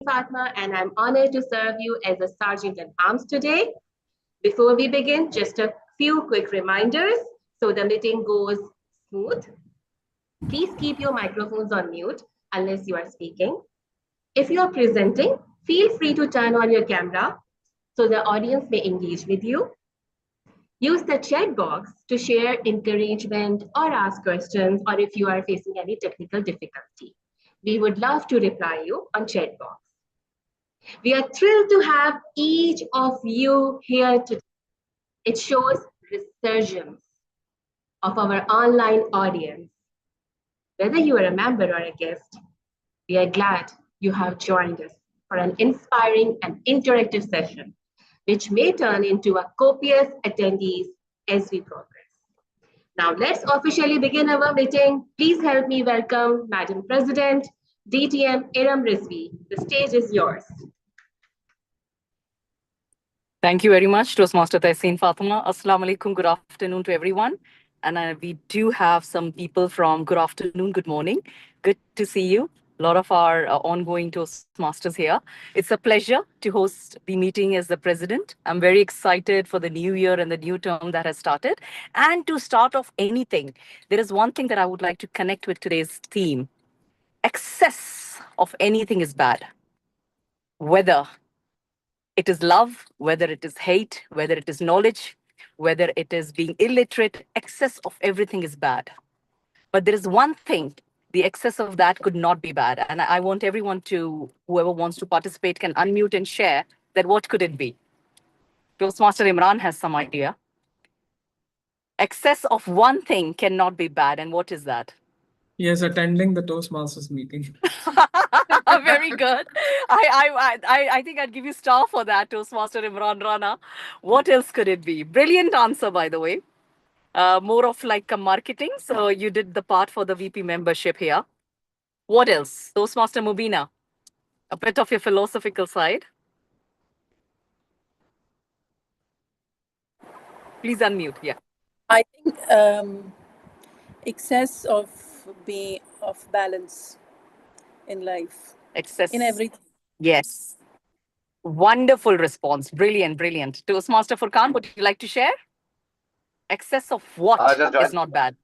Fatma, and I'm honored to serve you as a Sergeant at Arms today. Before we begin, just a few quick reminders so the meeting goes smooth. Please keep your microphones on mute unless you are speaking. If you are presenting, feel free to turn on your camera so the audience may engage with you. Use the chat box to share encouragement or ask questions, or if you are facing any technical difficulty. We would love to reply you on chat box. We are thrilled to have each of you here today. It shows resurgence of our online audience. Whether you are a member or a guest, we are glad you have joined us for an inspiring and interactive session, which may turn into a copious attendees as we progress. Now, let's officially begin our meeting. Please help me welcome Madam President, DTM Iram Rizvi. The stage is yours. Thank you very much, Toastmaster Tehseen Fatima. Assalamu alaikum. Good afternoon to everyone. And we do have some people from good afternoon, good morning. Good to see you. A lot of our ongoing Toastmasters here. It's a pleasure to host the meeting as the president. I'm very excited for the new year and the new term that has started. And to start off anything, there is one thing that I would like to connect with today's theme. Excess of anything is bad. Whether it is love, whether it is hate, whether it is knowledge, whether it is being illiterate, excess of everything is bad. But there is one thing, the excess of that could not be bad. And I want everyone to, whoever wants to participate can unmute and share that what could it be? Toastmaster Imran has some idea. Excess of one thing cannot be bad. And what is that? Yes, attending the Toastmasters meeting. Very good. I think I'd give you star for that, Toastmaster Imran Rana. What else could it be? Brilliant answer, by the way. More of like a marketing. So you did the part for the VP membership here. What else? Toastmaster Mubina, a bit of your philosophical side. Please unmute. Yeah. I think excess of balance in life. Excess. In everything. Yes. Wonderful response. Brilliant, brilliant. Toastmaster Furkan, would you like to share? Excess of what is not bad?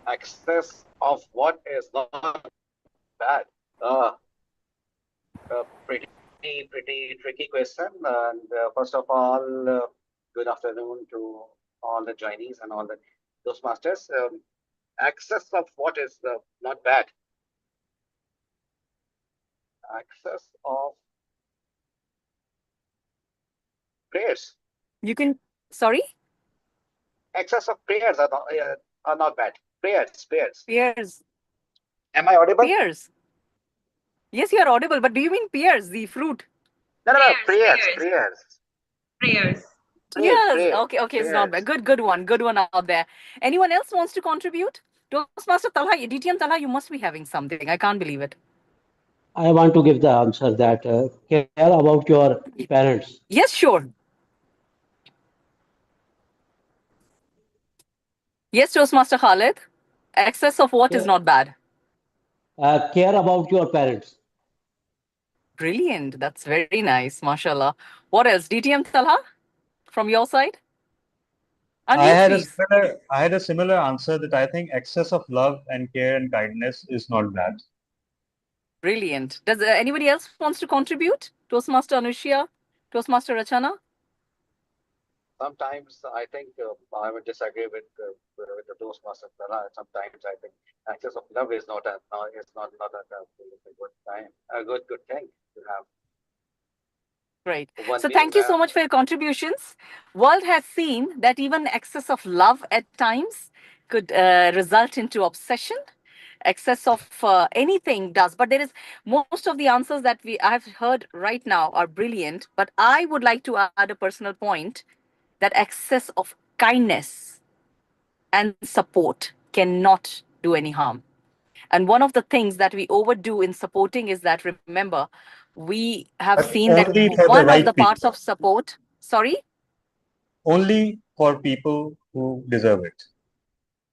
Excess of what is not bad? Pretty tricky question. And first of all, good afternoon to all the joinees and all the Toastmasters. Excess of what is not bad? Excess of prayers. You can, sorry? Excess of prayers are not bad. Prayers. Pears. Am I audible? Pears. Yes, you are audible, but do you mean pears, the fruit? No, prayers. Yes, Prayers. okay, it's not bad. Good one out there. Anyone else wants to contribute? Toastmaster Talha, DTM Talha, you must be having something. I can't believe it. I want to give the answer that care about your parents. Yes, sure. Yes, Toastmaster Khalid. Excess of what is not bad? Care about your parents. Brilliant. That's very nice. MashaAllah. What else? DTM Talha, from your side? I had a similar answer that I think excess of love and care and kindness is not bad. Brilliant. Does anybody else wants to contribute? Toastmaster Anushya, Toastmaster Rachana? Sometimes I think I would disagree with the Toastmaster. Sometimes I think excess of love is not a good thing to have. Great. So thank you so much for your contributions. World has seen that even excess of love at times could result into obsession. Excess of anything does, but there is most of the answers that I've heard right now are brilliant. But I would like to add a personal point that excess of kindness and support cannot do any harm. And one of the things that we overdo in supporting is that, remember, we have seen that one of the parts of support, sorry? Only for people who deserve it.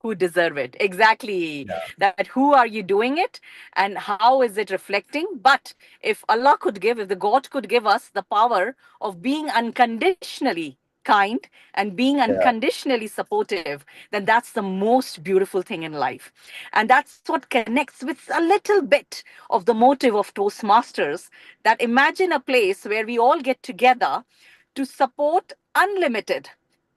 who deserve it. Exactly. Yeah. That who are you doing it and how is it reflecting? But if Allah could give, if the God could give us the power of being unconditionally kind and being unconditionally supportive, then that's the most beautiful thing in life. And that's what connects with a little bit of the motive of Toastmasters, that imagine a place where we all get together to support unlimited,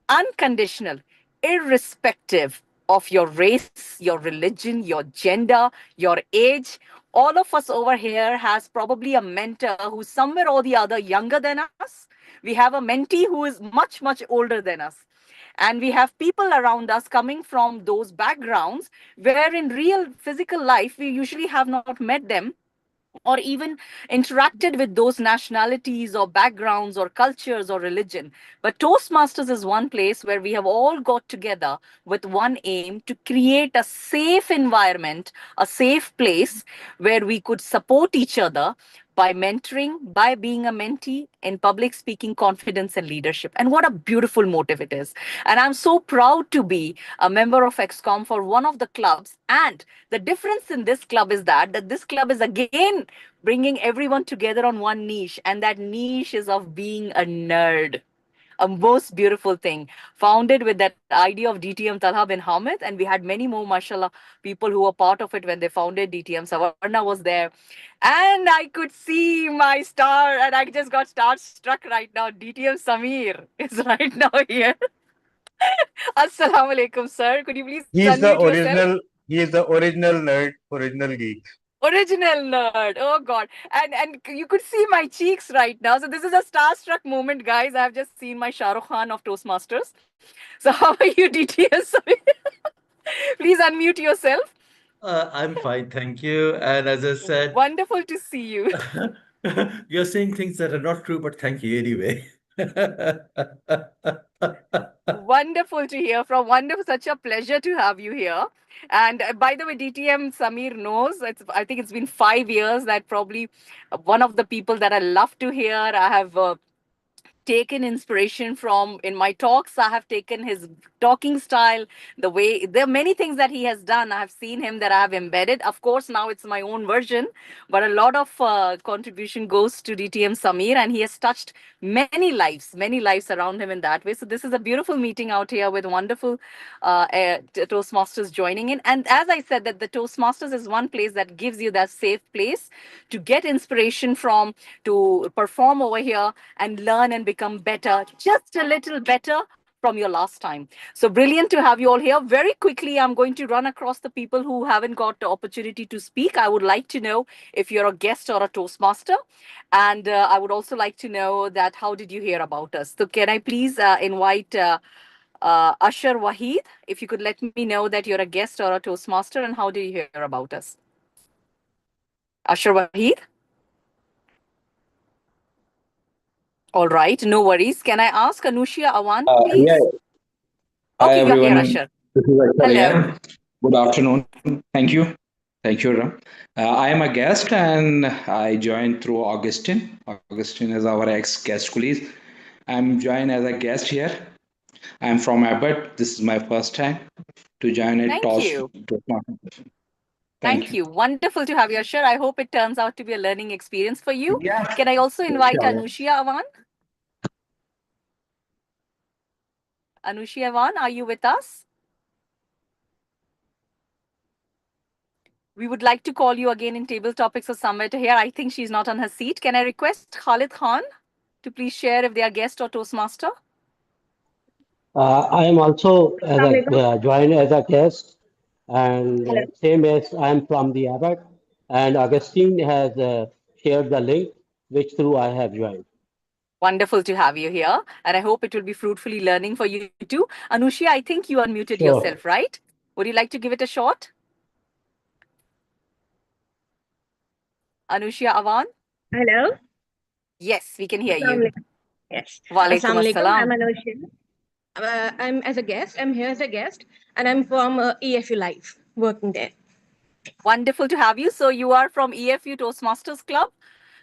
unconditional, irrespective of your race, your religion, your gender, your age. All of us over here has probably a mentor who's somewhere or the other younger than us. We have a mentee who is much, much older than us. And we have people around us coming from those backgrounds where in real physical life, we usually have not met them or even interacted with those nationalities or backgrounds or cultures or religion. But Toastmasters is one place where we have all got together with one aim to create a safe environment, a safe place where we could support each other by mentoring, by being a mentee in public speaking, confidence, and leadership. And what a beautiful motive it is. And I'm so proud to be a member of XCOM for one of the clubs. And the difference in this club is that this club is again bringing everyone together on one niche. And that niche is of being a nerd. A most beautiful thing, founded with that idea of DTM Talha bin Hamid, and we had many more, mashallah, people who were part of it when they founded DTM. Savarna was there, and I could see my star, and I just got starstruck right now. DTM Samir is right now here. Assalamu alaikum, sir. Could you please He's the unmute yourself? original. He is the original nerd, original geek. Original nerd. Oh God. And you could see my cheeks right now. So this is a starstruck moment, guys. I've just seen my Shah Rukh Khan of Toastmasters. So how are you, DTS? Please unmute yourself. I'm fine, thank you. And as I said, Wonderful to see you. you're saying things that are not true, but thank you anyway. Wonderful to hear from. Wonderful, such a pleasure to have you here. And by the way, DTM Samir knows, I think it's been 5 years that probably one of the people that I love to hear. I have taken inspiration from in my talks. I have taken his talking style, the way there are many things that he has done. I have seen him that I have embedded. Of course, now it's my own version, but a lot of contribution goes to DTM Samir, and he has touched many lives around him in that way. So this is a beautiful meeting out here with wonderful Toastmasters joining in. And as I said, that the Toastmasters is one place that gives you that safe place to get inspiration from, to perform over here and learn and become better, just a little better from your last time. So brilliant to have you all here. Very quickly, I'm going to run across the people who haven't got the opportunity to speak. I would like to know if you're a guest or a Toastmaster. And I would also like to know that how did you hear about us? So can I please invite Ashar Waheed, if you could let me know that you're a guest or a Toastmaster, and how did you hear about us? Ashar Waheed? All right, no worries. Can I ask Anushia Awan, please? Yeah. Hi, Okay, you're here, everyone. Ashar. This is Akshay Hello. here. Good afternoon. Thank you. Thank you, Ram. I am a guest and I joined through Augustine. Augustine is our ex-guest colleague. I'm joined as a guest here. I'm from Abbott. This is my first time to join a Thank you. Thank you. Wonderful to have you, Ashar. I hope it turns out to be a learning experience for you. Yeah. Can I also invite Sure. Anushia Awan? Anushia Awan, are you with us? We would like to call you again in Table Topics or somewhere to hear. I think she's not on her seat. Can I request Khalid Khan to please share if they are guest or Toastmaster? I am also joined as a guest, and same as I am from the Abbott, and Augustine has shared the link, which through I have joined. Wonderful to have you here, and I hope it will be fruitfully learning for you too. Anushia, I think you unmuted Sure. yourself, right? Would you like to give it a shot? Anushia Awan? Hello. Yes, we can hear you. Assalamualaikum. Yes. Walaikum Assalamualaikum. assalam. I'm Anushia. I'm as a guest. I'm here as a guest, and I'm from EFU Live, working there. Wonderful to have you. So you are from EFU Toastmasters Club.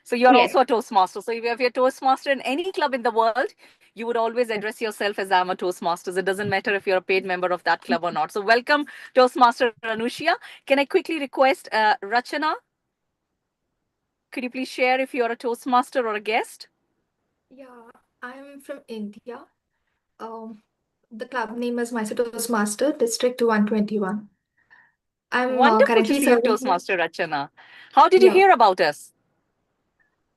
So you are Yes. also a Toastmaster. So if you're a Toastmaster in any club in the world, you would always address yourself as I'm a Toastmasters. It doesn't matter if you're a paid member of that club or not. So welcome, Toastmaster Anushya. Can I quickly request Rachana? Could you please share if you're a Toastmaster or a guest? Yeah, I'm from India. The club name is Mysore Toastmaster, District 121. I'm Wonderful to currently see you, serving. Toastmaster Rachana. How did you Yeah, hear about us?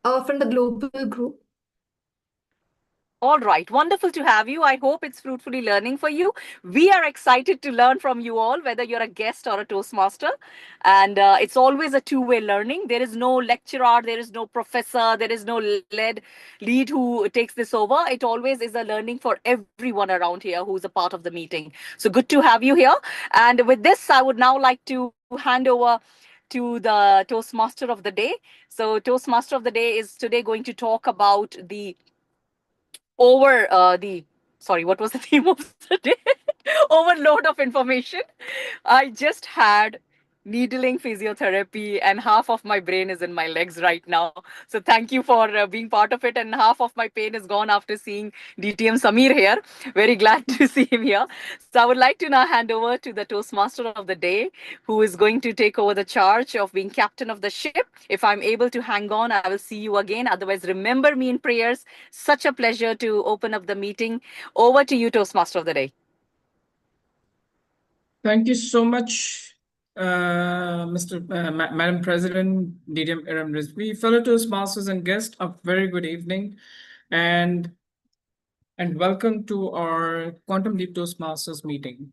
from the global group. All right, wonderful to have you. I hope it's fruitfully learning for you. We are excited to learn from you all, whether you're a guest or a Toastmaster. And it's always a two-way learning. There is no lecturer, there is no professor, there is no lead who takes this over. It always is a learning for everyone around here who's a part of the meeting. So good to have you here. And with this, I would now like to hand over to the Toastmaster of the day. So Toastmaster of the day is today going to talk about what was the theme of the day? Overload of information. I just had needling physiotherapy and half of my brain is in my legs right now. So thank you for being part of it. And half of my pain is gone after seeing DTM Samir here. Very glad to see him here. So I would like to now hand over to the Toastmaster of the day, who is going to take over the charge of being captain of the ship. If I'm able to hang on, I will see you again. Otherwise, remember me in prayers. Such a pleasure to open up the meeting. Over to you, Toastmaster of the day. Thank you so much, Madam President, DTM Iram Rizvi, fellow Toastmasters and guests, a very good evening, and welcome to our Quantum Leap Toastmasters meeting.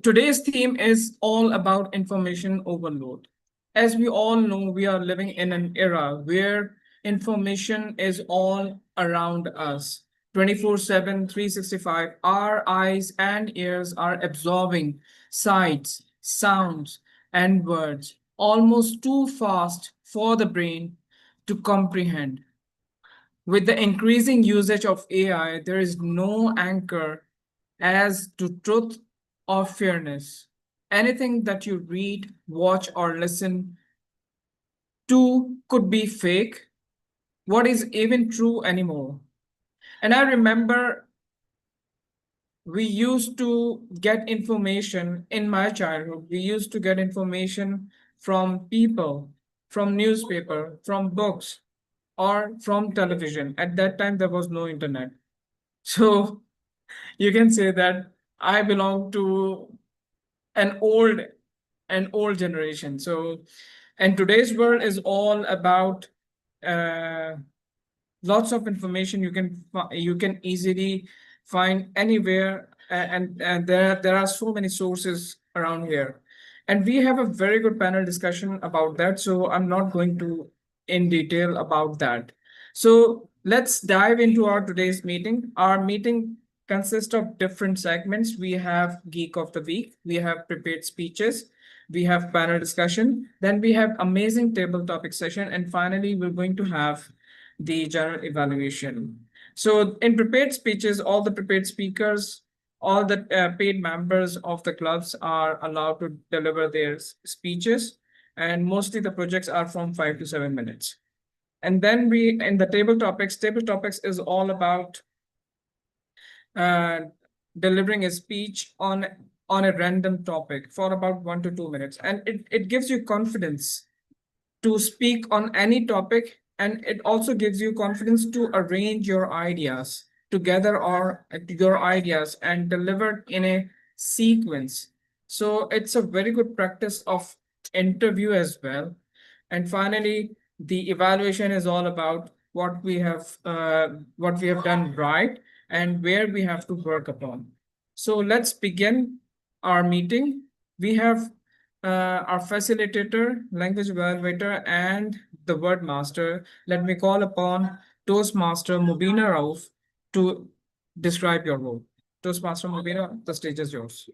Today's theme is all about information overload. As we all know, we are living in an era where information is all around us. 24/7, 365, our eyes and ears are absorbing sights, sounds, and words almost too fast for the brain to comprehend. With the increasing usage of AI, there is no anchor as to truth or fairness. Anything that you read, watch, or listen to could be fake. What is even true anymore? And I remember we used to get information in my childhood. We used to get information from people, from newspaper, from books, or from television. At that time, there was no internet. So you can say that I belong to an old generation. So, and today's world is all about lots of information you can easily find anywhere, and there are so many sources around here, and we have a very good panel discussion about that. So I'm not going to in detail about that. So let's dive into our today's meeting. Our meeting consists of different segments. We have Geek of the Week, we have prepared speeches, we have panel discussion, then we have amazing table topic session, and finally we're going to have the general evaluation. So in prepared speeches, all the prepared speakers, all the paid members of the clubs are allowed to deliver their speeches, and mostly the projects are from 5 to 7 minutes. And then we, in the table topics is all about delivering a speech on a random topic for about 1 to 2 minutes. And it gives you confidence to speak on any topic, and it also gives you confidence to arrange your ideas together, or your ideas and deliver in a sequence. So it's a very good practice of interview as well. And finally, the evaluation is all about what we have done right and where we have to work upon. So let's begin our meeting. We have our facilitator, language evaluator, and the word master. Let me call upon Toastmaster Mubina Rauf to describe your role. Toastmaster Mubina, the stage is yours.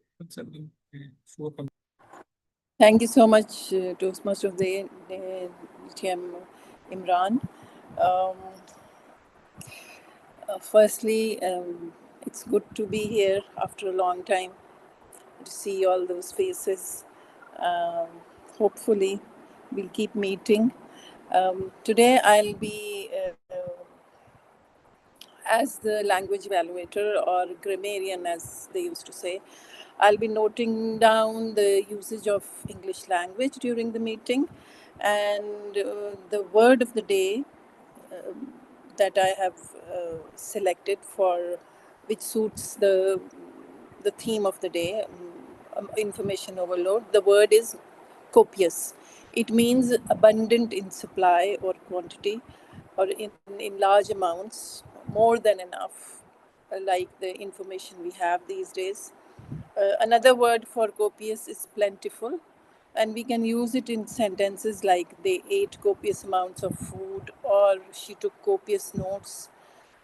Thank you so much, Toastmaster of the TM Imran. Firstly, it's good to be here after a long time, to see all those faces. Hopefully, we'll keep meeting. Today, I'll be as the language evaluator, or grammarian as they used to say, I'll be noting down the usage of English language during the meeting, and the word of the day that I have selected for which suits the theme of the day, information overload. The word is copious. It means abundant in supply or quantity, or in large amounts, more than enough, like the information we have these days. Another word for copious is plentiful, and we can use it in sentences like they ate copious amounts of food, or she took copious notes,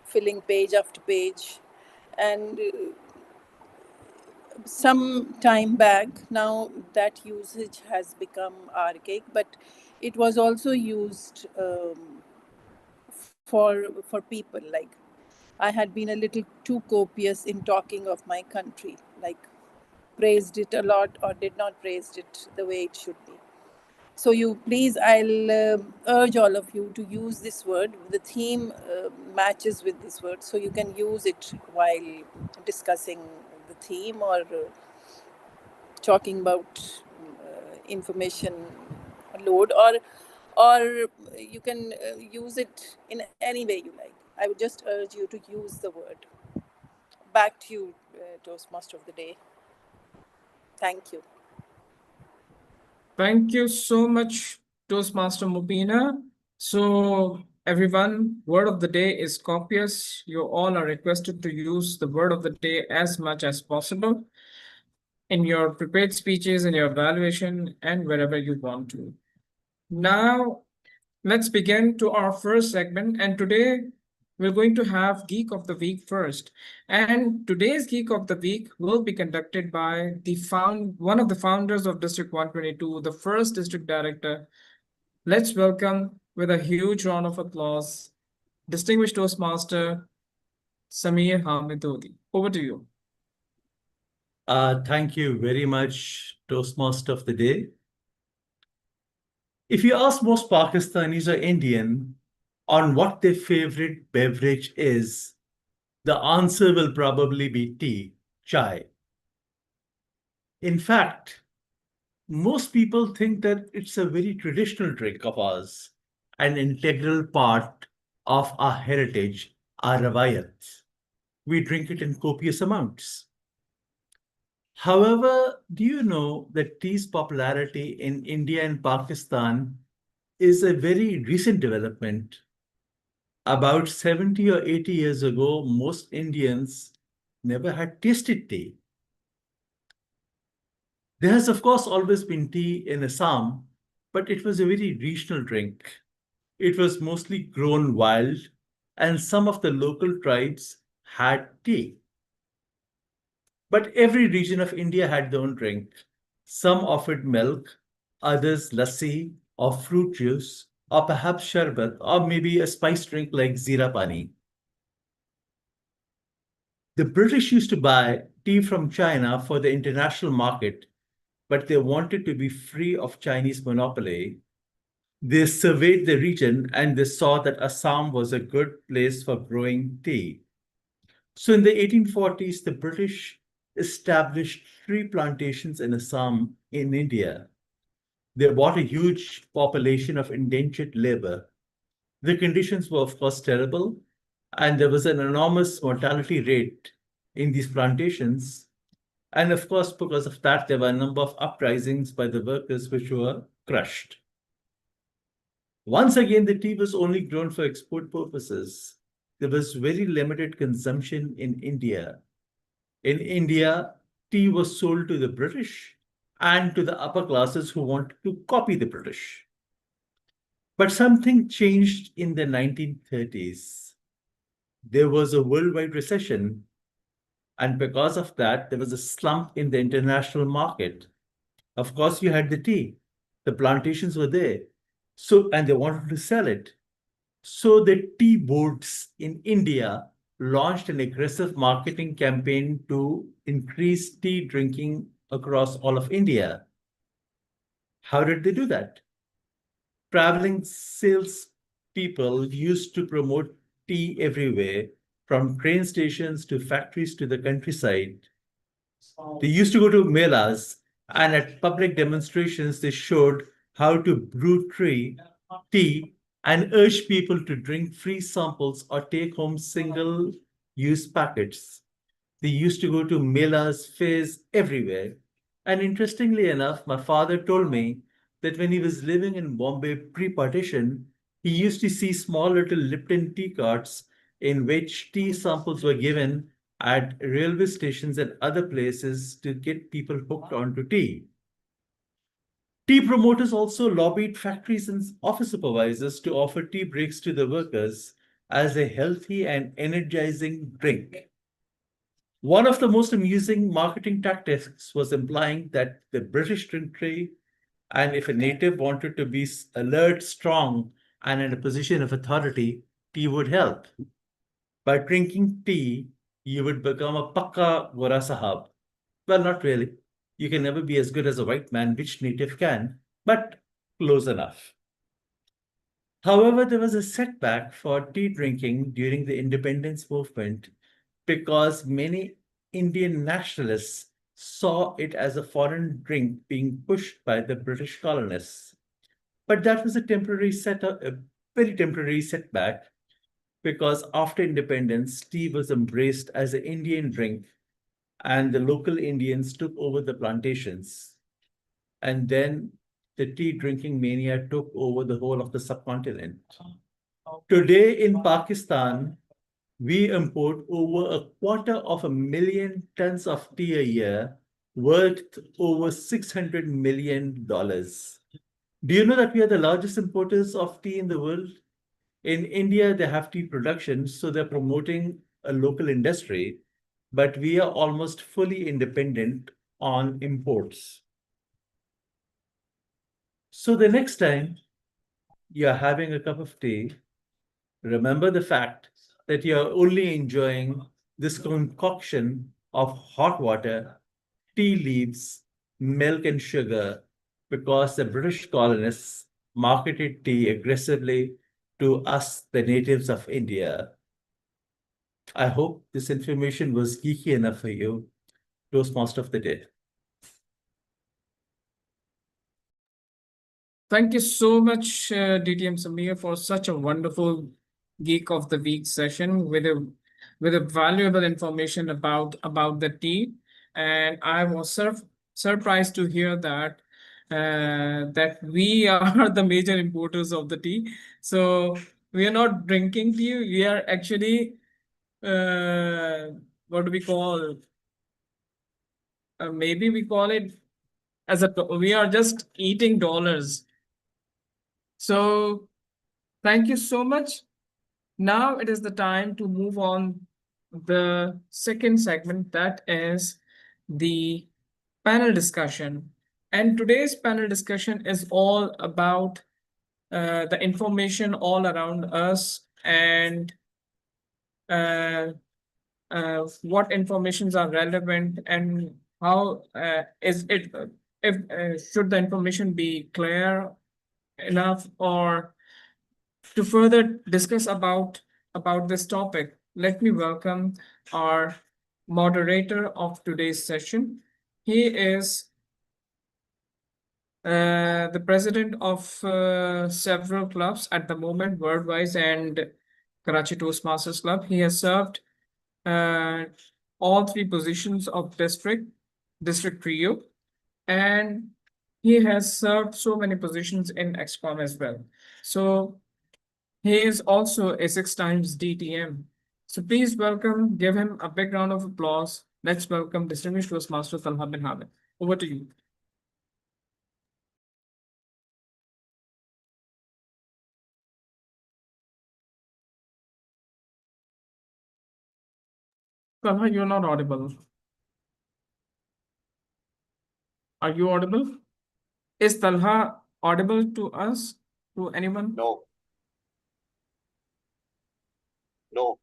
filling page after page. And some time back, now that usage has become archaic, but it was also used for people. Like, I had been a little too copious in talking of my country, like praised it a lot or did not praise it the way it should be. So I'll urge all of you to use this word. The theme matches with this word, so you can use it while discussing the theme, or talking about information load, or you can use it in any way you like. I would just urge you to use the word. Back to you, Toastmaster of the Day. Thank you. Thank you so much, Toastmaster Mubina. So everyone, word of the day is copious. You all are requested to use the word of the day as much as possible in your prepared speeches, in your evaluation, and wherever you want to. Now, let's begin to our first segment. And today, we're going to have Geek of the Week first. And today's Geek of the Week will be conducted by one of the founders of District 122, the first district director. Let's welcome, with a huge round of applause, distinguished Toastmaster Samir Hamidodi. Over to you. Thank you very much, Toastmaster of the Day. If you ask most Pakistanis or Indian on what their favorite beverage is, the answer will probably be tea, chai. In fact, most people think that it's a very traditional drink of ours, an integral part of our heritage, our rawayat. We drink it in copious amounts. However, do you know that tea's popularity in India and Pakistan is a very recent development? About 70 or 80 years ago, most Indians never had tasted tea. There has, of course, always been tea in Assam, but it was a very regional drink. It was mostly grown wild, and some of the local tribes had tea. But every region of India had their own drink. Some offered milk, others lassi or fruit juice, or perhaps sharbat, or maybe a spice drink like Zeera Pani. The British used to buy tea from China for the international market, but they wanted to be free of Chinese monopoly. They surveyed the region and they saw that Assam was a good place for growing tea. So in the 1840s, the British established 3 plantations in Assam in India. They brought a huge population of indentured labor. The conditions were, of course, terrible, and there was an enormous mortality rate in these plantations. And of course, because of that, there were a number of uprisings by the workers which were crushed. Once again, the tea was only grown for export purposes. There was very limited consumption in India. In India, tea was sold to the British and to the upper classes who wanted to copy the British. But something changed in the 1930s. There was a worldwide recession, and because of that, there was a slump in the international market. Of course, you had the tea. The plantations were there. And they wanted to sell it. So the tea boards in India launched an aggressive marketing campaign to increase tea drinking across all of India. How did they do that? Traveling sales people used to promote tea everywhere from train stations to factories to the countryside. They used to go to melas, and at public demonstrations, they showed how to brew tea and urge people to drink free samples or take home single-use packets. They used to go to melas, fairs everywhere. And interestingly enough, my father told me that when he was living in Bombay pre-partition, he used to see small little Lipton tea carts in which tea samples were given at railway stations and other places to get people hooked onto tea. Tea promoters also lobbied factories and office supervisors to offer tea breaks to the workers as a healthy and energizing drink. One of the most amusing marketing tactics was implying that the British drink tea, and if a native wanted to be alert, strong, and in a position of authority, tea would help. By drinking tea, you would become a Pakka Gora Sahab. Well, not really. You can never be as good as a white man, which native can, but close enough. However, there was a setback for tea drinking during the independence movement because many Indian nationalists saw it as a foreign drink being pushed by the British colonists. But that was a very temporary setback, because after independence, tea was embraced as an Indian drink and the local Indians took over the plantations. And then the tea drinking mania took over the whole of the subcontinent. Today in Pakistan, we import over 250,000 tons of tea a year, worth over $600 million. Do you know that we are the largest importers of tea in the world? In India, they have tea production, so they're promoting a local industry, but we are almost fully independent on imports. So the next time you're having a cup of tea, remember the fact that you're only enjoying this concoction of hot water, tea leaves, milk, and sugar because the British colonists marketed tea aggressively to us, the natives of India. I hope this information was geeky enough for you. Toastmaster of the day. Thank you so much, DTM Samir, for such a wonderful Geek of the Week session with a valuable information about the tea. And I was surprised to hear that that we are the major importers of the tea. So we are not drinking tea. We are actually what do we call? Maybe we call it as we are just eating dollars. So thank you so much. Now it is the time to move on the second segment, that is the panel discussion. And today's panel discussion is all about the information all around us and what informations are relevant and how is it, if should the information be clear enough, or to further discuss about this topic, let me welcome our moderator of today's session. He is the president of several clubs at the moment, Worldwise and Karachi Toastmasters Club. He has served all three positions of district trio, and he has served so many positions in ExCom as well. So he is also a 6 times DTM. So please give him a big round of applause. Let's welcome distinguished Toastmaster Talha bin Hamid. Over to you. Talha, you're not audible. Are you audible? Is Talha audible to us, to anyone? No. No.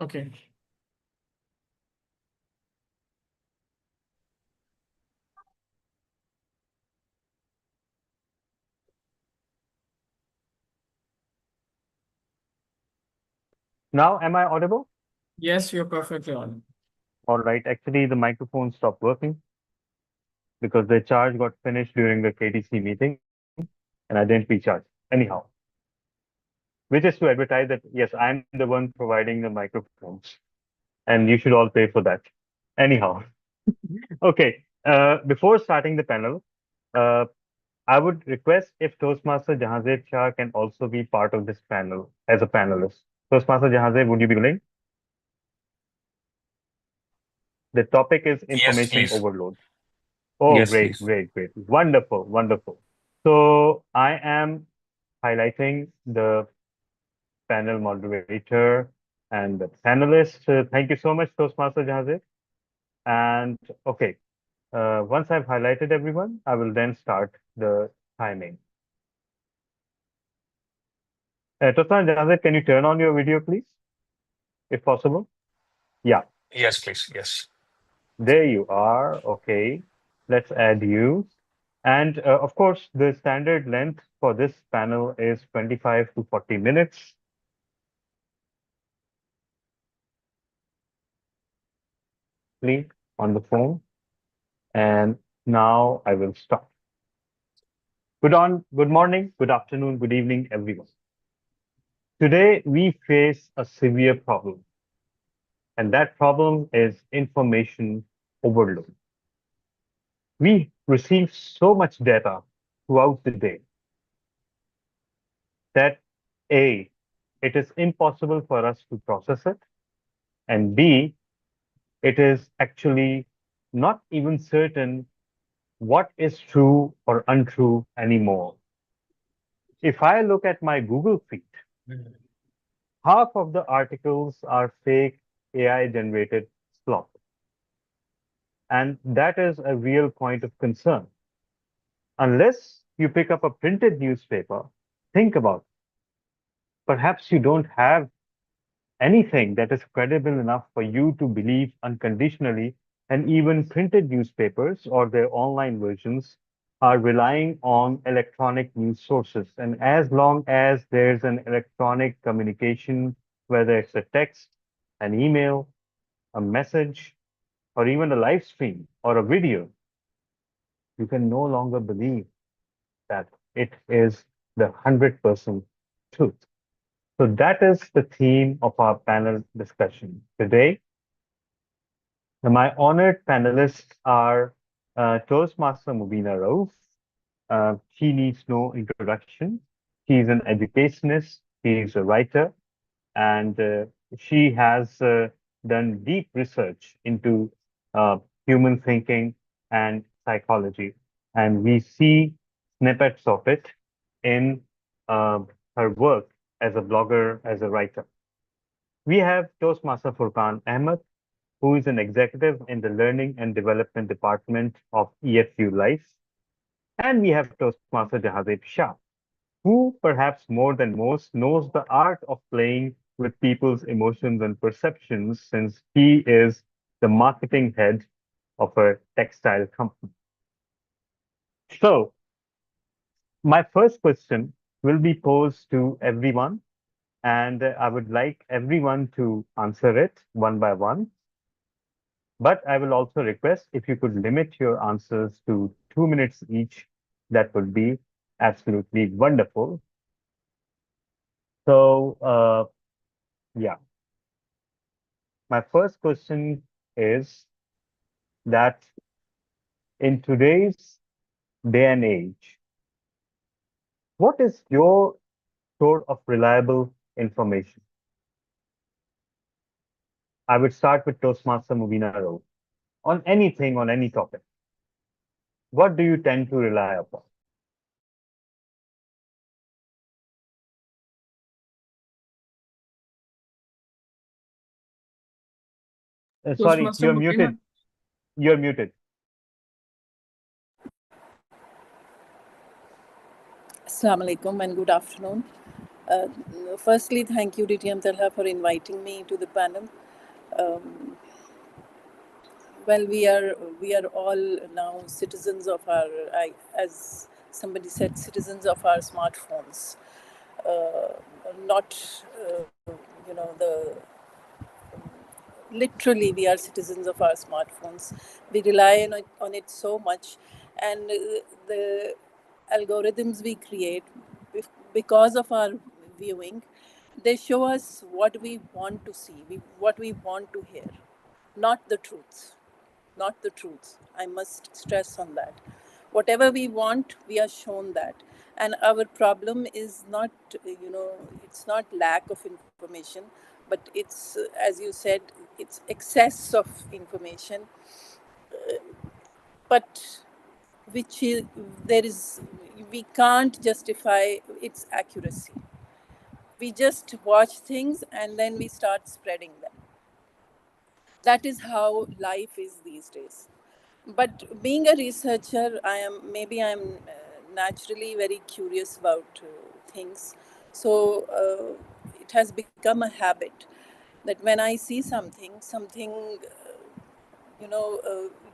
Okay. Now, am I audible? Yes, you're perfectly on. All right. Actually, the microphone stopped working because the charge got finished during the KTC meeting and I didn't recharge. Anyhow, which is to advertise that, yes, I'm the one providing the microphones and you should all pay for that. Anyhow, okay. Before starting the panel, I would request if Toastmaster Jahanzeb Shah can also be part of this panel as a panelist. Toastmaster Jahanzeb, would you be willing? The topic is Yes, information please. overload. Oh, Yes, great, please. great, great. Wonderful, wonderful. So I am highlighting the panel moderator and the panelists. Thank you so much, Toastmaster Jahanzeb. And okay, once I've highlighted everyone, I will then start the timing. Toastmaster Jahanzeb, can you turn on your video, please, if possible? Yeah, Yes, please. Yes. there you are. Okay, let's add you. And of course, the standard length for this panel is 25 to 40 minutes. Please on the phone. And now I will stop. Good morning, good afternoon, good evening, everyone. Today, we face a severe problem. And that problem is information overload. We receive so much data throughout the day that A, it is impossible for us to process it, and B, it is actually not even certain what is true or untrue anymore. If I look at my Google feed, half of the articles are fake AI generated slop. And that is a real point of concern. Unless you pick up a printed newspaper, think about it. Perhaps you don't have anything that is credible enough for you to believe unconditionally, and even printed newspapers or their online versions are relying on electronic news sources. And as long as there's an electronic communication, whether it's a text, an email, a message, or even a live stream or a video, you can no longer believe that it is the 100% truth. So that is the theme of our panel discussion today. My honored panelists are Toastmaster Mubina Rauf. She needs no introduction. She's an educationist, she's a writer, and she has done deep research into human thinking and psychology. And we see snippets of it in her work as a blogger, as a writer. We have Toastmaster Furqan Ahmed, who is an executive in the Learning and Development Department of EFU Life. And we have Toastmaster Jahanzeb Shah, who perhaps more than most knows the art of playing with people's emotions and perceptions, since he is the marketing head of a textile company. So my first question will be posed to everyone, and I would like everyone to answer it one by one. But I will also request if you could limit your answers to 2 minutes each, that would be absolutely wonderful. So, yeah. My first question is that in today's day and age, what is your source of reliable information? I would start with Toastmaster Mubina Rauf. On anything, on any topic, what do you tend to rely upon? Sorry, Toastmaster you're Mubina? muted. You're muted. Assalamu alaikum and good afternoon. Firstly, thank you, DTM Talha, for inviting me to the panel. Well, we are all now citizens of our, as somebody said, citizens of our smartphones. Not the literally we are citizens of our smartphones. We rely on it so much, and the algorithms we create because of our viewing, they show us what we want to see, what we want to hear, not the truth. Not the truth. I must stress on that. Whatever we want, we are shown that. And our problem is not, it's not lack of information, but it's, as you said, it's excess of information. But which is, there is, we can't justify its accuracy. We just watch things and then we start spreading them. That is how life is these days. But being a researcher, I'm naturally very curious about things. So it has become a habit that when I see something,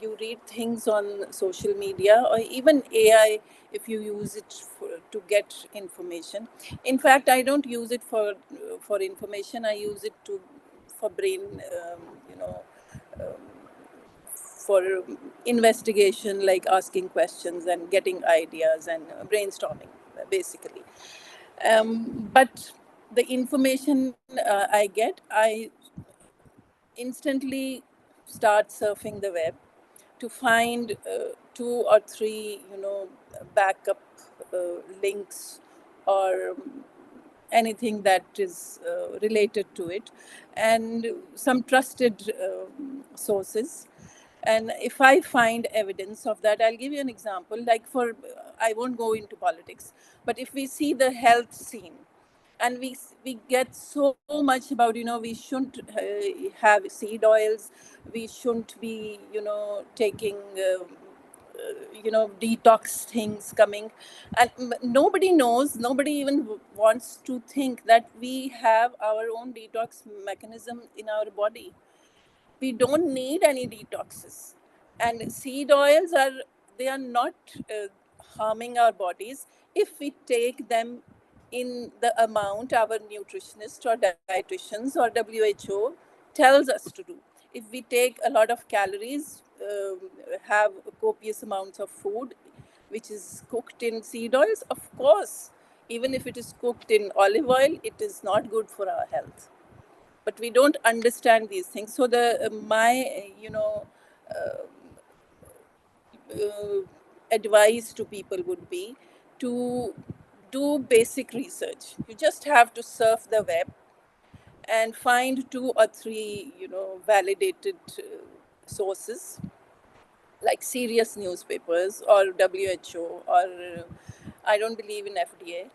you read things on social media or even AI, if you use it to get information. In fact, I don't use it for information. I use it for brain, for investigation, like asking questions and getting ideas and brainstorming, basically. But the information I get, I instantly start surfing the web to find two or three, backup links or anything that is related to it, and some trusted sources. And if I find evidence of that, I'll give you an example. Like I won't go into politics, but if we see the health scene, and we get so much about, we shouldn't have seed oils, we shouldn't be, taking detox things coming, and nobody knows, nobody even wants to think that we have our own detox mechanism in our body. We don't need any detoxes, and seed oils are not harming our bodies if we take them in the amount our nutritionist or dietitians or WHO tells us to do. If we take a lot of calories, have copious amounts of food which is cooked in seed oils, of course, even if it is cooked in olive oil, it is not good for our health. But we don't understand these things. So my advice to people would be to do basic research. You just have to surf the web and find two or three, validated sources, like serious newspapers or WHO, or I don't believe in FDA.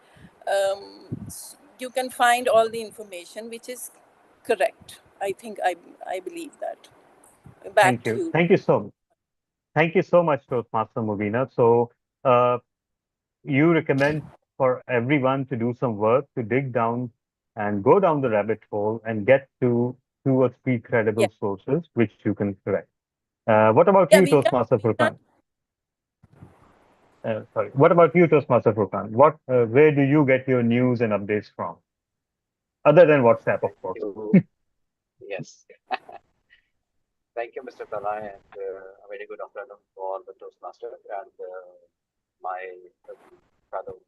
You can find all the information which is correct. I think I believe that. Back Thank to you. you. Thank you so much. Thank you so much, Toastmaster Mubina. So you recommend for everyone to do some work, to dig down and go down the rabbit hole and get to 2 or 3 credible Yeah. sources, which you can correct. What about Yeah, you, we can. Toastmaster Furqan? Sorry. What about you, Toastmaster Furqan? Where do you get your news and updates from? Other than WhatsApp, of course. Yes. Thank you, Mr. Talai, and a very good afternoon to all the Toastmasters and my fellow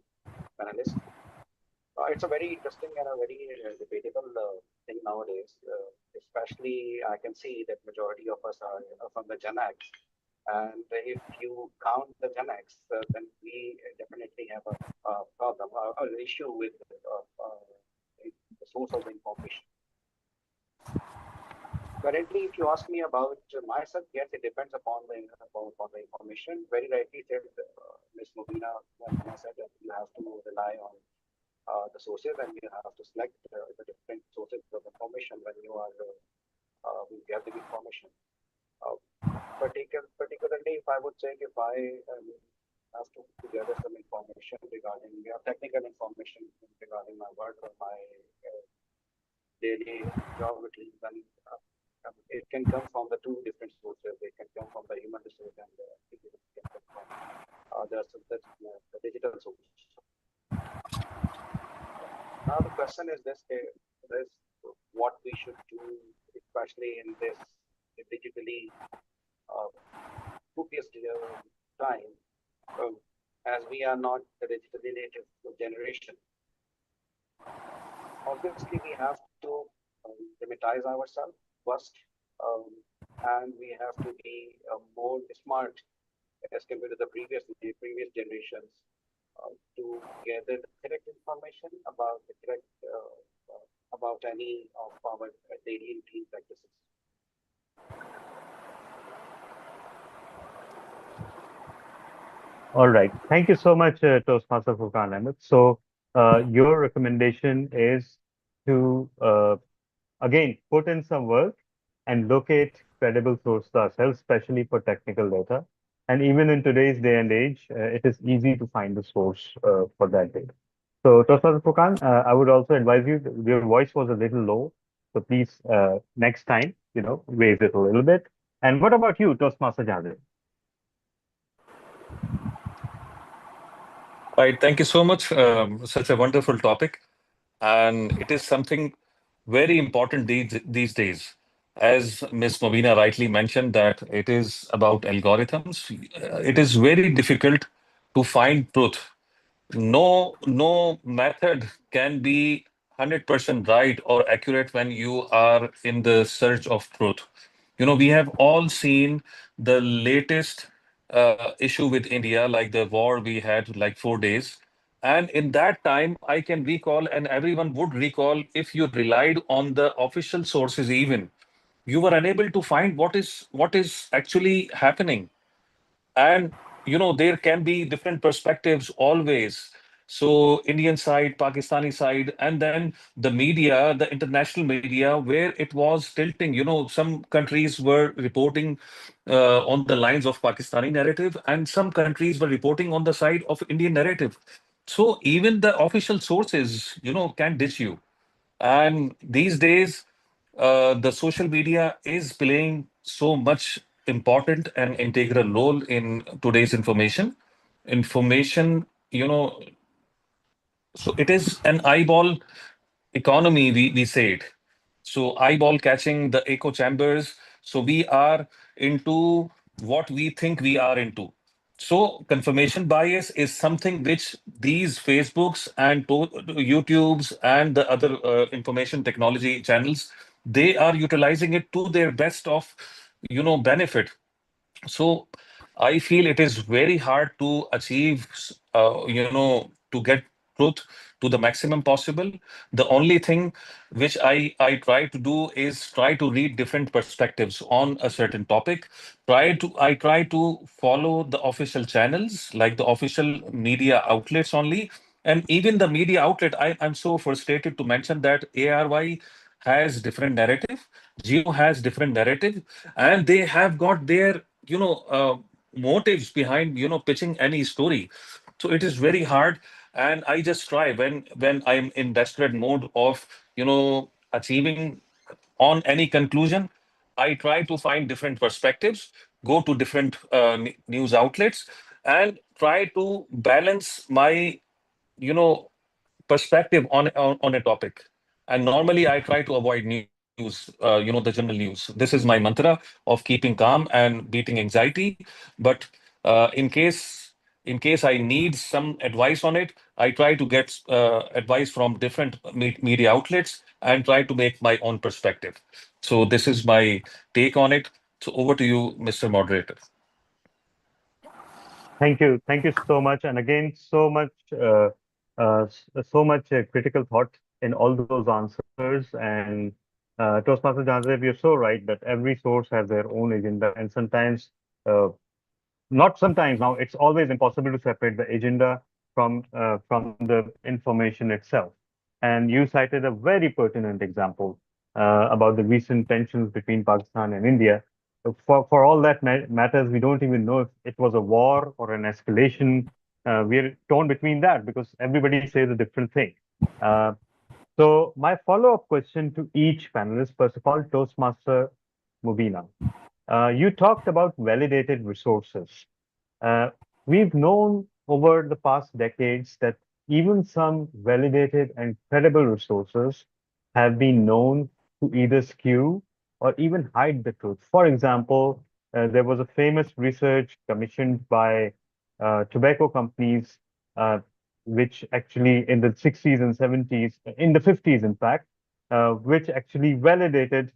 panelists. It's a very interesting and a very debatable thing nowadays. Especially, I can see that majority of us are from the Gen X, and if you count the Gen X, then we definitely have a problem, an issue with the source of the information. Currently, if you ask me about myself, yes, it depends upon the information. Very rightly said, Ms. Mubina, when I said that you have to rely on the sources and you have to select the different sources of information when you are gathering information. Particularly, if I would say, if I have to gather some information regarding technical information regarding my work or my daily job routine, then it can come from the two different sources. It can come from the human resource and it can come from the digital source. Now the question is this: what we should do, especially in this digitally copious time, as we are not the digitally native generation. Obviously, we have to limitize ourselves first, and we have to be more smart as compared to the previous generations to gather the correct information about the correct about any of our daily routine practices. All right. Thank you so much, Toastmaster Furqan Ahmed. So, your recommendation is to again put in some work and locate credible sources ourselves, especially for technical data. And even in today's day and age, it is easy to find the source for that data. So, Toastmaster Furqan, I would also advise you, your voice was a little low. So please, next time, raise it a little bit. And what about you, Toastmaster Jazir? Right, thank you so much. Such a wonderful topic. And it is something very important these days. As Ms. Mobina rightly mentioned, that it is about algorithms. It is very difficult to find truth. No method can be 100% right or accurate when you are in the search of truth. We have all seen the latest issue with India, like the war we had like 4 days. And in that time, I can recall, and everyone would recall, if you relied on the official sources, even you were unable to find what is actually happening. And there can be different perspectives always. So Indian side, Pakistani side, and then the media, the international media, where it was tilting. Some countries were reporting on the lines of Pakistani narrative, and some countries were reporting on the side of Indian narrative. So even the official sources, can ditch you. And these days, the social media is playing so much important and integral role in today's information. Information, so it is an eyeball economy, we say it. So eyeball catching, the echo chambers. So we are into what we think we are into. So confirmation bias is something which these Facebooks and YouTubes and the other information technology channels, they are utilizing it to their best of, benefit. So I feel it is very hard to achieve, to get truth to the maximum possible. The only thing which I try to do is try to read different perspectives on a certain topic. I try to follow the official channels, like the official media outlets only. And even the media outlet, I'm so frustrated to mention that ARY has different narrative, Geo has different narrative, and they have got their motives behind pitching any story. So it is very hard, and I just try when I'm in desperate mode of achieving on any conclusion. I try to find different perspectives, go to different news outlets, and try to balance my you know perspective on a topic. And normally I try to avoid news, the general news. This is my mantra of keeping calm and beating anxiety. But in case I need some advice on it, I try to get advice from different media outlets and try to make my own perspective. So this is my take on it. So over to you, Mr. Moderator. Thank you. Thank you so much. And again, so much critical thought in all those answers. And Toastmaster Janzev, you're so right that every source has their own agenda. And sometimes, not sometimes now, it's always impossible to separate the agenda from the information itself. And you cited a very pertinent example about the recent tensions between Pakistan and India. For all that matters, we don't even know if it was a war or an escalation. We're torn between that because everybody says a different thing. So my follow-up question to each panelist, first of all, Toastmaster Mubina. You talked about validated resources. We've known over the past decades that even some validated and credible resources have been known to either skew or even hide the truth. For example, there was a famous research commissioned by tobacco companies, which actually in the 60s and 70s, in the 50s, in fact, which actually validated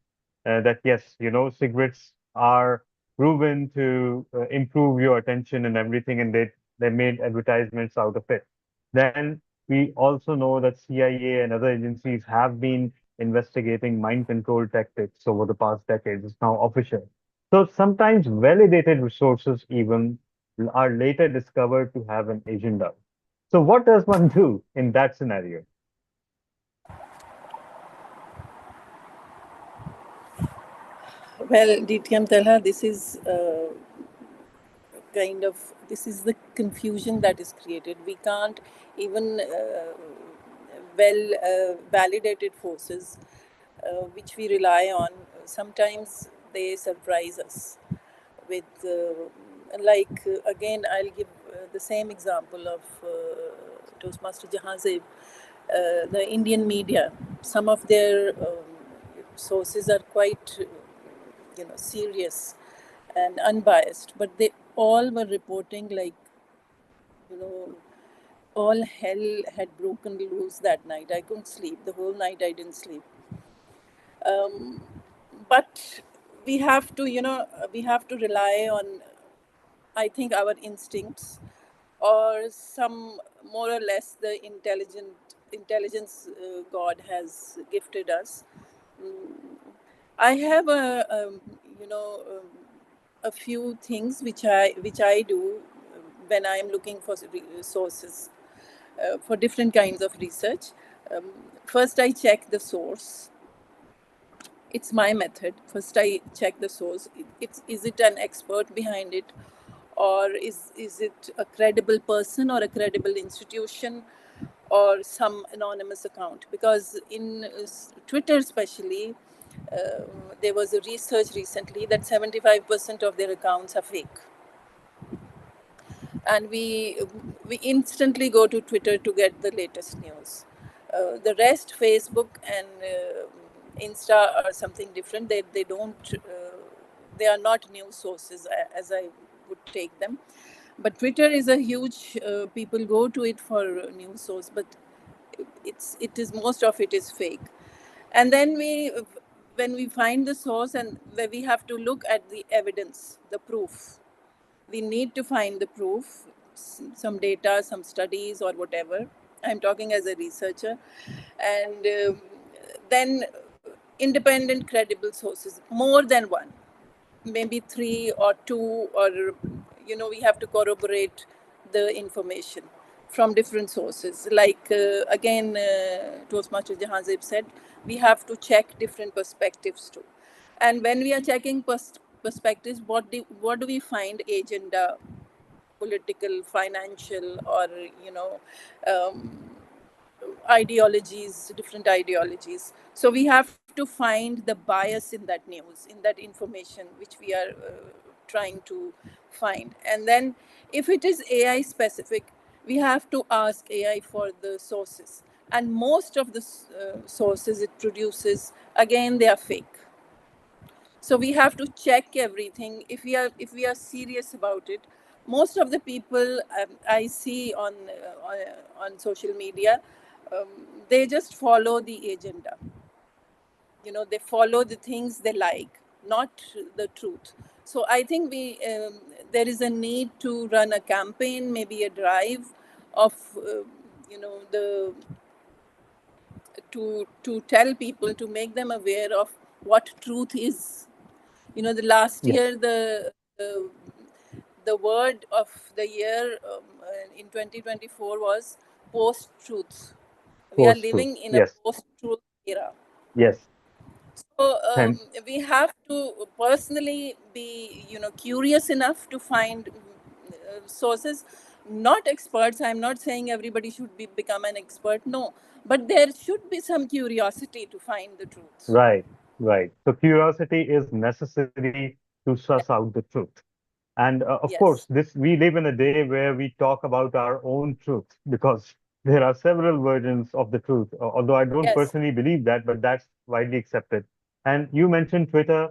that yes, cigarettes are proven to improve your attention and everything, and they made advertisements out of it. Then we also know that CIA and other agencies have been investigating mind control tactics over the past decades. It's now official. So sometimes validated resources even are later discovered to have an agenda. So what does one do in that scenario? Well, DTM Talha, this is this is the confusion that is created. We can't even validated forces which we rely on. Sometimes they surprise us with again, I'll give the same example of Toastmaster Jahanzeb. The Indian media, some of their sources are quite serious and unbiased, but they all were reporting like all hell had broken loose that night. I couldn't sleep the whole night. I didn't sleep. But we have to rely on, I think, our instincts, or some more or less the intelligence God has gifted us. I have a few things which I do when I am looking for sources for different kinds of research. First, I check the source. It's my method. First, I check the source. Is it an expert behind it, or is it a credible person or a credible institution, or some anonymous account? Because in Twitter especially, there was a research recently that 75% of their accounts are fake. And we instantly go to Twitter to get the latest news. The rest, Facebook and Insta, are something different. They don't they are not news sources as I would take them. But Twitter is a huge people go to it for news source, but it is most of it is fake. And then when we find the source, and where we have to look at the evidence, the proof, we need to find the proof, some data, some studies, or whatever. I'm talking as a researcher. And then independent, credible sources, more than one, maybe 3 or 2, or we have to corroborate the information from different sources. Like again, Toastmaster Jahanzeb said, we have to check different perspectives too. And when we are checking perspectives, what do we find? Agenda, political, financial, or ideologies, different ideologies. So we have to find the bias in that news, in that information which we are trying to find. And then if it is AI specific, we have to ask AI for the sources. And most of the sources it produces, again, they are fake. So we have to check everything if we are serious about it. Most of the people I see on social media, they just follow the agenda. They follow the things they like, not the truth. So I think there is a need to run a campaign, maybe a drive of the to tell people, to make them aware of what truth is. The last year, the word of the year in 2024 was post-truth. We are living in a post-truth era. Yes. So we have to personally be, curious enough to find sources. Not experts. I'm not saying everybody should become an expert. No, but there should be some curiosity to find the truth. Right, right. So curiosity is necessary to suss out the truth. And of course, we live in a day where we talk about our own truth, because there are several versions of the truth, although I don't Yes. personally believe that, but that's widely accepted. And you mentioned Twitter.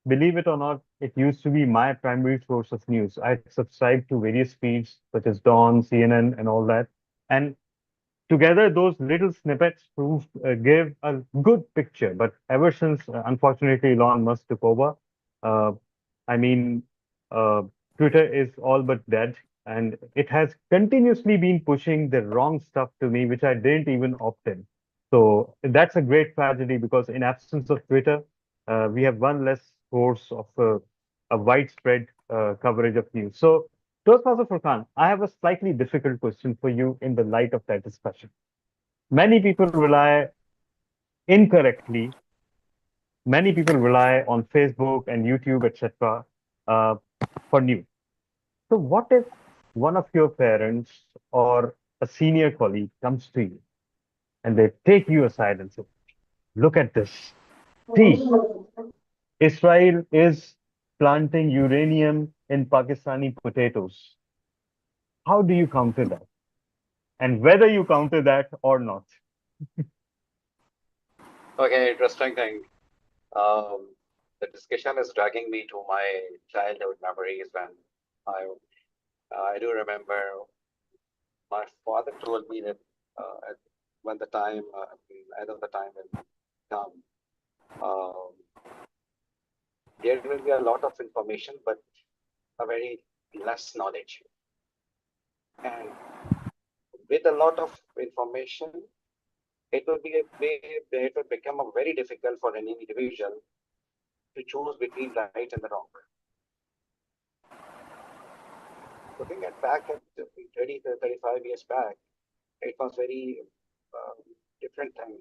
Believe it or not, it used to be my primary source of news. I subscribed to various feeds such as Dawn, CNN, and all that. And together, those little snippets proved gave a good picture. But ever since, unfortunately, Elon Musk took over, uh, I mean, uh, Twitter is all but dead, and it has continuously been pushing the wrong stuff to me, which I didn't even opt in. So that's a great tragedy because in absence of Twitter, we have one less source of a widespread coverage of news. So Toastmaster Furqan, I have a slightly difficult question for you in the light of that discussion. Many people rely incorrectly, many people rely on Facebook and YouTube, etc., for news. So, what if one of your parents or a senior colleague comes to you and they take you aside and say, look at this. See, Israel is planting uranium in Pakistani potatoes. How do you counter that? And whether you counter that or not? Okay, interesting thing. The discussion is dragging me to my childhood memories when I do remember my father told me that when the time end of the time will come, um, there will be a lot of information, but a very less knowledge. And with a lot of information, it will become a very difficult for any individual to choose between right and the wrong. Looking back at 30 to 35 years back, it was very different time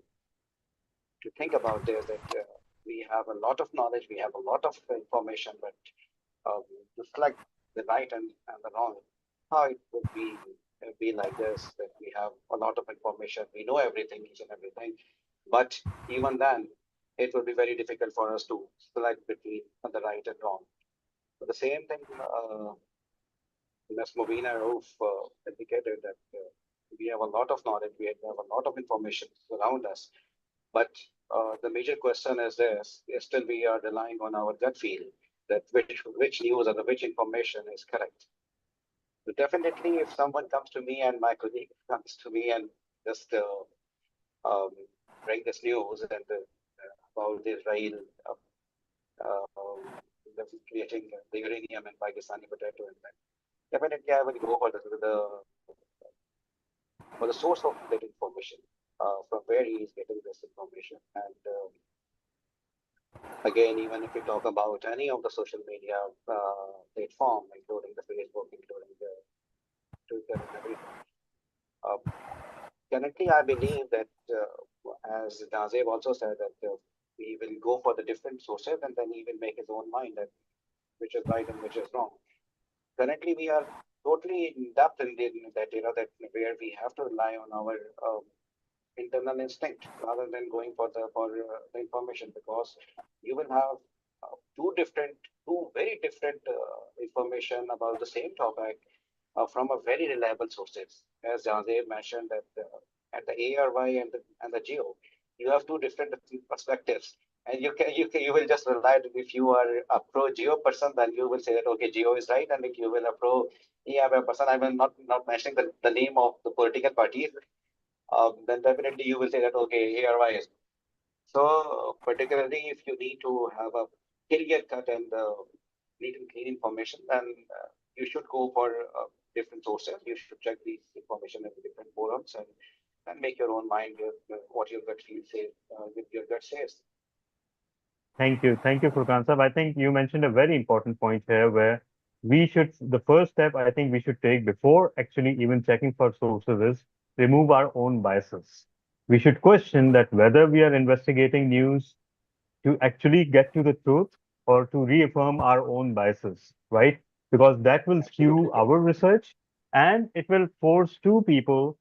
to think about this, that we have a lot of knowledge, we have a lot of information, but to select the right and the wrong, how it would be like this, that we have a lot of information, we know everything, each and everything, but even then, it will be very difficult for us to select between the right and wrong. So the same thing, Ms. Mobina Rauf indicated that we have a lot of knowledge, we have a lot of information around us, but the major question is this: still we are relying on our gut feel that which news or which information is correct. So definitely, if someone comes to me and my colleague comes to me and just bring this news and about Israel creating the uranium and Pakistani potato, and then definitely I will go for the source of that information, from where he is getting this information. And again, even if we talk about any of the social media platform, including the Facebook, including the Twitter and everything, currently I believe that, as Nazeeb also said, that he will go for the different sources and then he will make his own mind that which is right and which is wrong. Currently, we are totally in depth in that era that where we have to rely on our internal instinct rather than going for the information, because you will have two very different information about the same topic from a very reliable sources. As Janzeeb mentioned that at the ARY and the Geo, you have two different perspectives. And you will just rely that if you are a pro Geo person, then you will say that okay, Geo is right, and if you will a pro ARY person, I will not mentioning the name of the political parties, then definitely you will say that okay, ARY is. So particularly if you need to have a clear cut and neat and clean information, then you should go for different sources. You should check these information in different forums and make your own mind what your gut feel says, with your gut says. Thank you. Thank you, Furqan Sahab. I think you mentioned a very important point here where the first step I think we should take before actually even checking for sources is remove our own biases. We should question that whether we are investigating news to actually get to the truth or to reaffirm our own biases, right? Because that will skew our research and it will force two people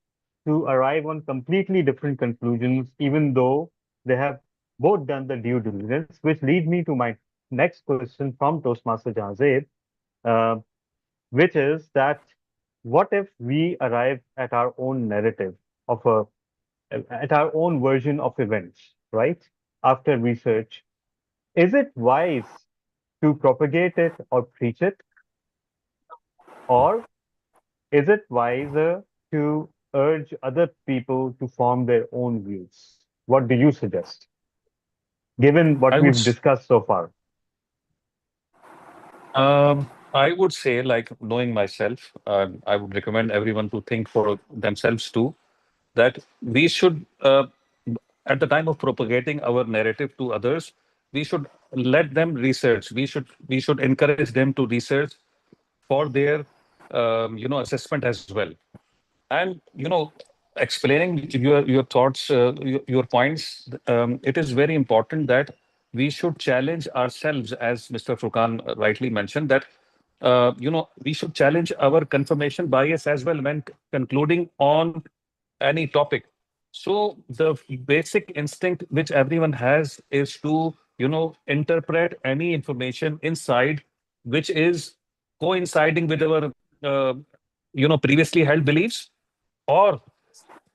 to arrive on completely different conclusions, even though they have both done the due diligence, which lead me to my next question from Toastmaster Janzeeb, which is that what if we arrive at our own narrative at our own version of events, right? After research, is it wise to propagate it or preach it, or is it wiser to urge other people to form their own views? What do you suggest, given what I would we've discussed so far? I would say, like knowing myself, I would recommend everyone to think for themselves too, that we should, at the time of propagating our narrative to others, we should let them research. We should encourage them to research for their, assessment as well. And explaining your thoughts, your points, it is very important that we should challenge ourselves, as Mr. Furqan rightly mentioned, that we should challenge our confirmation bias as well when concluding on any topic. So the basic instinct which everyone has is to interpret any information inside which is coinciding with our previously held beliefs, or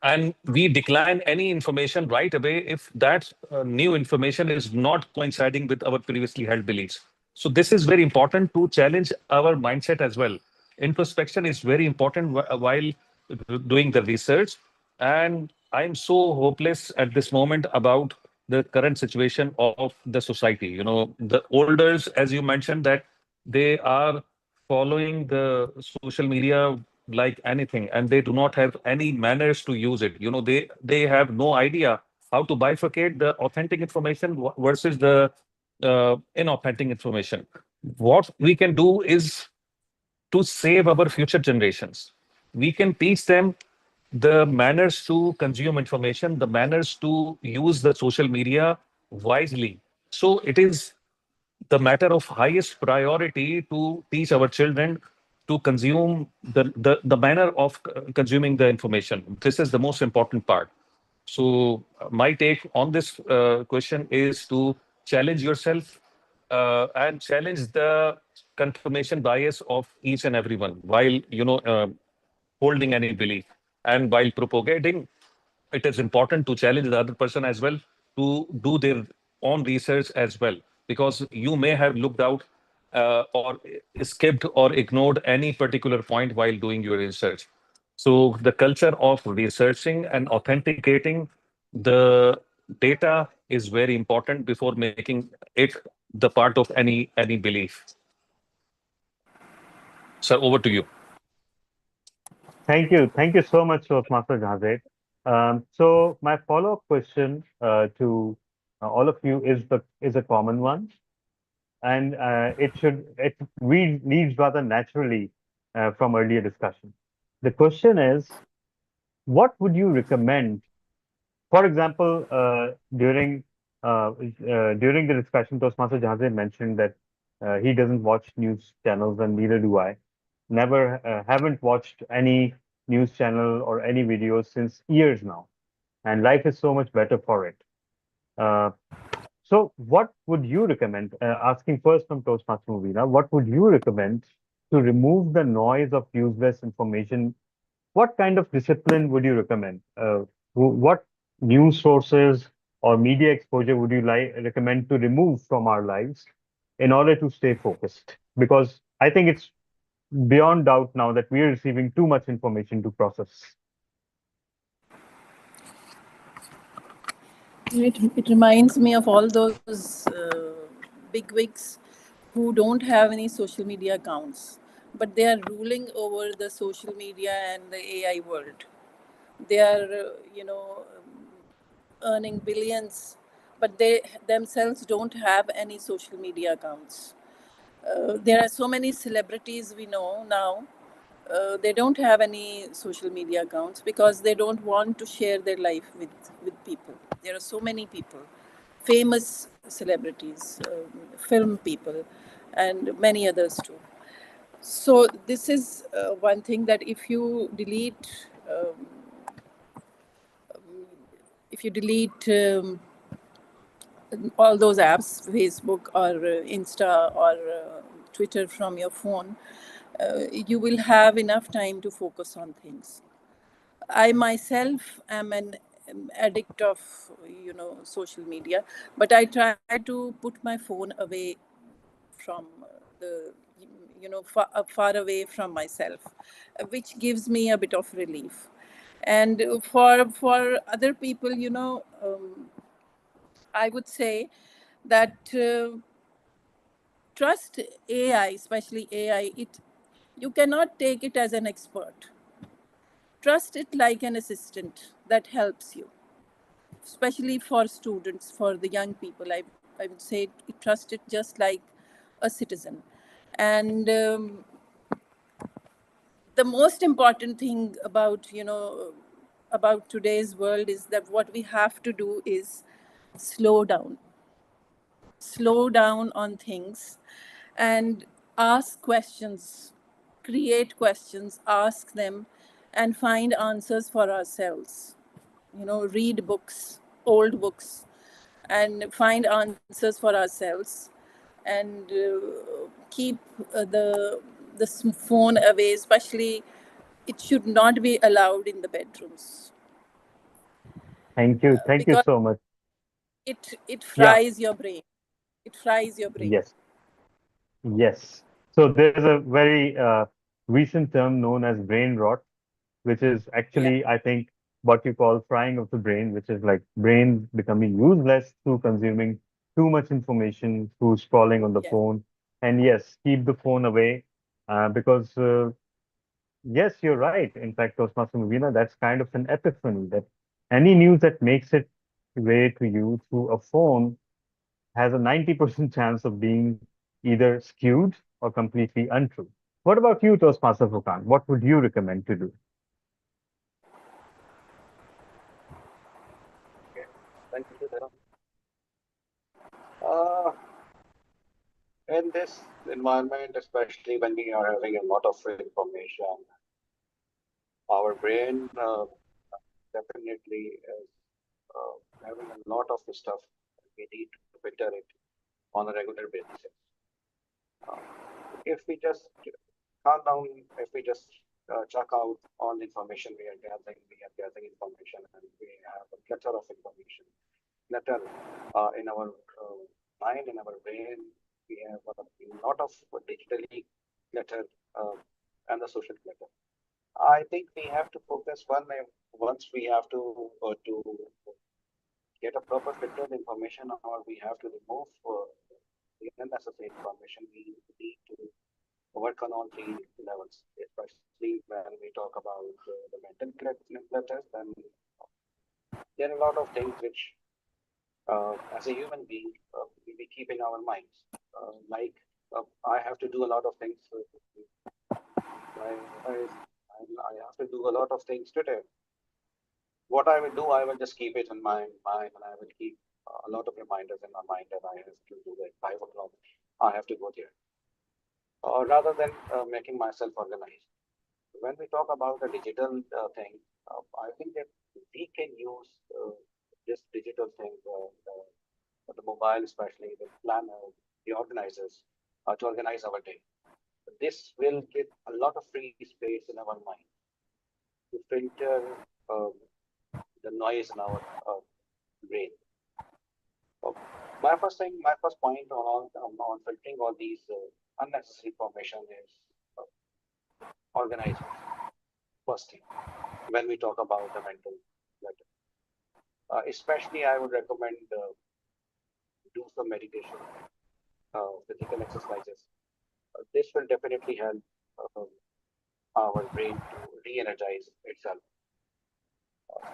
and we decline any information right away if that new information is not coinciding with our previously held beliefs. So this is very important to challenge our mindset as well. Introspection is very important while doing the research. And I'm so hopeless at this moment about the current situation of the society. The elders, as you mentioned, that they are following the social media like anything, and they do not have any manners to use it. They have no idea how to bifurcate the authentic information versus the inauthentic information. What we can do is to save our future generations. We can teach them the manners to consume information, the manners to use the social media wisely. So it is the matter of highest priority to teach our children to consume the manner of consuming the information. This is the most important part. So my take on this question is to challenge yourself and challenge the confirmation bias of each and everyone while holding any belief, and while propagating, it is important to challenge the other person as well to do their own research as well, because you may have looked out or skipped or ignored any particular point while doing your research. So the culture of researching and authenticating the data is very important before making it the part of any belief. Sir, over to you. Thank you. Thank you so much, Toastmaster Jahazed. So my follow-up question to all of you is a common one, and it leads rather naturally from earlier discussion. The question is, what would you recommend? For example, during the discussion, Toastmaster Jahazed mentioned that he doesn't watch news channels, and neither do I. Haven't watched any news channel or any videos since years now, and life is so much better for it. So what would you recommend? Asking first from Toastmaster Mubina, what would you recommend to remove the noise of useless information? What kind of discipline would you recommend? What news sources or media exposure would you recommend to remove from our lives in order to stay focused? Because I think it's beyond doubt now that we are receiving too much information to process. It reminds me of all those bigwigs who don't have any social media accounts, but they are ruling over the social media and the AI world. They are, earning billions, but they themselves don't have any social media accounts. There are so many celebrities we know now. They don't have any social media accounts because they don't want to share their life with people. There are so many people, famous celebrities, film people, and many others too. So this is one thing, that if you delete all those apps, Facebook or Insta or Twitter from your phone, you will have enough time to focus on things. I myself am an addict of, social media, but I try to put my phone away from the, far away from myself, which gives me a bit of relief. And for other people, I would say that trust AI, especially AI. You cannot take it as an expert. Trust it like an assistant that helps you, especially for students, for the young people. I would say trust it just like a citizen. And the most important thing about today's world is that what we have to do is slow down on things and ask questions, create questions, ask them, and find answers for ourselves. Read books, old books, and find answers for ourselves, and keep the phone away. Especially, it should not be allowed in the bedrooms Thank you. Thank you because so much. it Yeah. fries your brain. It fries your brain. Yes. Yes. So there's a very recent term known as brain rot, which is actually, I think, what you call frying of the brain, which is like brain becoming useless through consuming too much information, through scrolling on the phone. And yes, keep the phone away because, yes, you're right. In fact, Toastmaster Movina, that's kind of an epiphany that any news that makes it way to you through a phone has a 90% chance of being either skewed or completely untrue. What about you, Toastmaster Furqan? What would you recommend to do? Okay. Thank you, Dharam. Uh, in this environment, especially when we are having a lot of information, our brain definitely is having a lot of stuff. We need to filter it on a regular basis. If we just calm down, if we just check out all the information we are gathering information, and we have a clutter of information, clutter in our mind, in our brain. We have a lot of digitally clutter and the social clutter. I think we have to focus once we have to get a proper filtered information, or we have to remove the unnecessary information. We need to work on all three levels, especially when we talk about the mental clutters. Then there are a lot of things which, as a human being, we keep in our minds. Like I have to do a lot of things. I have to do a lot of things today. What I will do, I will just keep it in my mind, and I will keep a lot of reminders in my mind that I have to do at 5 o'clock. I have to go there, rather than making myself organized. When we talk about the digital thing, I think that we can use this digital thing, the mobile, especially the planner, the organizers, to organize our day. This will give a lot of free space in our mind to filter the noise in our brain. My first point on filtering all these unnecessary information is organizing. First thing, when we talk about the mental clutter, especially I would recommend do some meditation, physical exercises. This will definitely help our brain to re-energize itself.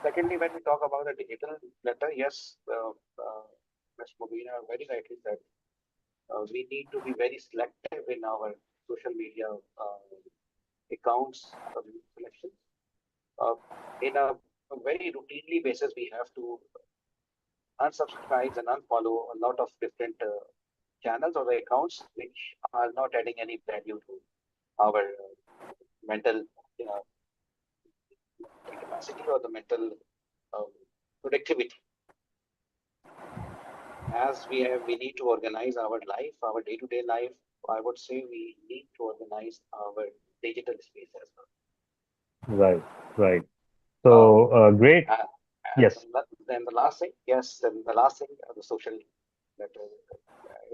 Secondly, when we talk about the digital clutter, yes, Ms. Movina very rightly said, we need to be very selective in our social media accounts selections. In a very routinely basis, we have to unsubscribe and unfollow a lot of different channels or the accounts which are not adding any value to our mental capacity or the mental productivity. As we need to organize our life, our day-to-day life. I would say we need to organize our digital space as well. Right, right. So great. Yes. Then the last thing, yes, then the last thing, the social that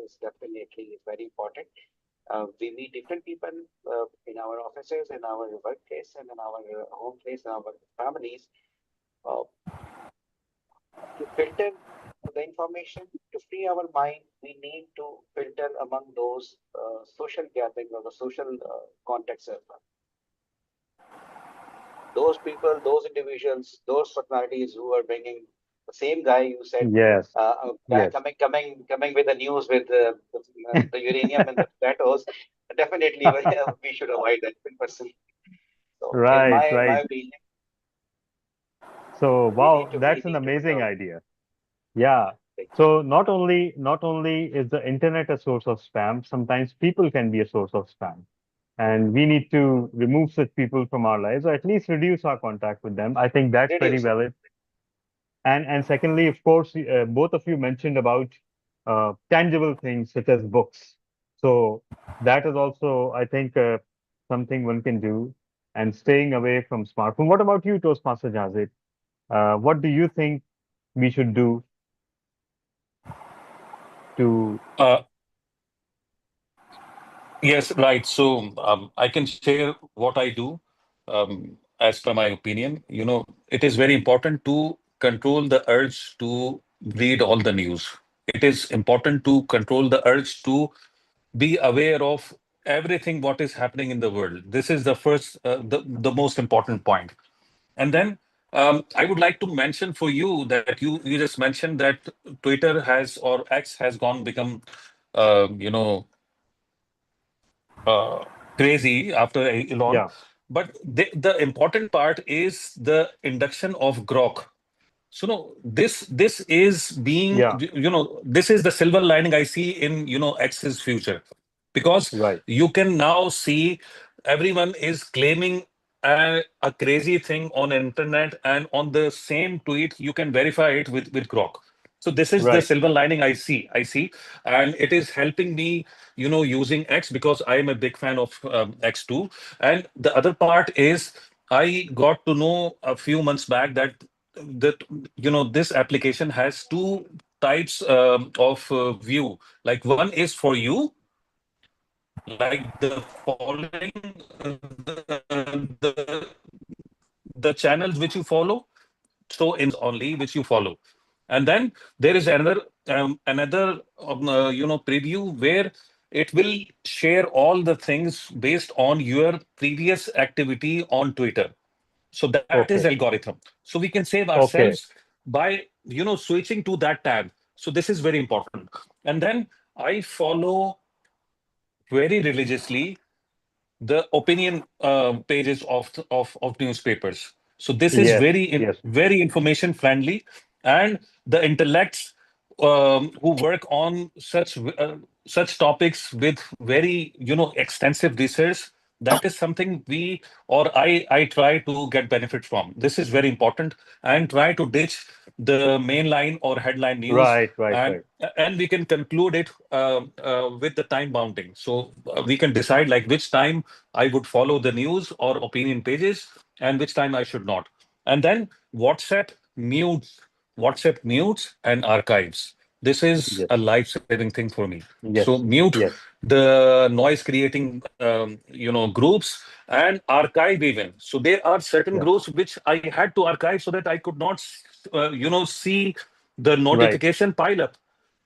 is definitely very important. We meet different people in our offices, in our workplace, and in our home place, in our families. To filter the information, to free our mind, we need to filter among those social gatherings or the social contexts as well. Those people, those individuals, those personalities who are bringing the same guy you said, Yes. guy coming with the news with the uranium and the potatoes, definitely we should avoid that person. So in my opinion. So wow, that's an amazing idea. Yeah. So not only is the internet a source of spam, sometimes people can be a source of spam. And we need to remove such people from our lives, or at least reduce our contact with them. I think that's very valid. And secondly, of course, both of you mentioned about tangible things such as books. So that is also, I think, something one can do, and staying away from smartphone. What about you, Toastmaster Jazid? What do you think we should do to? Yes, right. So I can share what I do as per my opinion. It is very important to control the urge to read all the news. It is important to control the urge to be aware of everything what is happening in the world. This is the first, the most important point. And then I would like to mention for you that you just mentioned that Twitter has, or X has become, uh, you know, crazy after Elon. Yeah. But the important part is the induction of Grok. So no, this is being, Yeah. this is the silver lining I see in, X's future, because you can now see everyone is claiming a crazy thing on internet, and on the same tweet you can verify it with Grok. So this is the silver lining I see, and it is helping me, using X, because I am a big fan of X too. And the other part is, I got to know a few months back that this application has two types of view. Like, one is for you, like the following the channels which you follow, so in only which you follow. And then there is another preview, where it will share all the things based on your previous activity on Twitter. So that is algorithm. So we can save ourselves by switching to that tab. So this is very important. And then I follow very religiously the opinion pages of newspapers. So this is very information friendly, and the intellects who work on such topics with very extensive research. That is something I try to get benefit from. This is very important, and try to ditch the mainline or headline news. And we can conclude it with the time bounding. So we can decide like which time I would follow the news or opinion pages, and which time I should not. And then WhatsApp mutes and archives. This is a life-saving thing for me. So mute the noise creating groups, and archive even. So there are certain groups which I had to archive so that I could not see the notification pile up.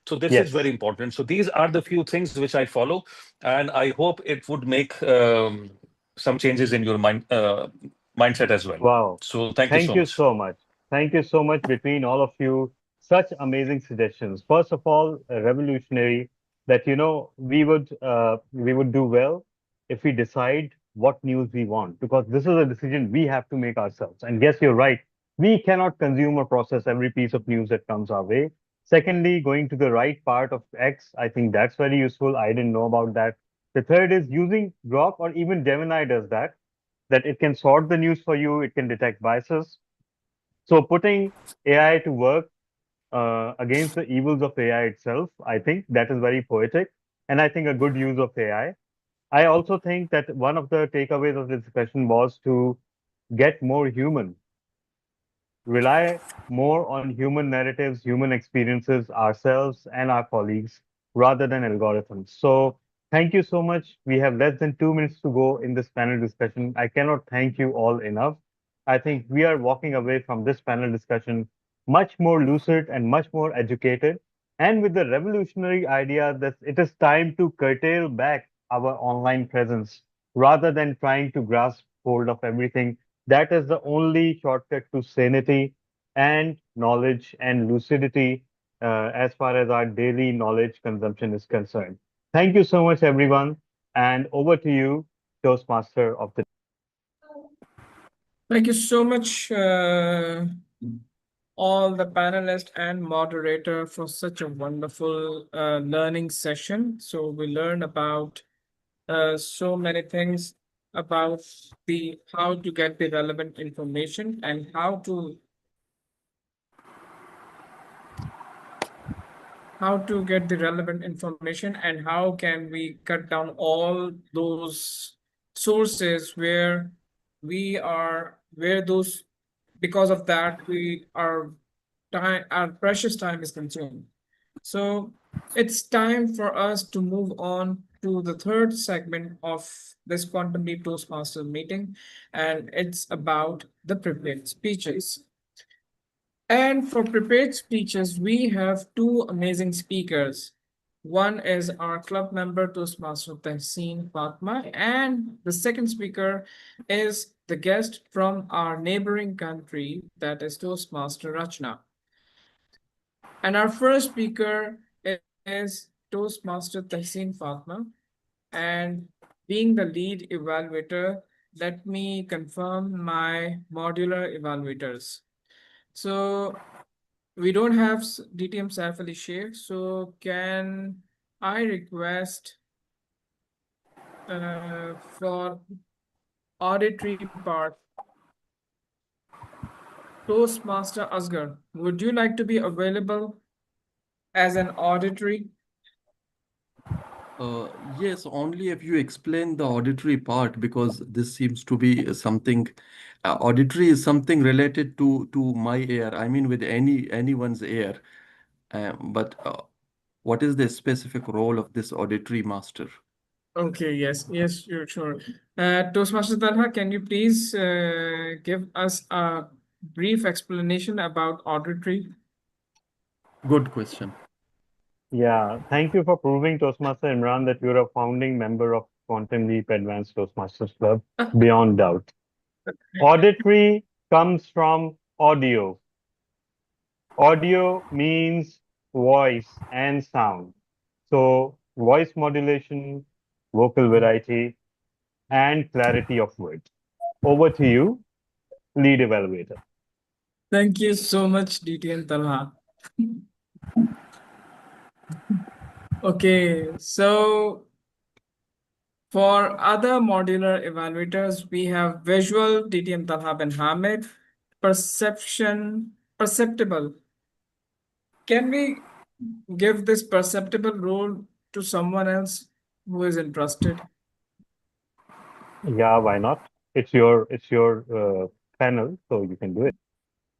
So this is very important. So these are the few things which I follow, and I hope it would make some changes in your mindset as well. Wow. So thank you so much. Thank you so much between all of you. Such amazing suggestions. First of all, revolutionary, that we would do well if we decide what news we want, because this is a decision we have to make ourselves. And yes, you're right. We cannot consume or process every piece of news that comes our way. Secondly, going to the right part of X, I think that's very useful. I didn't know about that. The third is using Grok, or even Gemini does that it can sort the news for you, it can detect biases. So putting AI to work against the evils of AI itself, I think that is very poetic, and I think a good use of AI. I also think that one of the takeaways of this discussion was to get more human. rely more on human narratives, human experiences, ourselves and our colleagues, rather than algorithms. So thank you so much. We have less than 2 minutes to go in this panel discussion. I cannot thank you all enough. I think we are walking away from this panel discussion much more lucid and much more educated, and with the revolutionary idea that it is time to curtail back our online presence rather than trying to grasp hold of everything. That is the only shortcut to sanity and knowledge and lucidity as far as our daily knowledge consumption is concerned. Thank you so much, everyone. And over to you, Toastmaster of the Thank you so much, all the panelists and moderator, for such a wonderful learning session. So we learned about so many things about the how to get the relevant information and how to get the relevant information, and how can we cut down all those sources where those, because of that, our precious time is consumed. So it's time for us to move on to the third segment of this Quantum Leap Toastmasters meeting, and it's about the prepared speeches. And for prepared speeches, we have two amazing speakers. One is our club member, Toastmaster Tehseen Fatma, and the second speaker is the guest from our neighboring country, that is Toastmaster Rachna. And our first speaker is Toastmaster Tehseen Fatma, and being the lead evaluator, let me confirm my modular evaluators. So we don't have DTM Saif Ali Sheikh, so can I request for auditory part, Toastmaster Asghar, would you like to be available as an auditory? Yes, only if you explain the auditory part, because this seems to be something. Auditory is something related to my ear. I mean, with anyone's ear. But what is the specific role of this auditory master? Okay, yes, you're sure. Toastmaster Talha, can you please give us a brief explanation about auditory? Good question. Yeah, thank you for proving, Toastmaster Imran, that you're a founding member of Quantum Leap Advanced Toastmasters Club, beyond doubt. Auditory comes from audio. Audio means voice and sound. So voice modulation, vocal variety, and clarity of words. Over to you, lead evaluator. Thank you so much, DTN Talha. Okay, so for other modular evaluators, we have visual, DTM Talha bin Hamid, perceptible. Can we give this perceptible role to someone else who is interested? Yeah, why not? It's your panel, so you can do it.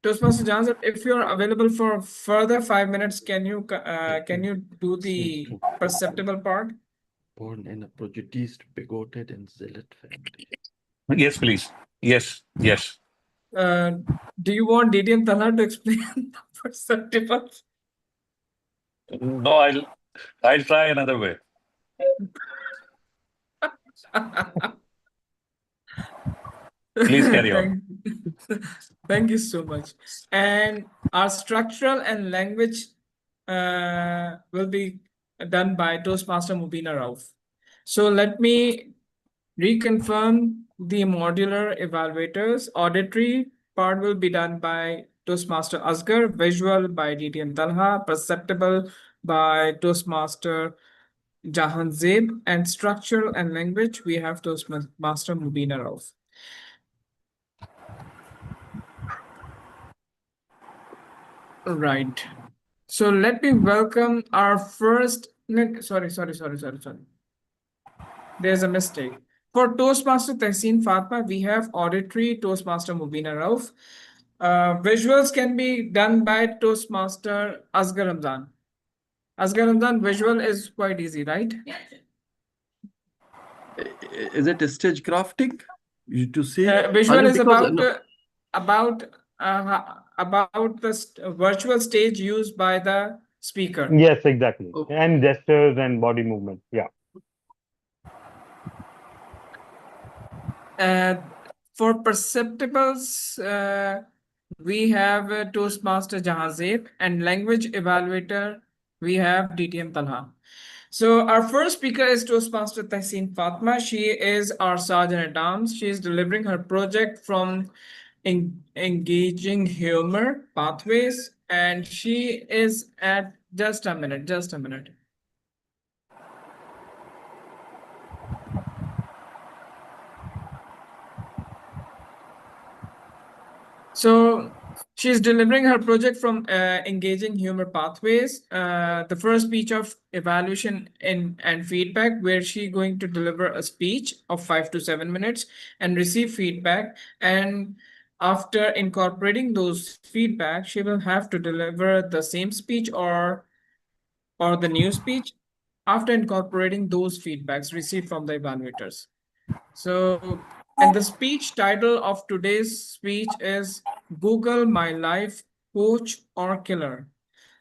Toastmaster Johnson, if you're available for further 5 minutes, can you do the perceptible part? Born in a prejudiced, bigoted, and zealot family. Yes, please. Yes. Do you want DTM Talha to explain the perceptible? No, I'll try another way. Please carry on. Thank you so much. And our structural and language will be done by Toastmaster Mubina Rauf. So let me reconfirm the modular evaluators. Auditory part will be done by Toastmaster Asghar, visual by DTM Talha, perceptible by Toastmaster Jahan Zeb, and structural and language, we have Toastmaster Mubina Rauf. Right. So let me welcome our first, sorry. There's a mistake. For Toastmaster Tehseen Fatma, we have auditory Toastmaster Mubina Rauf. Visuals can be done by Toastmaster Asghar Ramzan. Asghar Ramzan, visual is quite easy, right? Is it a stage crafting? To see? Visual is Because about the virtual stage used by the speaker. Yes, exactly. Okay. And gestures and body movement. Yeah. For perceptibles, we have Toastmaster Jahanzeb, and language evaluator, we have DTM Talha. So our first speaker is Toastmaster Tehseen Fatma. She is our Sergeant at Arms. She is delivering her project from Engaging Humor Pathways, and she is at just a minute. So she's delivering her project from Engaging Humor Pathways, the first speech of evaluation and feedback, where she's going to deliver a speech of 5 to 7 minutes and receive feedback. And after incorporating those feedback, she will have to deliver the same speech or the new speech after incorporating those feedbacks received from the evaluators. So, and the speech title of today's speech is Google My Life, Coach or Killer.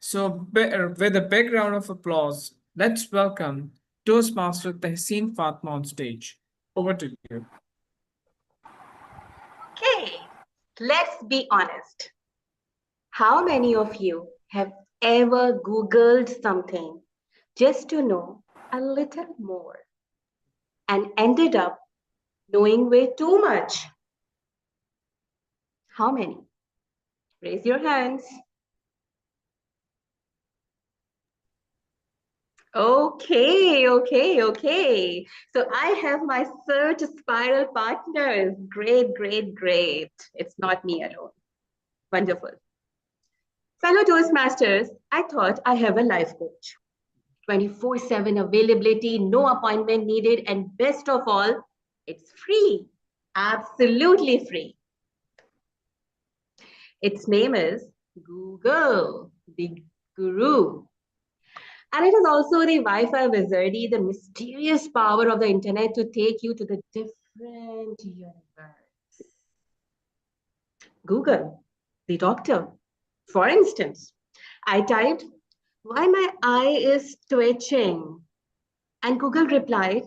So, with a big round of applause, let's welcome Toastmaster Tehseen Fatma on stage. Over to you. Okay, let's be honest. How many of you have ever Googled something just to know a little more and ended up knowing way too much? How many? Raise your hands. Okay. So I have my search spiral partners. Great. It's not me alone. Wonderful. Fellow Toastmasters, I thought I have a life coach. 24/7 availability, no appointment needed, and best of all, it's free. Absolutely free. Its name is Google, the guru. And it is also the Wi-Fi wizardy, the mysterious power of the internet to take you to the different universe. Google, the doctor. For instance, I typed, "Why my eye is twitching?" And Google replied,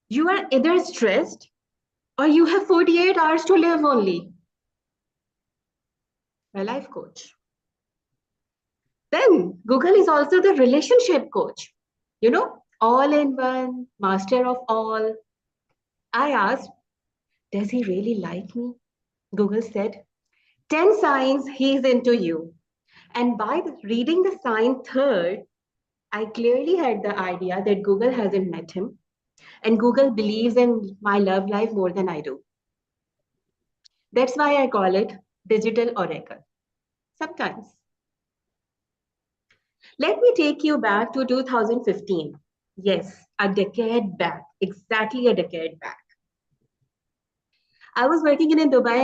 "You are either stressed or you have 48 hours to live only." My life coach. Then Google is also the relationship coach. You know, all in one, master of all. I asked, "Does he really like me?" Google said, 10 signs he's into you. And by reading the sign third, I clearly had the idea that Google hasn't met him. And Google believes in my love life more than I do. That's why I call it digital oracle. Sometimes. Let me take you back to 2015. Yes, a decade back, exactly a decade back. I was working in Dubai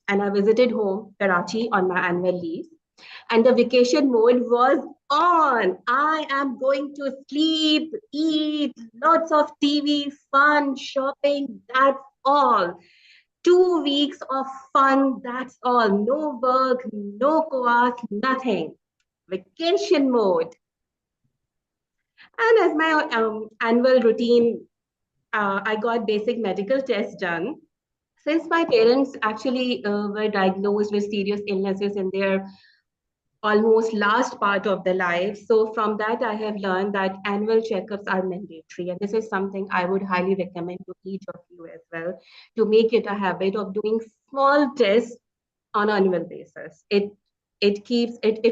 and I visited home, Karachi, on my annual leave. And the vacation mode was on. I am going to sleep, eat, lots of TV, fun, shopping, that's all. 2 weeks of fun, that's all. No work, no class, nothing. Vacation mode. And as my annual routine, I got basic medical tests done. Since my parents actually were diagnosed with serious illnesses in their almost last part of their life. So from that, I have learned that annual checkups are mandatory. And this is something I would highly recommend to each of you as well, to make it a habit of doing small tests on an annual basis. It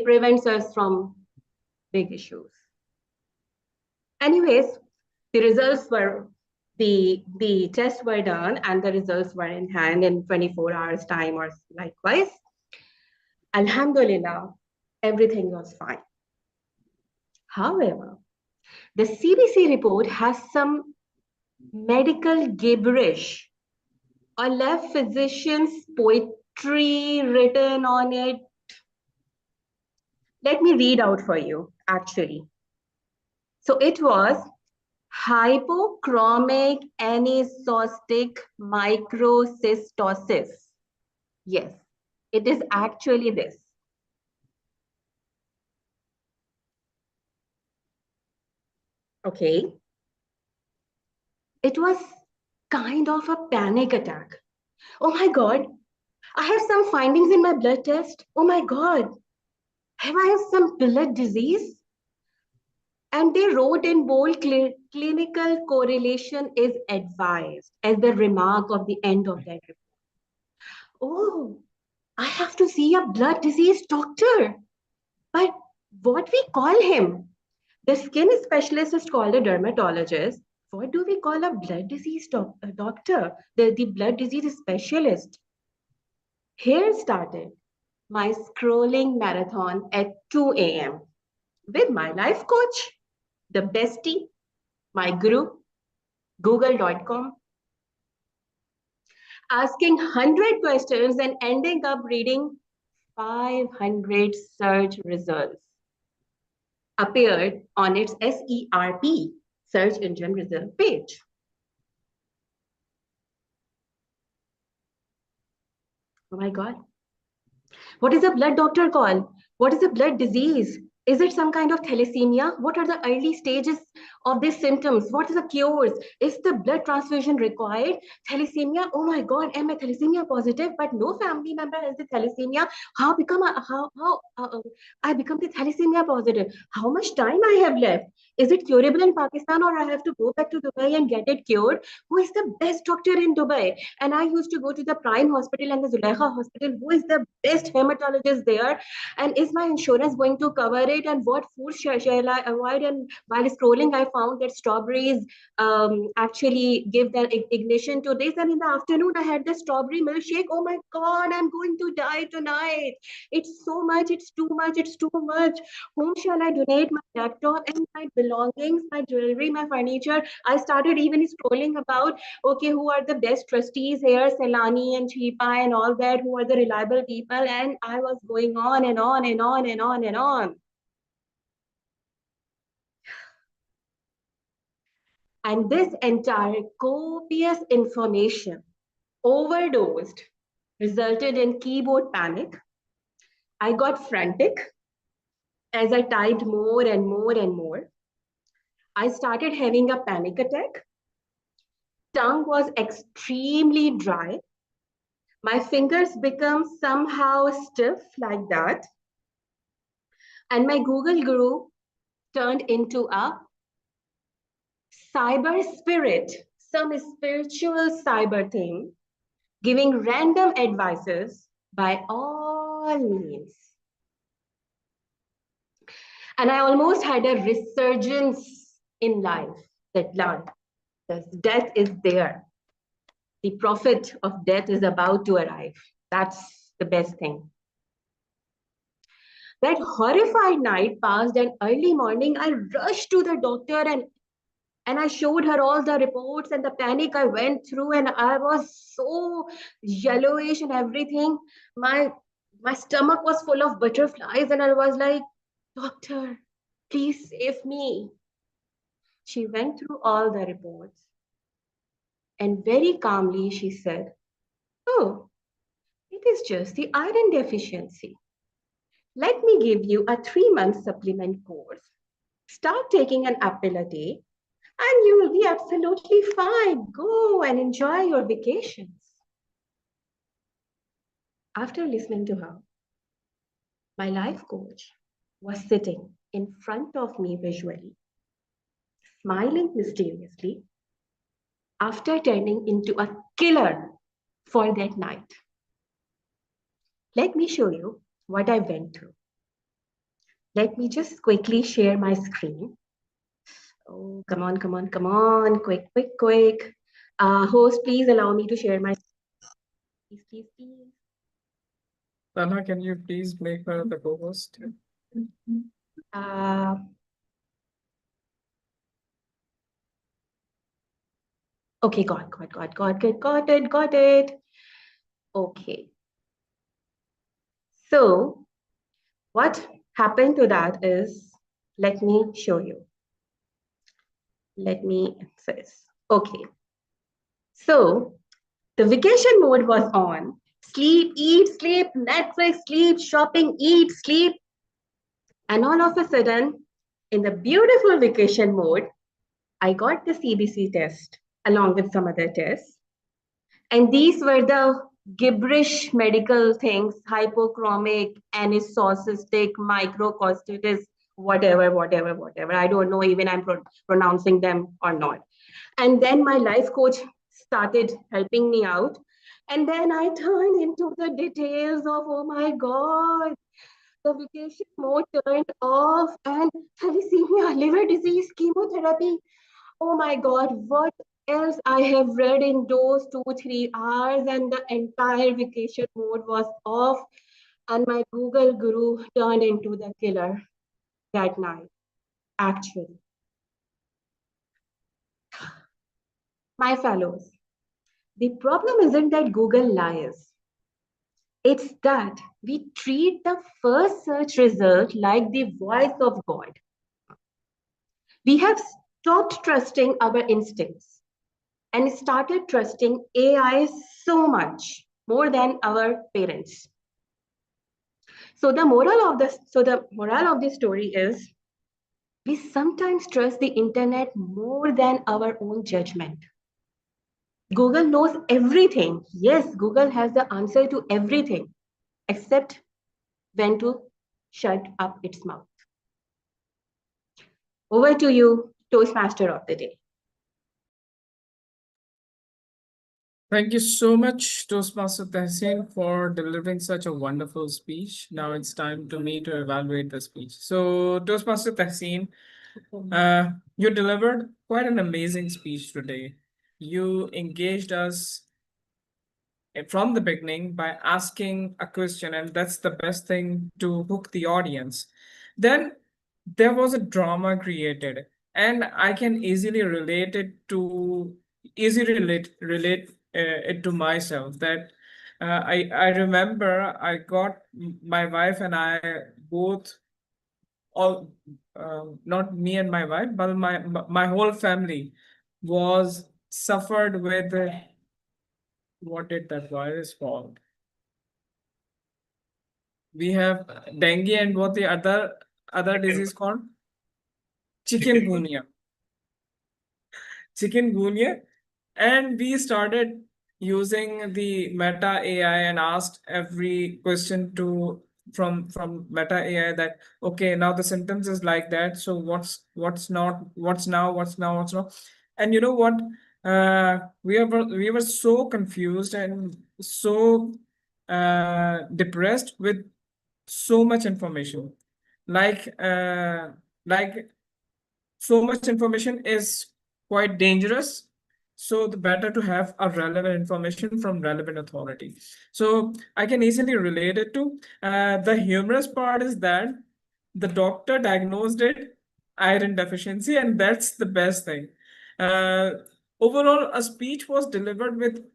prevents us from big issues. Anyways, the results were, the tests were done and the results were in hand in 24 hours time or likewise. Alhamdulillah, everything was fine. However, the CBC report has some medical gibberish or left physicians history written on it. Let me read out for you, actually. So it was hypochromic anisostic microcystosis. Yes, it is actually this. Okay. It was kind of a panic attack. Oh my God, I have some findings in my blood test. Oh my God, have I some blood disease? And they wrote in bold, clinical correlation is advised as the remark of the end of that report. Oh, I have to see a blood disease doctor. But what we call him? The skin specialist is called a dermatologist. What do we call a blood disease doctor? The blood disease specialist. Here started my scrolling marathon at 2 a.m. with my life coach, the bestie, my guru, google.com, asking 100 questions and ending up reading 500 search results appeared on its SERP, search engine result page. Oh my God. What is a blood doctor call? What is a blood disease? Is it some kind of thalassemia? What are the early stages of these symptoms? What are the cures? Is the blood transfusion required? Thalassemia? Oh my God, am I thalassemia positive? But no family member has the thalassemia. How I become the thalassemia positive? How much time I have left? Is it curable in Pakistan or I have to go back to Dubai and get it cured? Who is the best doctor in Dubai? And I used to go to the Prime Hospital and the Zulekha Hospital. Who is the best hematologist there? And is my insurance going to cover it? And what foods shall I avoid? And while scrolling, I found that strawberries actually give the ignition to this. And in the afternoon, I had the strawberry milkshake. Oh my God, I'm going to die tonight. It's so much, it's too much, it's too much. Whom shall I donate my laptop and my belongings, my jewelry, my furniture? I started even scrolling about, okay, who are the best trustees here, Selani and Chipa and all that, who are the reliable people? And I was going on and on and on and on and on. And this entire copious information overdosed resulted in keyboard panic. I got frantic as I typed more and more and more. I started having a panic attack. Tongue was extremely dry. My fingers become somehow stiff like that. And my Google guru turned into a cyber spirit, some spiritual cyber thing, giving random advices by all means. And I almost had a resurgence in life that Lord, death is there. The prophet of death is about to arrive. That's the best thing. That horrified night passed, and early morning, I rushed to the doctor and I showed her all the reports and the panic I went through, and I was so yellowish and everything. My stomach was full of butterflies, and I was like, doctor, please save me. She went through all the reports and very calmly she said, oh, it is just the iron deficiency. Let me give you a 3-month supplement course. Start taking an apple a day and you will be absolutely fine. Go and enjoy your vacations. After listening to her, my life coach was sitting in front of me visually, smiling mysteriously, after turning into a killer for that night. Let me show you what I went through. Let me just quickly share my screen. Oh, come on, come on, come on. Quick, quick, quick. Host, please allow me to share my screen. Please, please, please. Sana, can you please make her the co-host? Okay, got it. Okay. So what happened to that is, let me show you. Let me access. Okay. So the vacation mode was on. Sleep, eat, sleep, Netflix, sleep, shopping, eat, sleep. And all of a sudden, in the beautiful vacation mode, I got the CBC test along with some other tests. And these were the gibberish medical things, hypochromic, anisocystic, microcostis, whatever. I don't know even I'm pronouncing them or not. And then my life coach started helping me out. And then I turned into the details of, oh my God, the vacation mode turned off and thalassemia, liver disease, chemotherapy. Oh my God, what else I have read in those 2-3 hours, and the entire vacation mode was off, and my Google guru turned into the killer that night, actually. My fellows, the problem isn't that Google lies. It's that we treat the first search result like the voice of God. We have stopped trusting our instincts and started trusting AI so much more than our parents. So the moral of the story is, we sometimes trust the internet more than our own judgment. Google knows everything. Yes, Google has the answer to everything, except when to shut up its mouth. Over to you, Toastmaster of the day. Thank you so much, Toastmaster Tehseen, for delivering such a wonderful speech. Now it's time to me to evaluate the speech. So, Toastmaster Tehseen, you delivered quite an amazing speech today. You engaged us from the beginning by asking a question, and that's the best thing to hook the audience. Then there was a drama created, and I can easily relate it to it to myself. That I remember I got my wife and I both, all not me and my wife, but my whole family was suffered with what did that virus called? We have dengue, and what the other disease called? Chikungunya. Chikungunya. And we started using the Meta AI and asked every question from Meta AI that, okay, now the symptoms is like that. So what's now? And you know what? We were so confused and so depressed with so much information. Like so much information is quite dangerous. So the better to have a relevant information from relevant authority. So I can easily relate it to the humorous part is that the doctor diagnosed it iron deficiency, and that's the best thing. Overall, a speech was delivered with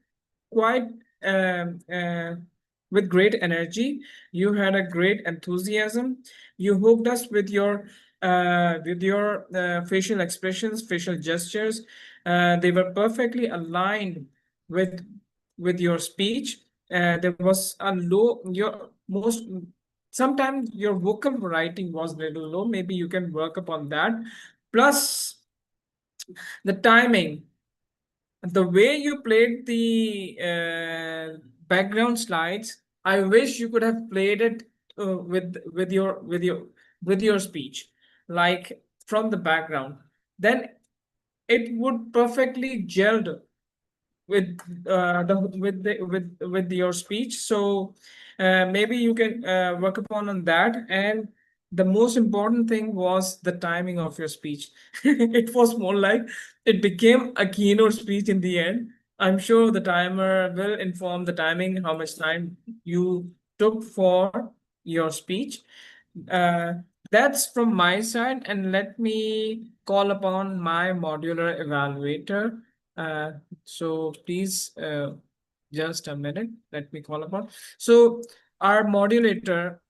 quite with great energy. You had a great enthusiasm. You hooked us with your facial expressions, facial gestures. They were perfectly aligned with your speech. There was a low, sometimes your vocal writing was little low. Maybe you can work upon that. Plus, the timing, the way you played the background slides, I wish you could have played it with your speech, like from the background. Then it would perfectly gelled with with your speech. So maybe you can work upon on that. And the most important thing was the timing of your speech. It was more like it became a keynote speech in the end. I'm sure the timer will inform the timing, how much time you took for your speech. That's from my side, and let me call upon my modular evaluator. So please, just a minute, let me call upon. So our modulator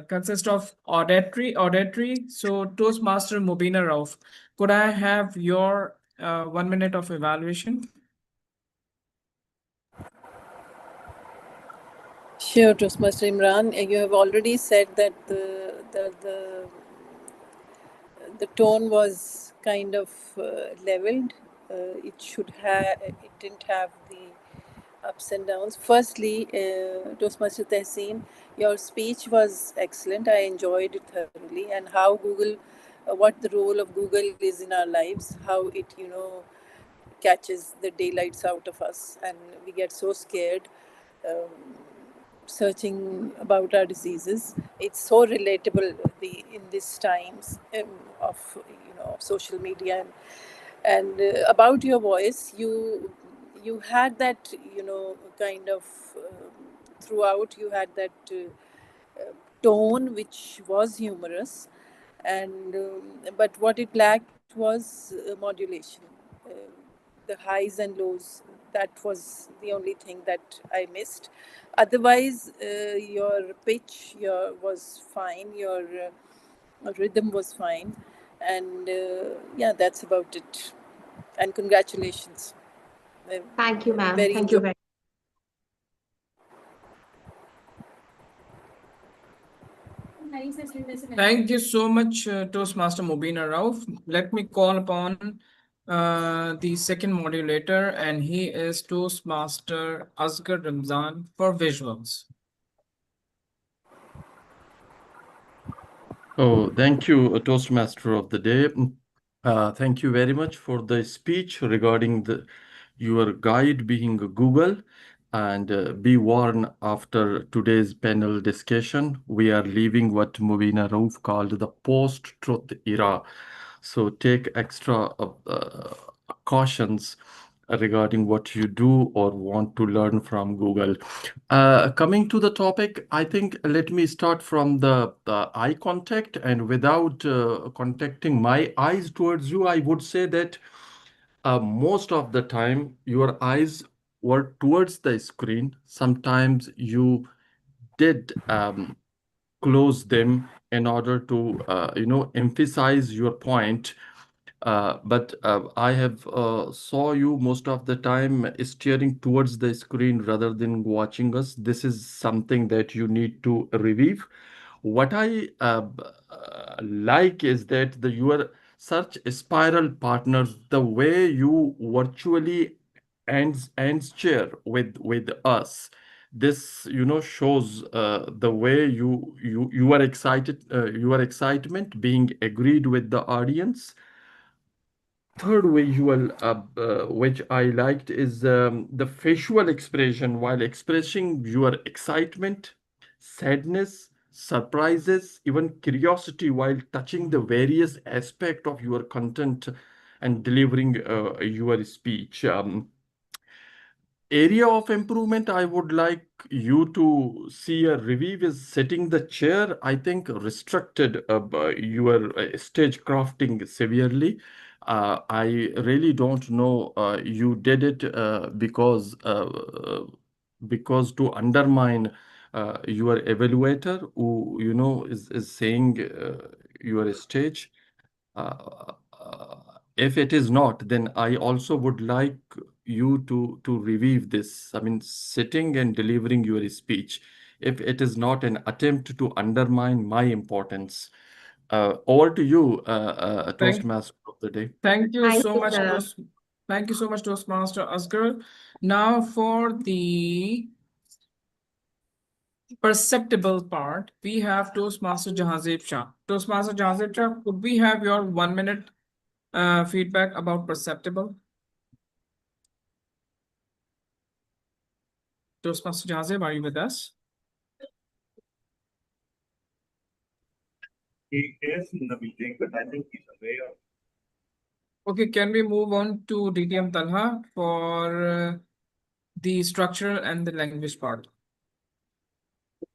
consists of auditory. So Toastmaster Mubina Rauf, could I have your 1 minute of evaluation? Sure, Toastmaster Imran. You have already said that the tone was kind of leveled. It didn't have the ups and downs. Firstly, Toastmaster Tehseen, your speech was excellent. I enjoyed it thoroughly, and how Google, what the role of Google is in our lives, how it, catches the daylights out of us, and we get so scared searching about our diseases. It's so relatable in these times of social media, and about your voice, you had that kind of throughout you had that tone which was humorous, and but what it lacked was modulation. The highs and lows, that was the only thing that I missed. Otherwise, your pitch was fine, your rhythm was fine, and yeah, that's about it. And congratulations. Thank you, ma'am. Very Thank you very Thank you so much, Toastmaster Mubina Rauf. Let me call upon the second modulator, and he is Toastmaster Asghar Ramzan for visuals. Oh, thank you, Toastmaster of the day. Thank you very much for the speech regarding your guide being Google. And be warned, after today's panel discussion, we are leaving what Mubina Rauf called the post-truth era. So take extra cautions regarding what you do or want to learn from Google. Coming to the topic, I think let me start from the eye contact, and without contacting my eyes towards you, I would say that most of the time your eyes were towards the screen. Sometimes you did close them in order to emphasize your point. But I have saw you most of the time staring towards the screen rather than watching us. This is something that you need to review. What I like is that you are such a spiral partner. The way you virtually ends chair with us. This shows the way you are excited. Your excitement being agreed with the audience. Third visual which I liked is the facial expression while expressing your excitement, sadness, surprises, even curiosity while touching the various aspect of your content and delivering your speech. Area of improvement I would like you to see a review is setting the chair. I think restricted your stage crafting severely. I really don't know you did it because to undermine your evaluator who is saying your stage. If it is not, then I also would like you to review this. I mean, sitting and delivering your speech. If it is not an attempt to undermine my importance. Over to you, Toastmaster of the day. Thank you Thank so you, much, sir. Thank you so much, Toastmaster Asghar. Now for the perceptible part, we have Toastmaster Jahazib Shah. Toastmaster Jahazib Shah, could we have your 1 minute feedback about perceptible? Toastmaster Jahazib, are you with us? He is in the meeting, but I think he's away. Okay, can we move on to DTM Talha for the structural and the language part?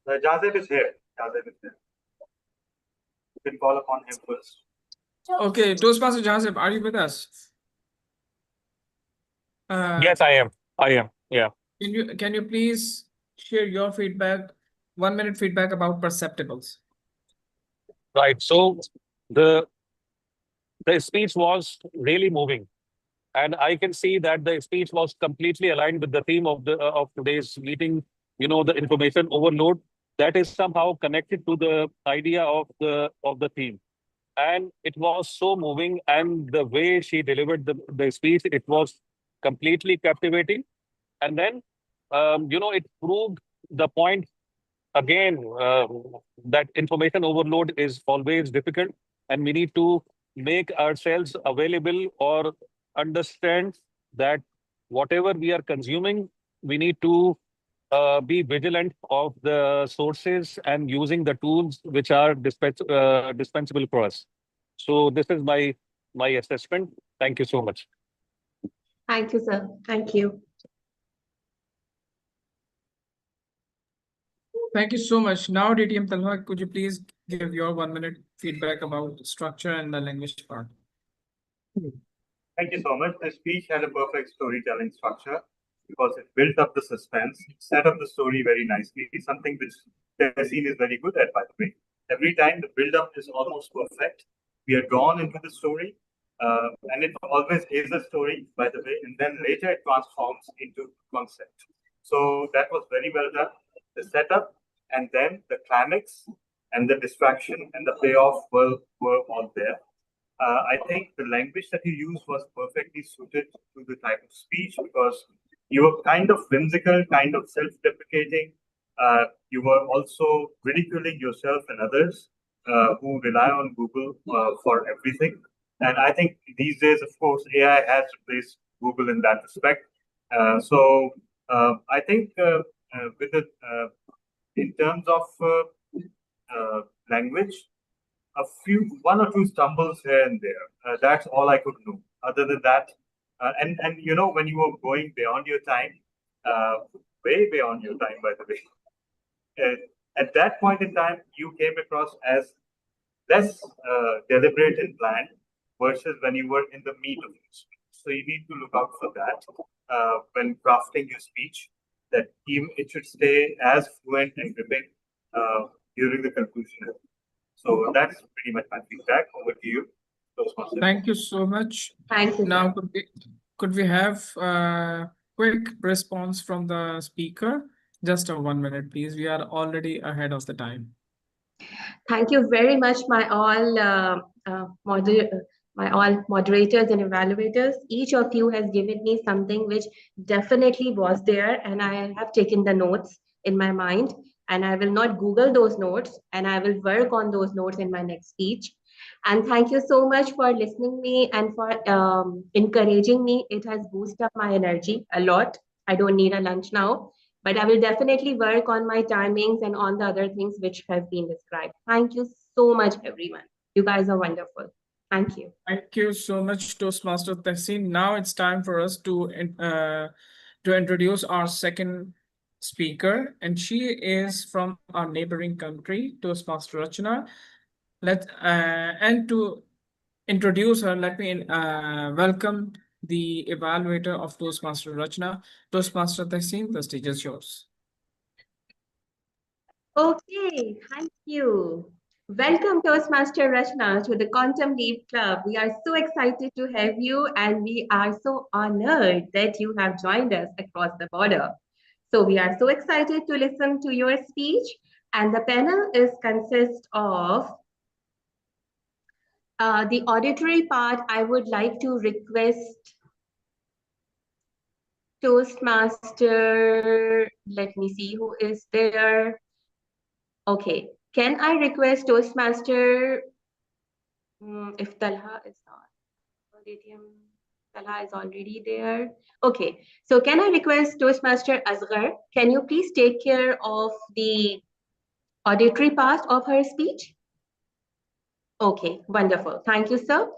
Jazeb is here. Jazeb is there. You can call upon him first. Okay, Toastmaster Jahazib, are you with us? Yes, I am. Yeah. Can you please share your feedback, 1 minute feedback about perceptibles. Right. So the speech was really moving, and I can see that the speech was completely aligned with the theme of the of today's meeting. You know, the information overload that is somehow connected to the idea of the theme, and it was so moving. And the way she delivered the speech, it was completely captivating. And then, it proved the point again, that information overload is always difficult, and we need to make ourselves available or understand that whatever we are consuming, we need to be vigilant of the sources and using the tools which are dispensable for us. So this is my assessment. Thank you so much. Thank you, sir. Thank you. Thank you so much. Now, DTM Talha, could you please give your 1 minute feedback about structure and the language part? Thank you so much. The speech had a perfect storytelling structure because it built up the suspense, set up the story very nicely, something which Tehseen is very good at, by the way. Every time the build-up is almost perfect. We are drawn into the story, and it always is a story, by the way, and then later it transforms into concept. So that was very well done. The setup, and then the climax, and the distraction, and the payoff were all there. I think the language that you used was perfectly suited to the type of speech because you were kind of whimsical, kind of self-deprecating. You were also ridiculing yourself and others who rely on Google for everything. And I think these days, of course, AI has replaced Google in that respect. So I think with the in terms of language, one or two stumbles here and there. That's all I could do. Other than that, and when you were going beyond your time, way beyond your time, by the way, at that point in time, you came across as less deliberate and planned versus when you were in the meat of your speech. So you need to look out for that when crafting your speech, that even it should stay as fluent and gripping during the conclusion. So that's pretty much my feedback. Over to you. Thank you so much. Thank you. Now, could we have a quick response from the speaker? Just a 1 minute, please. We are already ahead of the time. Thank you very much, my all moderators and evaluators. Each of you has given me something which definitely was there, and I have taken the notes in my mind, and I will not Google those notes, and I will work on those notes in my next speech. And thank you so much for listening me and for encouraging me. It has boosted up my energy a lot. I don't need a lunch now, but I will definitely work on my timings and on the other things which have been described. Thank you so much, everyone. You guys are wonderful. Thank you. Thank you so much, Toastmaster Tehseen. Now it's time for us to introduce our second speaker, and she is from our neighboring country, Toastmaster Rachna. And to introduce her, let me welcome the evaluator of Toastmaster Rachna, Toastmaster Tehseen. The stage is yours. Okay, thank you. Welcome, Toastmaster Rachna, to the Quantum Leap Club. We are so excited to have you, and we are so honored that you have joined us across the border. So we are so excited to listen to your speech, and the panel consists of the auditory part. I would like to request Toastmaster, let me see who is there. Okay, can I request Toastmaster, if Talha is not, Talha is already there. Okay, so can I request Toastmaster Asghar, can you please take care of the auditory part of her speech? Okay, wonderful. Thank you, sir.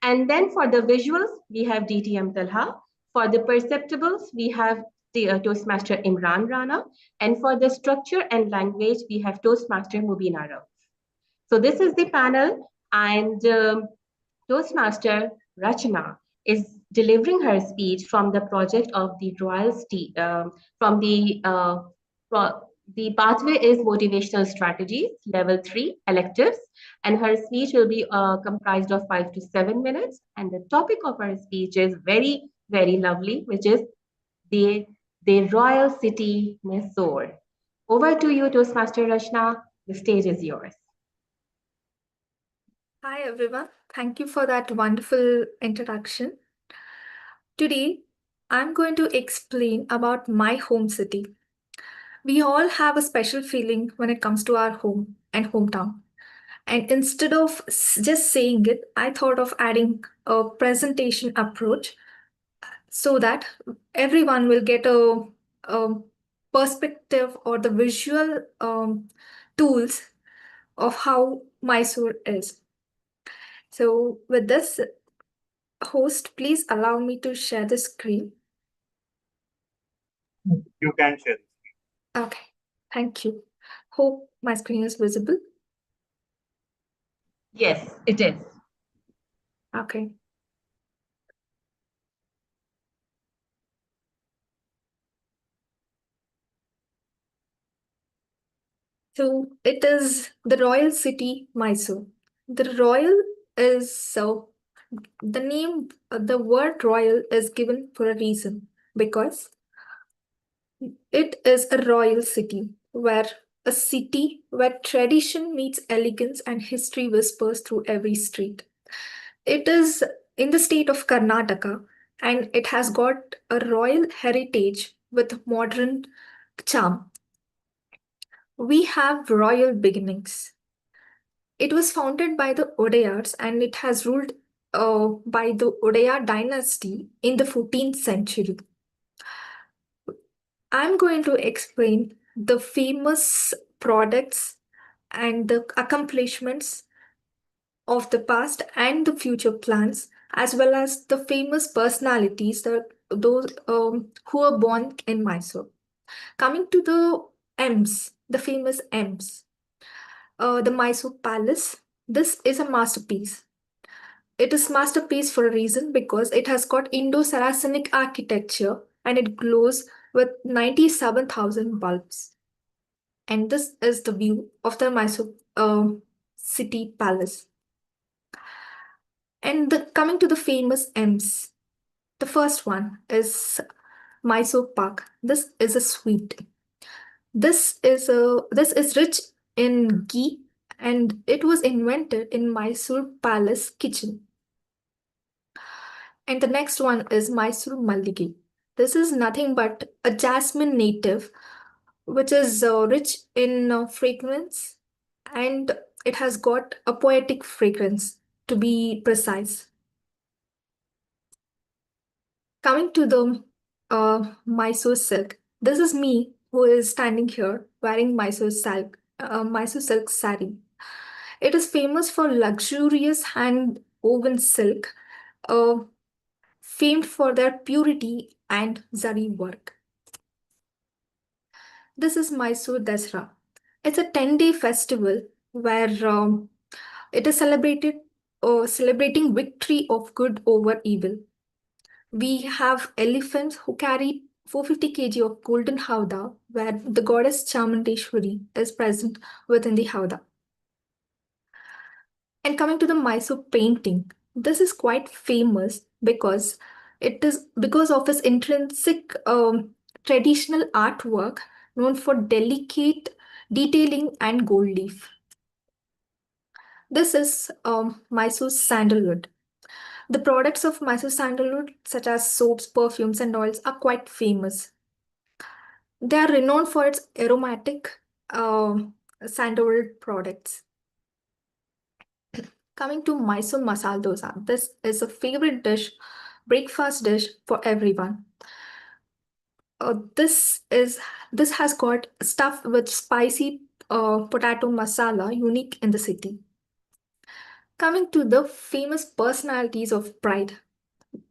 And then for the visuals, we have DTM Talha. For the perceptibles, we have the Toastmaster Imran Rana. And for the structure and language, we have Toastmaster Mubina Rauf. So this is the panel, and Toastmaster Rachna is delivering her speech from the project of the Royal from the The pathway is motivational strategies, level 3 electives, and her speech will be comprised of 5 to 7 minutes. And the topic of her speech is very, very lovely, which is the royal city, Mysore. Over to you, Toastmaster Rachna. The stage is yours. Hi, everyone. Thank you for that wonderful introduction. Today, I'm going to explain about my home city. We all have a special feeling when it comes to our home and hometown. And instead of just saying it, I thought of adding a presentation approach so that everyone will get a perspective or the visual tools of how Mysore is. So with this, host, please allow me to share the screen. You can share. Okay, thank you. Hope my screen is visible. Yes, it is. Okay. So it is the royal city, Mysore. The royal is the name, the word royal is given for a reason because it is a royal city where tradition meets elegance and history whispers through every street. It is in the state of Karnataka and it has got a royal heritage with modern charm. We have royal beginnings. It was founded by the Odayars and it has ruled by the Odaya dynasty in the 14th century. I'm going to explain the famous products and the accomplishments of the past and the future plans, as well as the famous personalities that those who were born in Mysore. Coming to the M's, the famous M's, the Mysore Palace. This is a masterpiece. It is masterpiece for a reason because it has got Indo-Saracenic architecture and it glows with 97,000 bulbs. And this is the view of the Mysore city palace. And coming to the famous M's, the first one is Mysore Park. This is a sweet. This is rich in ghee and it was invented in Mysore Palace kitchen. And the next one is Mysore Mallige. This is nothing but a jasmine native, which is rich in fragrance and it has got a poetic fragrance, to be precise. Coming to the Mysore silk. This is me who is standing here wearing Mysore silk sari. It is famous for luxurious hand-woven silk, famed for their purity and zari work. This is Mysore Dasra. It's a 10-day festival where it is celebrating victory of good over evil. We have elephants who carry 450 kg of golden howdah, where the goddess Chamundeshwari is present within the howdah. And coming to the Mysore painting, this is quite famous because of its intrinsic traditional artwork known for delicate detailing and gold leaf. This is Mysore sandalwood. The products of Mysore sandalwood, such as soaps, perfumes, and oils, are quite famous. They are renowned for its aromatic sandalwood products. Coming to Mysore masala dosa, this is a favorite dish, breakfast dish for everyone. This has got stuffed with spicy potato masala, unique in the city. Coming to the famous personalities of Pride.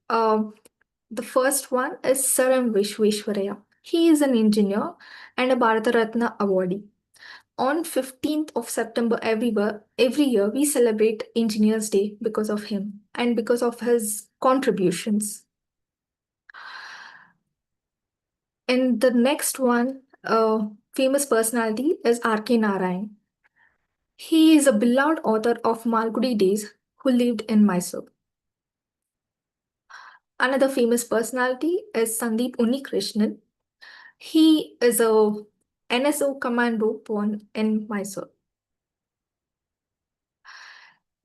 The first one is Sir M. Vishweshwaraya. He is an engineer and a Bharata Ratna awardee. On 15th of September every year, we celebrate Engineers Day because of him and because of his contributions. And the next one famous personality is R.K. Narayan. He is a beloved author of Malgudi Days who lived in Mysore. Another famous personality is Sandeep Unnikrishnan. He is a NSO commando born in Mysore.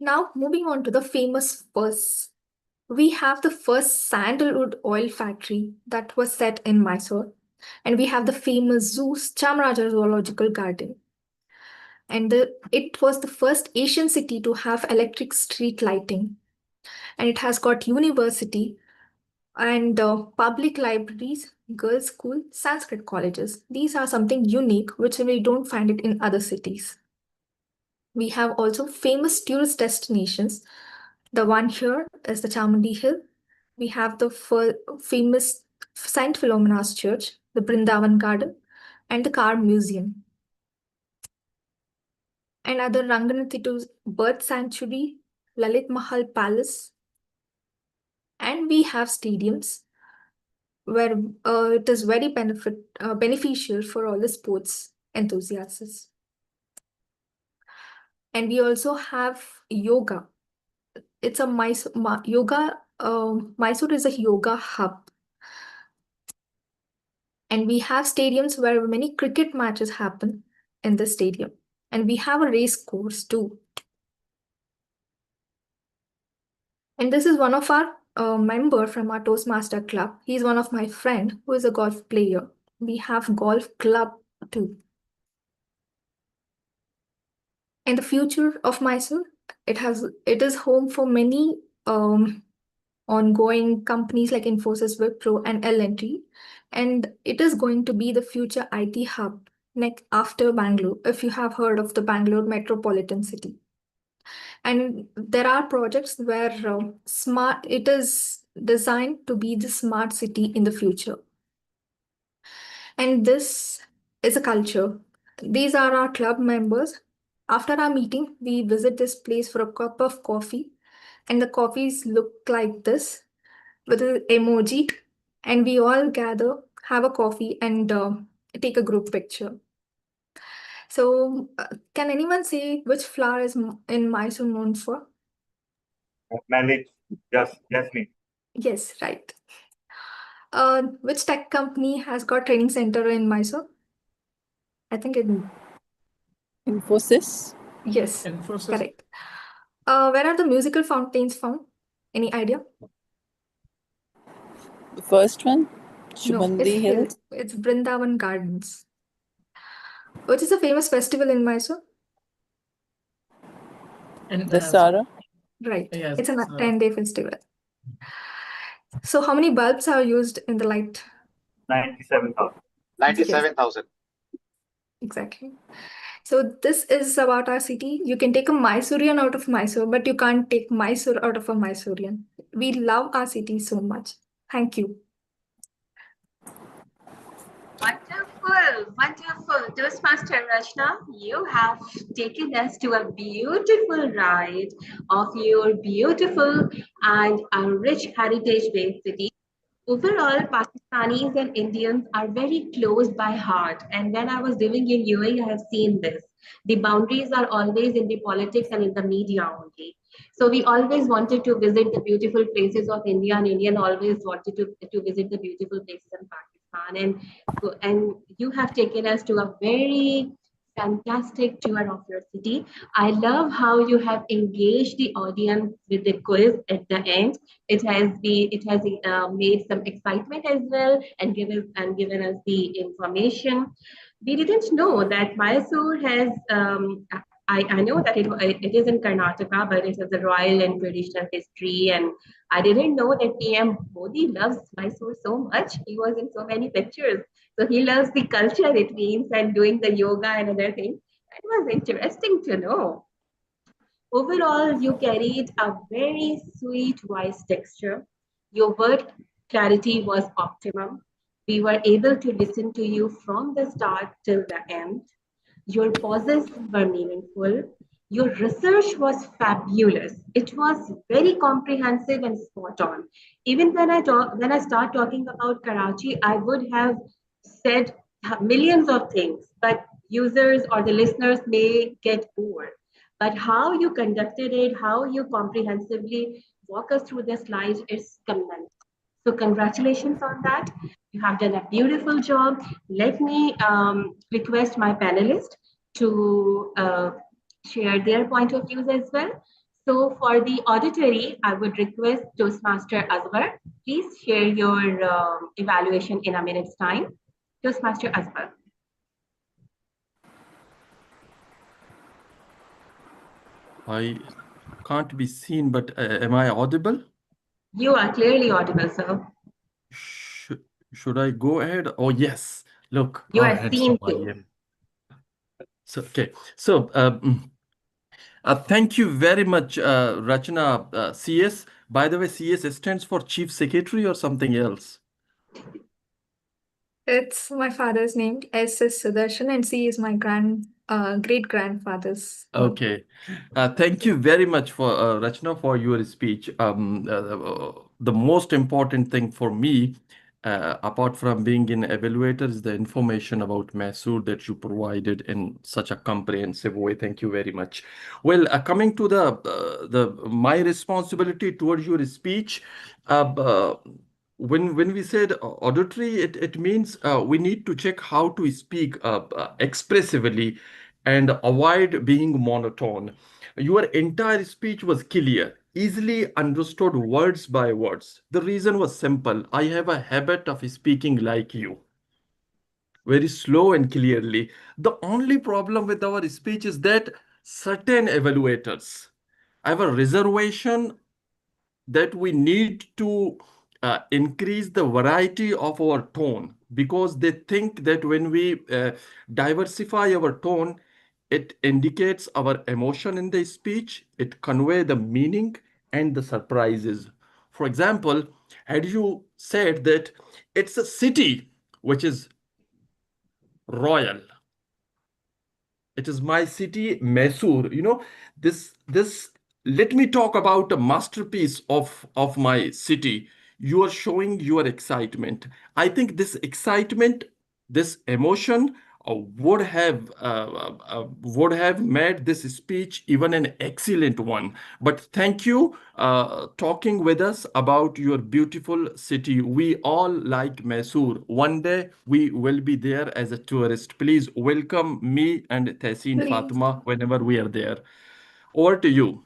Now, moving on to the famous first. We have the first sandalwood oil factory that was set in Mysore. And we have the famous zoo, Chamraja Zoological Garden. And it was the first Asian city to have electric street lighting. And it has got university and public libraries, girls' school, Sanskrit colleges. These are something unique, which we don't find it in other cities. We have also famous tourist destinations. The one here is the Chamundi Hill. We have the famous Saint Philomena's Church, the Brindavan Garden, and the Car Museum. Another Ranganathitu Bird Sanctuary, Lalit Mahal Palace, and we have stadiums where it is very beneficial for all the sports enthusiasts. And we also have yoga. It's a Mysore is a yoga hub. And we have stadiums where many cricket matches happen in the stadium. And we have a race course too. And this is one of our member from our Toastmaster club. He's one of my friend who is a golf player. We have golf club too. And the future of Mysore, it is home for many ongoing companies like Infosys, Wipro, and L&T. And it is going to be the future IT hub next after Bangalore, if you have heard of the Bangalore metropolitan city. And there are projects where it is designed to be the smart city in the future. And this is a culture. These are our club members. After our meeting, we visit this place for a cup of coffee. And the coffees look like this with an emoji. And we all gather, have a coffee, and take a group picture. So, can anyone say which flower is in Mysore known for? Mallet, Jasmine. Yes, right. Which tech company has got training center in Mysore? I think it. Infosys. Yes, Infosys. correct. Where are the musical fountains found? Any idea? The first one, No, Shumandi it's Hill. hills. It's Brindavan Gardens. Which is a famous festival in Mysore? And Dasara. Right. Yes, It's a Dasara. 10-day festival. So how many bulbs are used in the light? 97,000. 97,000. Exactly. So this is about our city. You can take a Mysorean out of Mysore, but you can't take Mysore out of a Mysorean. We love our city so much. Thank you. Wonderful, wonderful. Toastmaster Rachna, you have taken us to a beautiful ride of your beautiful and a rich heritage-based city. Overall, Pakistanis and Indians are very close by heart. And when I was living in UAE, I have seen this. The boundaries are always in the politics and in the media only. So we always wanted to visit the beautiful places of India, and Indian always wanted to visit the beautiful places in Pakistan. And you have taken us to a very fantastic tour of your city. I love how you have engaged the audience with the quiz at the end. It has made some excitement as well, and given us the information. We didn't know that Mysore has. I know that it is in Karnataka, but it has a royal and traditional history. And I didn't know that PM Modi loves Mysore so much. He was in so many pictures. So he loves the culture, it means, and doing the yoga and other things. It was interesting to know. Overall, you carried a very sweet voice texture. Your word clarity was optimum. We were able to listen to you from the start till the end. Your pauses were meaningful. Your research was fabulous. It was very comprehensive and spot on. Even when I start talking about Karachi, I would have said millions of things, but users or the listeners may get bored. But how you conducted it, how you comprehensively walk us through the slides is commendable. So congratulations on that. You have done a beautiful job. Let me request my panelists to share their point of views as well. So for the auditory, I would request Toastmaster Asghar, please share your evaluation in a minute's time. Toastmaster Asghar. I can't be seen, but am I audible? You are clearly audible, sir. Should I go ahead? Oh, yes. Look, You how are seen handsome I too. am. So, okay. So, thank you very much, Rachna. CS. By the way, CS stands for Chief Secretary or something else? It's my father's name, S.S. Sudarshan, and C is my great grandfather's name. Okay. Thank you very much for Rachna for your speech. The most important thing for me, apart from being an evaluator, is the information about Mysore that you provided in such a comprehensive way. Thank you very much. Well, coming to my responsibility towards your speech, when we said auditory, it means we need to check how to speak expressively and avoid being monotone. Your entire speech was clear, easily understood words by words. The reason was simple. I have a habit of speaking like you, very slow and clearly. The only problem with our speech is that certain evaluators have a reservation that we need to increase the variety of our tone, because they think that when we diversify our tone, it indicates our emotion in the speech, it conveys the meaning and the surprises. For example, had you said that it's a city which is royal, it is my city, Mysore, this let me talk about a masterpiece of my city. You are showing your excitement. I think this excitement, this emotion would have made this speech even an excellent one. But thank you talking with us about your beautiful city. We all like Mysore. One day we will be there as a tourist. Please welcome me and Tehseen Please. Fatima whenever we are there. Over to you.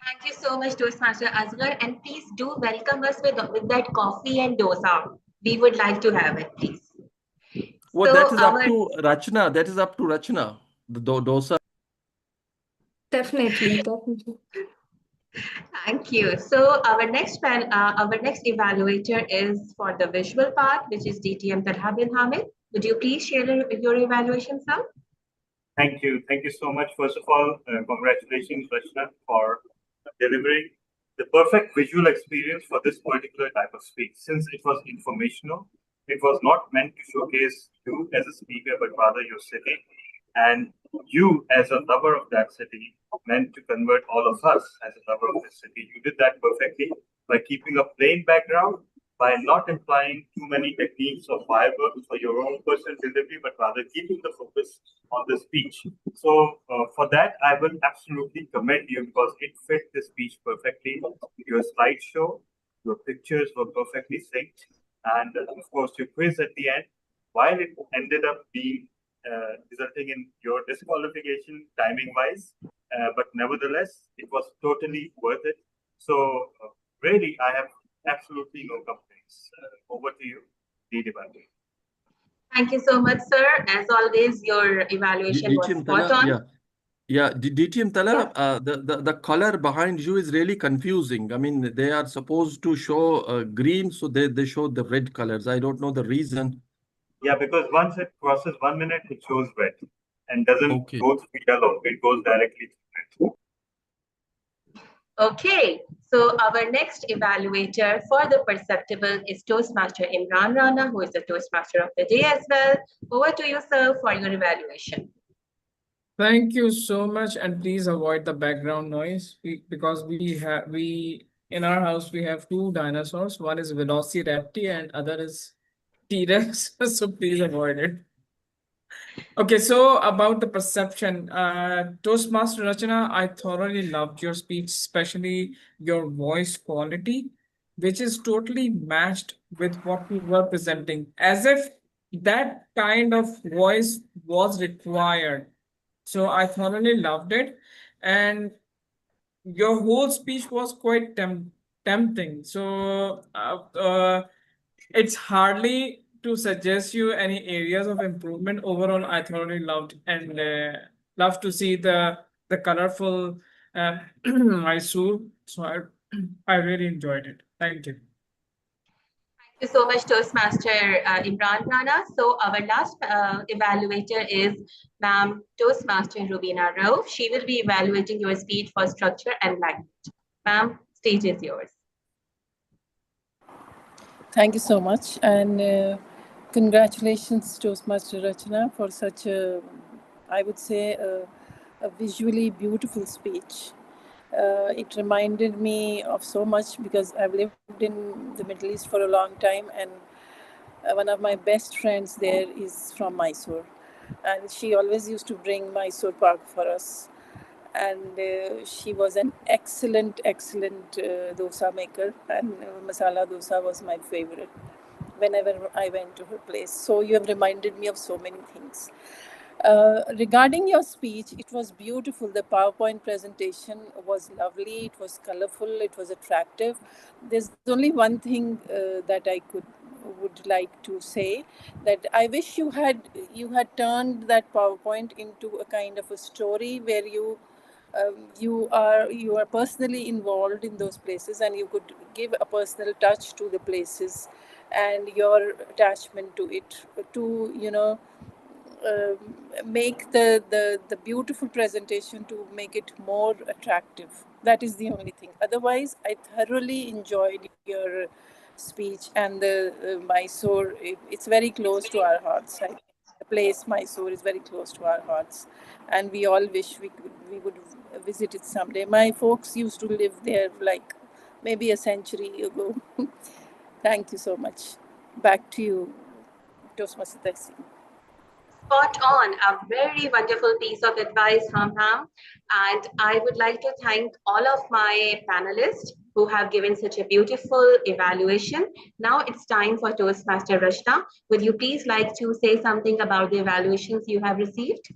Thank you so much, Toastmaster Asghar, and please do welcome us with that coffee and dosa. We would like to have it, please. Well, So that is up our- to Rachna. That is up to Rachna. The dosa. Definitely. Thank you. So our next evaluator is for the visual part, which is DTM Talha bin Hamid. Would you please share your evaluation, sir? Thank you. Thank you so much. First of all, congratulations, Rachna, for delivering the perfect visual experience for this particular type of speech. Since it was informational, it was not meant to showcase you as a speaker, but rather your city. And you, as a lover of that city, meant to convert all of us as a lover of the city. You did that perfectly by keeping a plain background, by not implying too many techniques or fireworks for your own personal delivery, but rather keeping the focus on the speech. So for that, I will absolutely commend you because it fit the speech perfectly. Your slideshow, your pictures were perfectly synced. And of course, your quiz at the end, while it ended up being resulting in your disqualification timing-wise, but nevertheless, it was totally worth it. So really, I have absolutely no complaints. Over to you, Didi Bandi. Thank you so much, sir. As always, your evaluation was spot on. Yeah, DTM Tala, the color behind you is really confusing. I mean, they are supposed to show green, so they show the red colors. I don't know the reason. Yeah, because once it crosses 1 minute, it shows red and doesn't go through yellow. It goes directly to red. Okay, so our next evaluator for the perceptible is Toastmaster Imran Rana, who is the Toastmaster of the day as well. Over to you, sir, for your evaluation. Thank you so much, and please avoid the background noise because we in our house we have two dinosaurs. One is Velociraptor and other is T-Rex, so please avoid it. Okay, so about the perception, Toastmaster Rachana, I thoroughly loved your speech, especially your voice quality, which is totally matched with what you were presenting, as if that kind of voice was required. So I thoroughly loved it, and your whole speech was quite tempting. So it's hardly to suggest you any areas of improvement. Overall, I thoroughly loved and love to see the colorful Mysore. So I really enjoyed it. Thank you. Thank you so much, Toastmaster Imran Rana. So our last evaluator is Ma'am Toastmaster Rubina Rauf. She will be evaluating your speech for structure and language. Ma'am, stage is yours. Thank you so much, and congratulations, Toastmaster Rachana, for such a, I would say, a visually beautiful speech. It reminded me of so much because I've lived in the Middle East for a long time, and one of my best friends there is from Mysore, and she always used to bring Mysore Pak for us. And she was an excellent dosa maker, and masala dosa was my favorite whenever I went to her place. So you have reminded me of so many things. Regarding your speech, it was beautiful. The PowerPoint presentation was lovely. It was colorful. It was attractive. There's only one thing that I would like to say, that I wish you had turned that PowerPoint into a kind of a story where you are personally involved in those places, and you could give a personal touch to the places and your attachment to it, to make the beautiful presentation, to make it more attractive. That is the only thing. Otherwise, I thoroughly enjoyed your speech, and the Mysore, it's very close to our hearts. The place Mysore is very close to our hearts, and we all wish we would visit it someday. My folks used to live there like maybe a century ago. Thank you so much. Back to you, Toastmaster Tahseen. Spot on, a very wonderful piece of advice from Ham. And I would like to thank all of my panelists who have given such a beautiful evaluation. Now it's time for Toastmaster Rachana. Would you please like to say something about the evaluations you have received?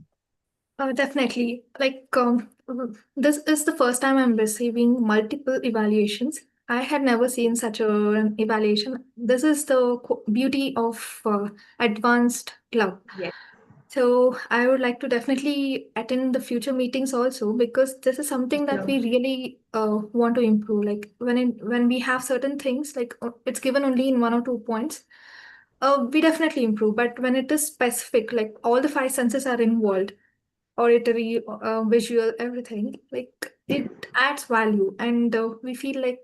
Definitely. This is the first time I'm receiving multiple evaluations. I had never seen such an evaluation. This is the beauty of advanced club. Yes. So I would like to definitely attend the future meetings also, because this is something that we really want to improve. Like when we have certain things, like it's given only in 1 or 2 points, we definitely improve. But when it is specific, like all the 5 senses are involved, auditory, visual, everything, like it adds value, and we feel like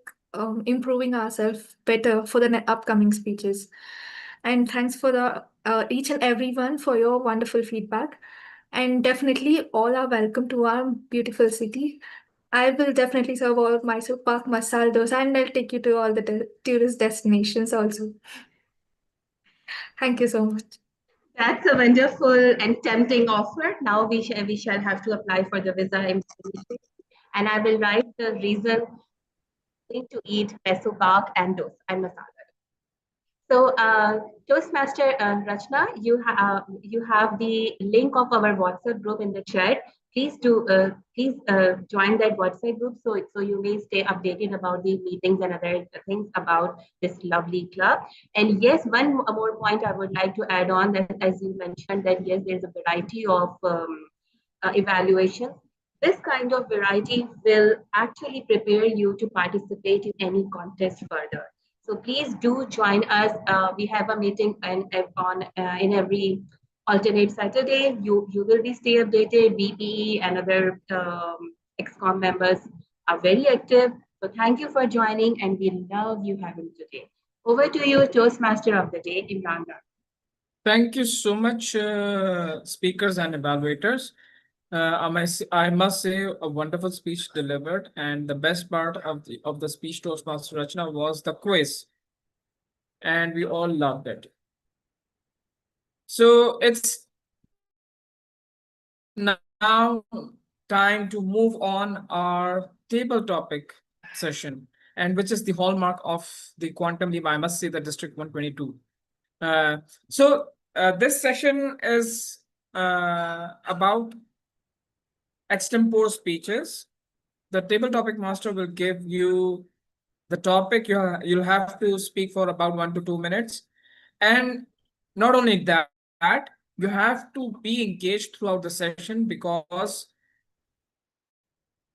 improving ourselves better for the upcoming speeches. And thanks for the each and everyone for your wonderful feedback. And definitely all are welcome to our beautiful city. I will definitely serve all Mysore Pak masala dosa, and I'll take you to all the tourist destinations also. Thank you so much. That's a wonderful and tempting offer. Now we shall have to apply for the visa immediately. And I will write the reason to eat peso pak and dosa and masala. So, Toastmaster Rachana, you have the link of our WhatsApp group in the chat. Please join that WhatsApp group so you may stay updated about the meetings and other things about this lovely club. And yes, one more point I would like to add on, that as you mentioned that yes, there's a variety of evaluations. This kind of variety will actually prepare you to participate in any contest further. So please do join us. We have a meeting in every alternate Saturday. You will be stay updated. VPE and other XCOM members are very active. So thank you for joining, and we love you having today. Over to you, Toastmaster of the Day, Imran. Thank you so much, speakers and evaluators. I must say, a wonderful speech delivered, and the best part of the speech, Toastmaster Rachana, was the quiz, and we all loved it. So it's now time to move on our table topic session, and which is the hallmark of the Quantum Leap, I must say, the District 122. This session is about extempore speeches. The table topic master will give you the topic. You'll have to speak for about 1 to 2 minutes. And not only that, you have to be engaged throughout the session, because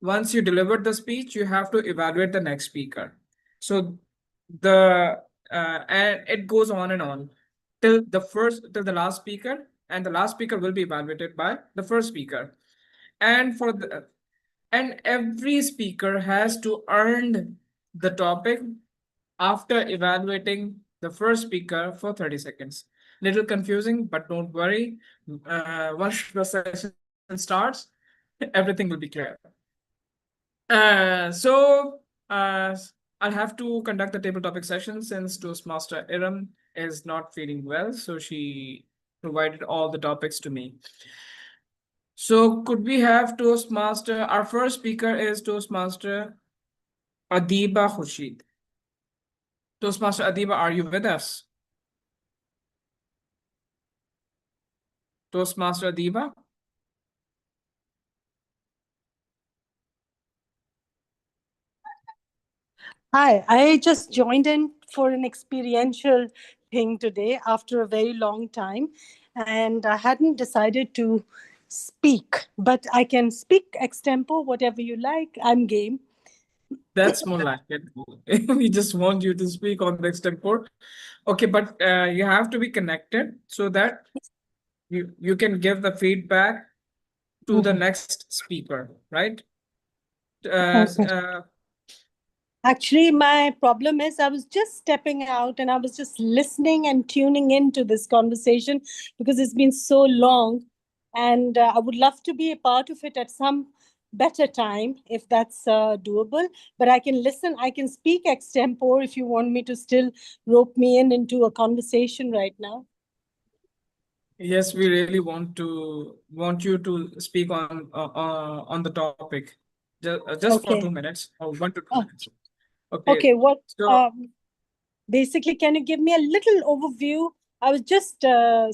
once you deliver the speech, you have to evaluate the next speaker. So and it goes on and on till the last speaker, and the last speaker will be evaluated by the first speaker. And every speaker has to earn the topic after evaluating the first speaker for 30 seconds. Little confusing, but don't worry. Once the session starts, everything will be clear. I'll have to conduct the table topic session since Toastmaster Iram is not feeling well, so she provided all the topics to me. So could we have Toastmaster? Our first speaker is Toastmaster Adiba Khurshid. Toastmaster Adiba, are you with us? Toastmaster Adiba? Hi, I just joined in for an experiential thing today after a very long time, and I hadn't decided to speak, but I can speak extempo, whatever you like. I'm game. That's more like it. We just want you to speak on the extempore. Okay, but you have to be connected so that you can give the feedback to the next speaker, right? Actually, my problem is I was just stepping out and I was just listening and tuning into this conversation because it's been so long, and I would love to be a part of it at some better time if that's doable. But I can listen, I can speak extempore if you want me to still rope me into a conversation right now. Yes, we really want you to speak on the topic, just for Okay. 2 minutes or 1 to 2 Oh. minutes. Okay. Okay, what So basically, can you give me a little overview? I was just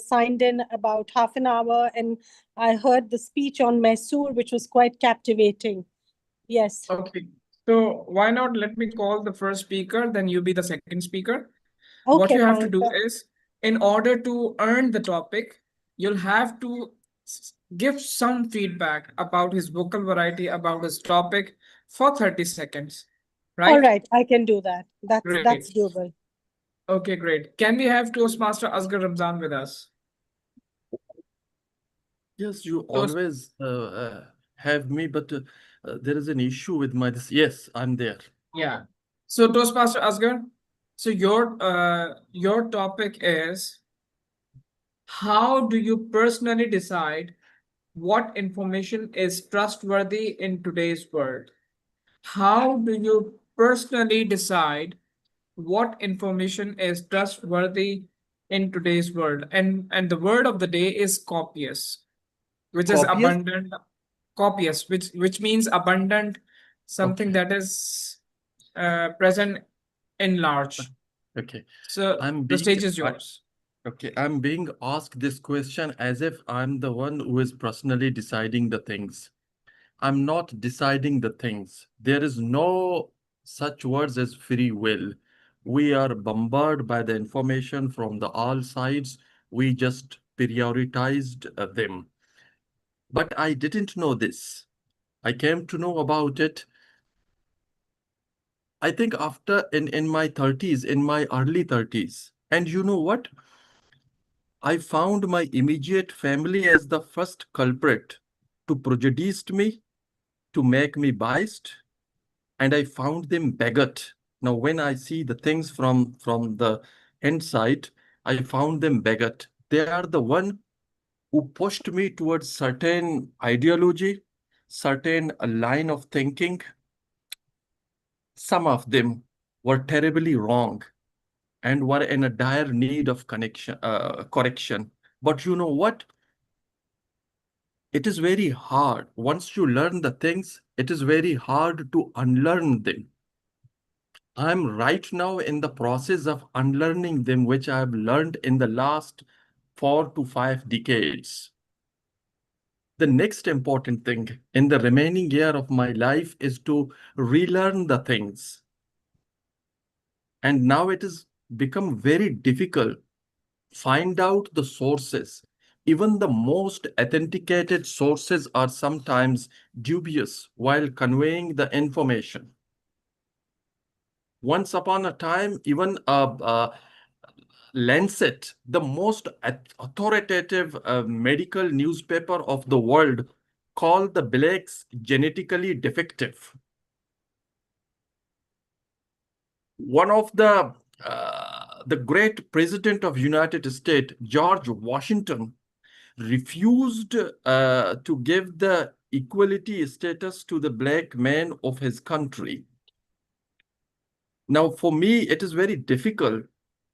signed in about half an hour and I heard the speech on Mysore, which was quite captivating. Yes. okay. So why not let me call the first speaker, then you be the second speaker. What Okay, you have to fine. do is, in order to earn the topic, you'll have to give some feedback about his vocal variety, about his topic for 30 seconds, right? All right, I can do that. That's Great. doable. Okay, great. Can we have Toastmaster Asghar Ramzan with us? Yes, you always have me, but there is an issue with my this. Yes, I'm there. Yeah. So Toastmaster Asghar, so your topic is, how do you personally decide what information is trustworthy in today's world? How do you personally decide what information is trustworthy in today's world? And the word of the day is copious, which is Copious? abundant. Copious, which means abundant, something Okay. that is present in large. Okay. So the stage is yours. Okay, I'm being asked this question as if I'm the one who is personally deciding the things. I'm not deciding the things. There is no such words as free will. We are bombarded by the information from the all sides. We just prioritized them. But I didn't know this. I came to know about it, I think after in my 30s, in my early 30s. And you know what? I found my immediate family as the first culprit to prejudice me, to make me biased, and I found them bigot. Now, when I see the things from the inside, I found them bigot. They are the one who pushed me towards certain ideology, certain line of thinking. Some of them were terribly wrong and were in a dire need of correction. But you know what? It is very hard. Once you learn the things, it is very hard to unlearn them. I'm right now in the process of unlearning them, which I've learned in the last 4 to 5 decades. The next important thing in the remaining year of my life is to relearn the things. And now it has become very difficult. Find out the sources. Even the most authenticated sources are sometimes dubious while conveying the information. Once upon a time, even Lancet, the most authoritative medical newspaper of the world, called the blacks genetically defective. One of the great president of United States, George Washington, refused to give the equality status to the black man of his country. Now, for me, it is very difficult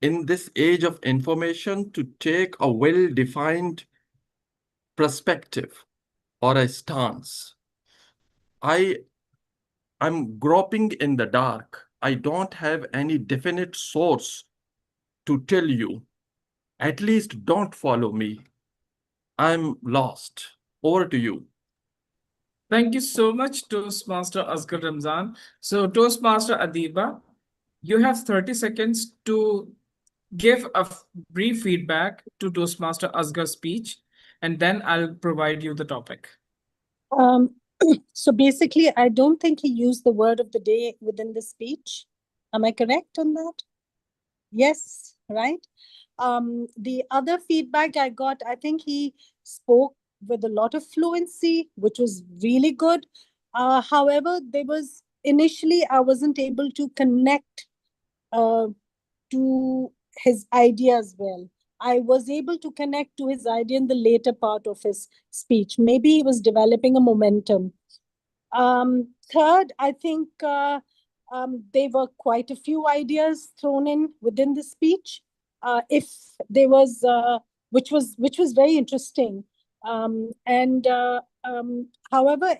in this age of information to take a well-defined perspective or a stance. I'm groping in the dark. I don't have any definite source to tell you. At least don't follow me. I'm lost. Over to you. Thank you so much, Toastmaster Asghar Ramzan. So, Toastmaster Adiba, you have 30 seconds to give a brief feedback to Toastmaster Asghar's speech, and then I'll provide you the topic. So basically, I don't think he used the word of the day within the speech. Am I correct on that? Yes, right? The other feedback I got, I think he spoke with a lot of fluency, which was really good. However, initially I wasn't able to connect to his idea as well. I was able to connect to his idea in the later part of his speech. Maybe he was developing a momentum. Third, I think there were quite a few ideas thrown in within the speech. If there was, which was very interesting. However,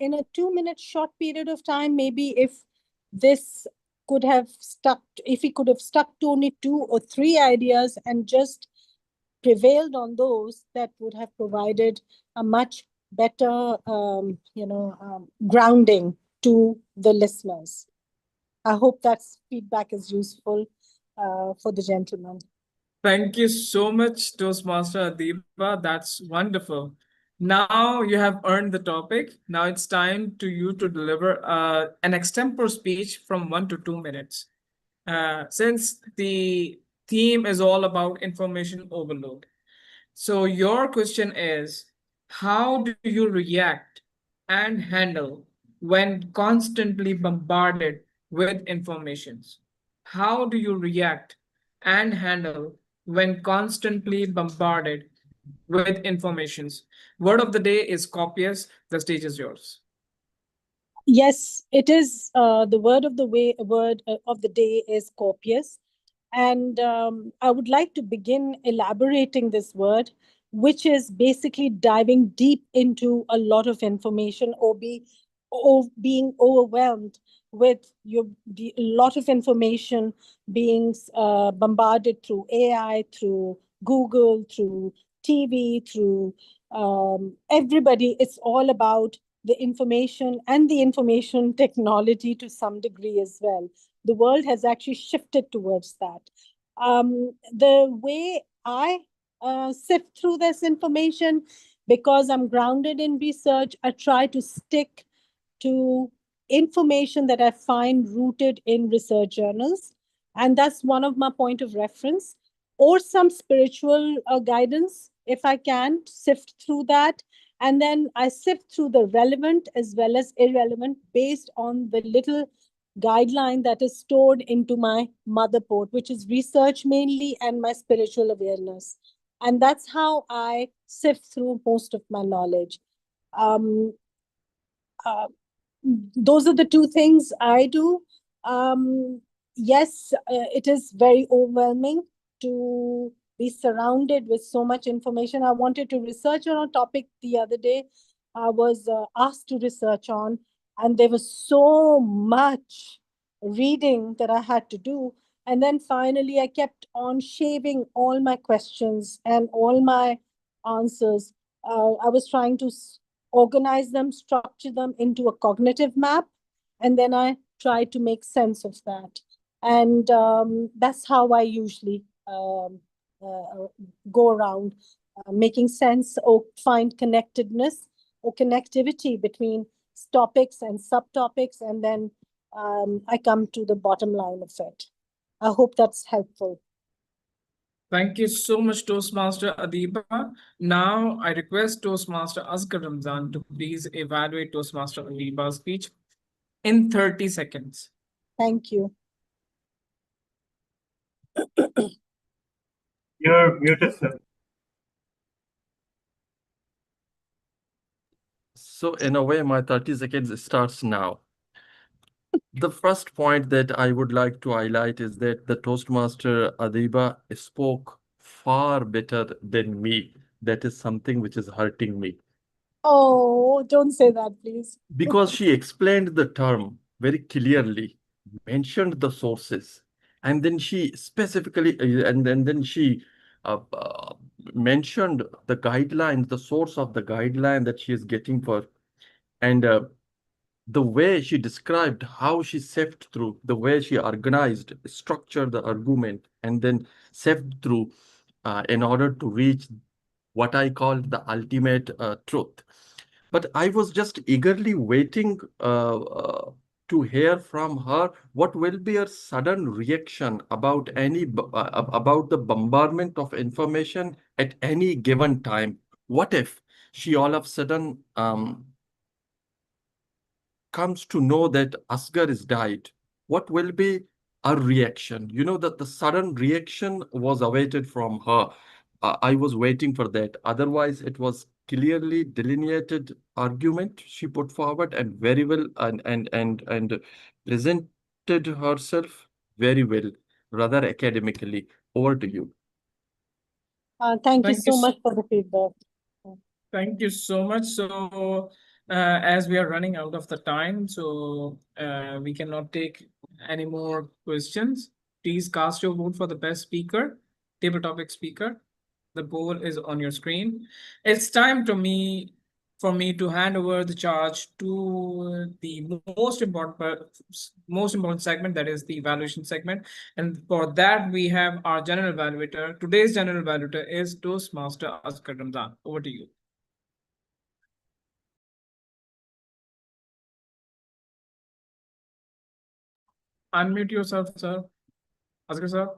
in a 2-minute short period of time, maybe if this could have stuck, if he could have stuck to only 2 or 3 ideas and just prevailed on those, that would have provided a much better, grounding to the listeners. I hope that feedback is useful for the gentleman. Thank you so much, Toastmaster Adiba. That's wonderful. Now you have earned the topic. Now it's time to you to deliver an extempore speech from 1 to 2 minutes. Since the theme is all about information overload. So your question is, how do you react and handle when constantly bombarded with informations? How do you react and handle when constantly bombarded with informations? Word of the day is copious. The stage is yours. Yes, it is. The word of the day is copious. And I would like to begin elaborating this word, which is basically diving deep into a lot of information or being overwhelmed with a lot of information being bombarded through AI, through Google, through TV, through everybody. It's all about the information and the information technology to some degree as well. The world has actually shifted towards that. The way I sift through this information, because I'm grounded in research, I try to stick to information that I find rooted in research journals. And that's one of my point of reference, or some spiritual guidance, if I can, sift through that. And then I sift through the relevant as well as irrelevant based on the little guideline that is stored into my motherboard, which is research mainly and my spiritual awareness. And that's how I sift through most of my knowledge. Those are the 2 things I do. Yes, it is very overwhelming to be surrounded with so much information. I wanted to research on a topic the other day. I was asked to research on, and there was so much reading that I had to do. And then finally, I kept on shaving all my questions and all my answers. I was trying to organize them, structure them into a cognitive map, and then I tried to make sense of that. And that's how I usually go around making sense or find connectedness or connectivity between topics and subtopics, and then I come to the bottom line of it. I hope that's helpful. Thank you so much, Toastmaster Adiba. Now, I request Toastmaster Asghar Ramzan to please evaluate Toastmaster Adiba's speech in 30 seconds. Thank you. You're muted, sir. So in a way, my 30 seconds starts now. The first point that I would like to highlight is that the Toastmaster Adiba spoke far better than me. That is something which is hurting me. Oh, don't say that, please. Because she explained the term very clearly, mentioned the sources, and then she specifically, and then she mentioned the guidelines, the source of the guideline that she is getting for, and the way she described how she sifted through, the way she organized, structured the argument, and then sifted through in order to reach what I call the ultimate truth. But I was just eagerly waiting to hear from her what will be her sudden reaction about about the bombardment of information at any given time. What if she all of a sudden comes to know that Asghar is died? What will be her reaction? You know that the sudden reaction was awaited from her. I was waiting for that. Otherwise, it was clearly delineated argument she put forward and very well and presented herself very well, rather academically. Over to you. Thank you Thank you so so- much for the feedback. Thank you so much. So, as we are running out of the time, so we cannot take any more questions. Please cast your vote for the best speaker, table topic speaker. The poll is on your screen. It's time for me to hand over the charge to the most important segment, that is the evaluation segment. And for that, we have our general evaluator. Today's general evaluator is Toastmaster Asghar Ramzan. Over to you. Unmute yourself, sir. Asghar sir.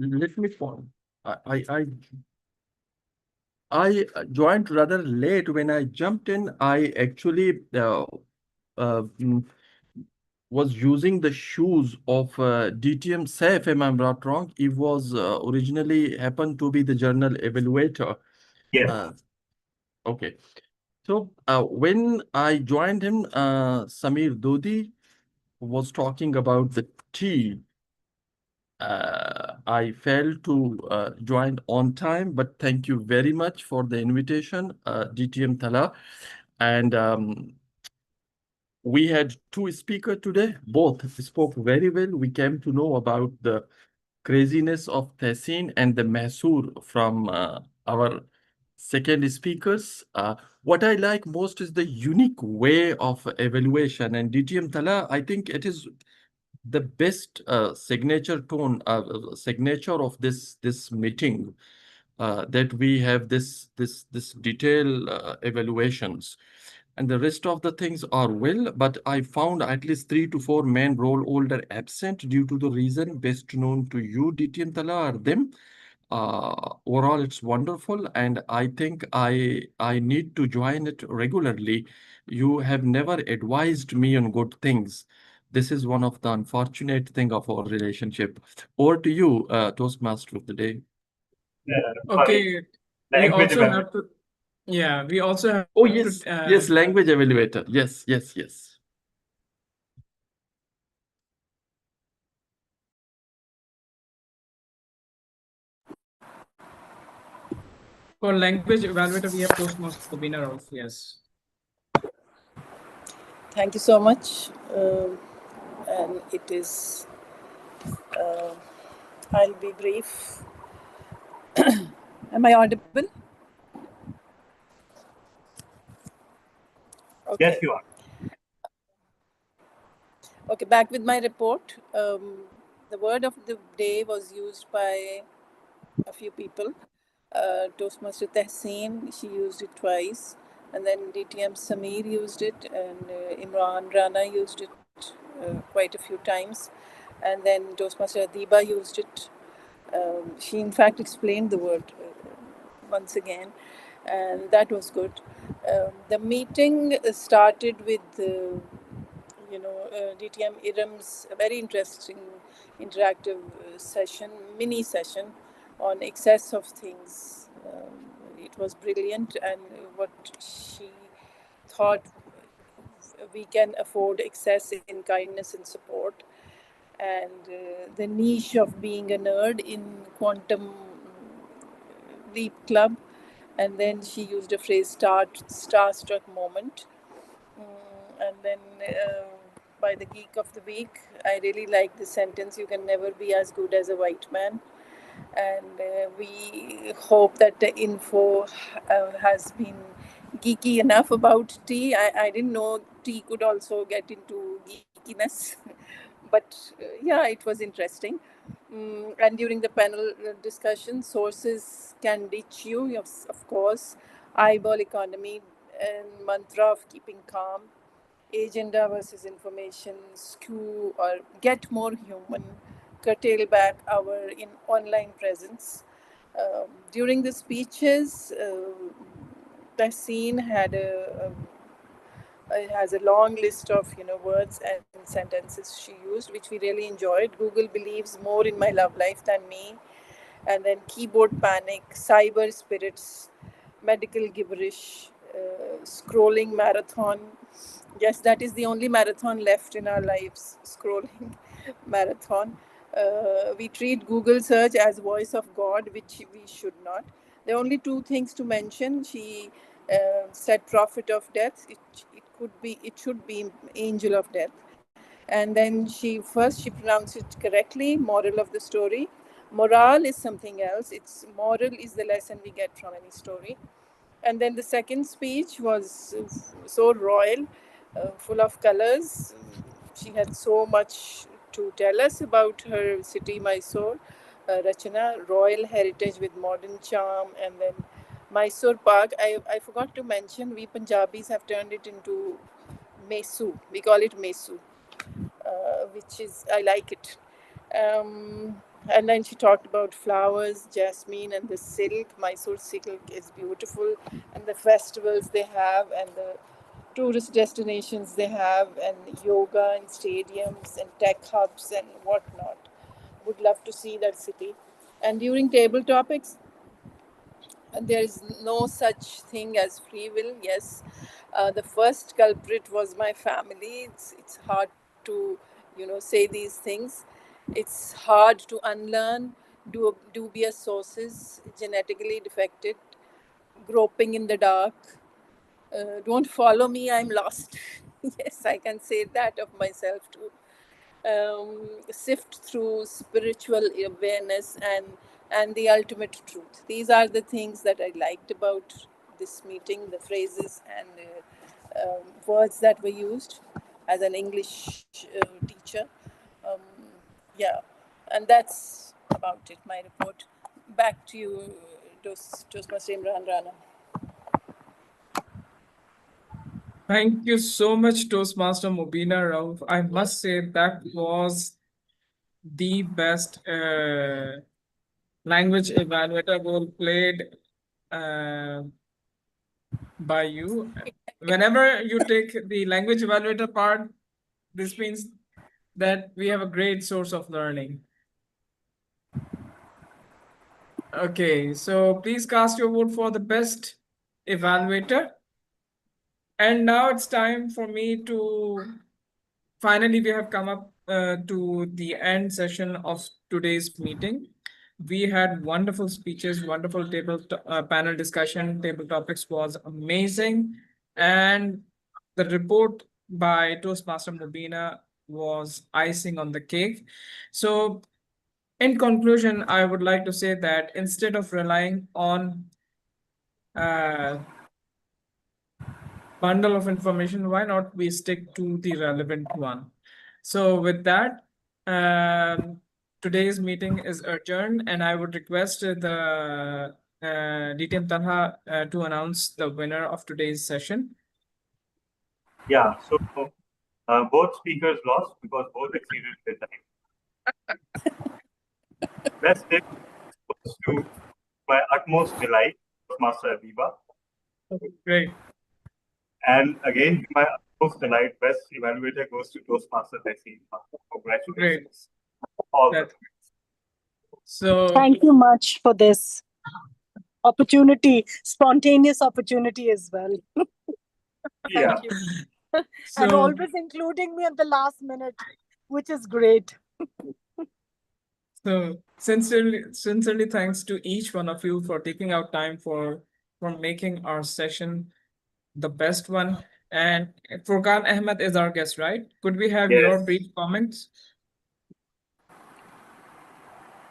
Let me form. I joined rather late. When I jumped in, I actually was using the shoes of DTM Saif, if I'm not wrong. He was originally happened to be the journal evaluator. Yes. Okay. So when I joined him, Samir Dodi was talking about the tea. I failed to join on time, but thank you very much for the invitation, DTM Tala. And we had two speakers today. Both spoke very well. We came to know about the craziness of Tehseen and the Mahsoor from our second speakers. What I like most is the unique way of evaluation. And DTM Tala, I think it is the best signature of this meeting, that we have this detailed evaluations, and the rest of the things are well, but I found at least 3 to 4 main role holder absent due to the reason best known to you, DTM Tala, are them. Overall, it's wonderful, and I think I need to join it regularly. You have never advised me on good things. This is one of the unfortunate thing of our relationship. Over to you, Toastmaster of the day. Okay. We Language also evaluator. have to. Yeah, we also have. Oh yes, to, yes, language evaluator. Yes. For language evaluator, we have Toastmaster Mubina Rauf. Yes. Thank you so much. And it is, I'll be brief. Am I audible? Okay. Yes, you are. Okay, back with my report. The word of the day was used by a few people. Toastmaster Tehseen, she used it twice. And then DTM Samir used it, and Imran Rana used it quite a few times. And then Toastmaster Adiba used it. She, in fact, explained the word once again, and that was good. The meeting started with DTM Iram's very interesting interactive session, mini session on excess of things. It was brilliant, and what she thought we can afford excess in kindness and support, and the niche of being a nerd in Quantum Leap Club. And then she used a phrase, starstruck moment. And then by the Geek of the Week, I really like the sentence, you can never be as good as a white man. And we hope that the info has been geeky enough about tea. I didn't know tea could also get into geekiness. But yeah, it was interesting. And during the panel discussion, sources can ditch you, yes, of course. Eyeball economy and mantra of keeping calm, agenda versus information, skew or get more human, curtail back our in online presence. During the speeches, Tahseen had it has a long list of words and sentences she used, which we really enjoyed. Google believes more in my love life than me, and then keyboard panic, cyber spirits, medical gibberish, scrolling marathon. Yes, that is the only marathon left in our lives, scrolling marathon. We treat Google search as voice of God, which we should not. There are only two things to mention. She said prophet of death. It should be angel of death. And then she pronounced it correctly, moral of the story. Morale is something else. It's moral is the lesson we get from any story. And then the second speech was so royal, full of colors. She had so much to tell us about her city, Mysore, Rachana, royal heritage with modern charm. And then Mysore Park, I forgot to mention, we Punjabis have turned it into Mesu. We call it Mesu, which is, I like it. And then she talked about flowers, jasmine, and the silk. Mysore silk is beautiful, and the festivals they have, and the tourist destinations they have, and yoga and stadiums and tech hubs and whatnot. Would love to see that city. And during table topics, there is no such thing as free will. Yes, the first culprit was my family. It's hard to say these things. It's hard to unlearn dubious sources, genetically defected, groping in the dark. Don't follow me, I'm lost. Yes, I can say that of myself too. Sift through spiritual awareness and the ultimate truth. These are the things that I liked about this meeting, the phrases and words that were used as an English teacher. Yeah, and that's about it, my report. Back to you, Toastmaster Imran Rana. Thank you so much, Toastmaster Mubina Rauf. I must say that was the best language evaluator role played by you. Whenever you take the language evaluator part, this means that we have a great source of learning. Okay, so please cast your vote for the best evaluator. And now it's time for me to, finally, we have come up to the end session of today's meeting. We had wonderful speeches, wonderful panel discussion, table topics was amazing. And the report by Toastmaster Mubina was icing on the cake. So in conclusion, I would like to say that instead of relying on bundle of information, why not we stick to the relevant one? So with that, today's meeting is adjourned, and I would request the DTM Talha to announce the winner of today's session. Yeah, so both speakers lost because both exceeded their time. Best tip goes to my utmost delight, Master Abiba. Great. And again, to my utmost delight, best evaluator goes to Toastmaster Tessie. Congratulations. All the best. So thank you much for this opportunity, spontaneous opportunity as well. Yeah. Thank you. And always including me at the last minute, which is great. So sincerely thanks to each one of you for taking out time for making our session the best one. And Furqan Ahmed is our guest, right? Could we have your brief comments?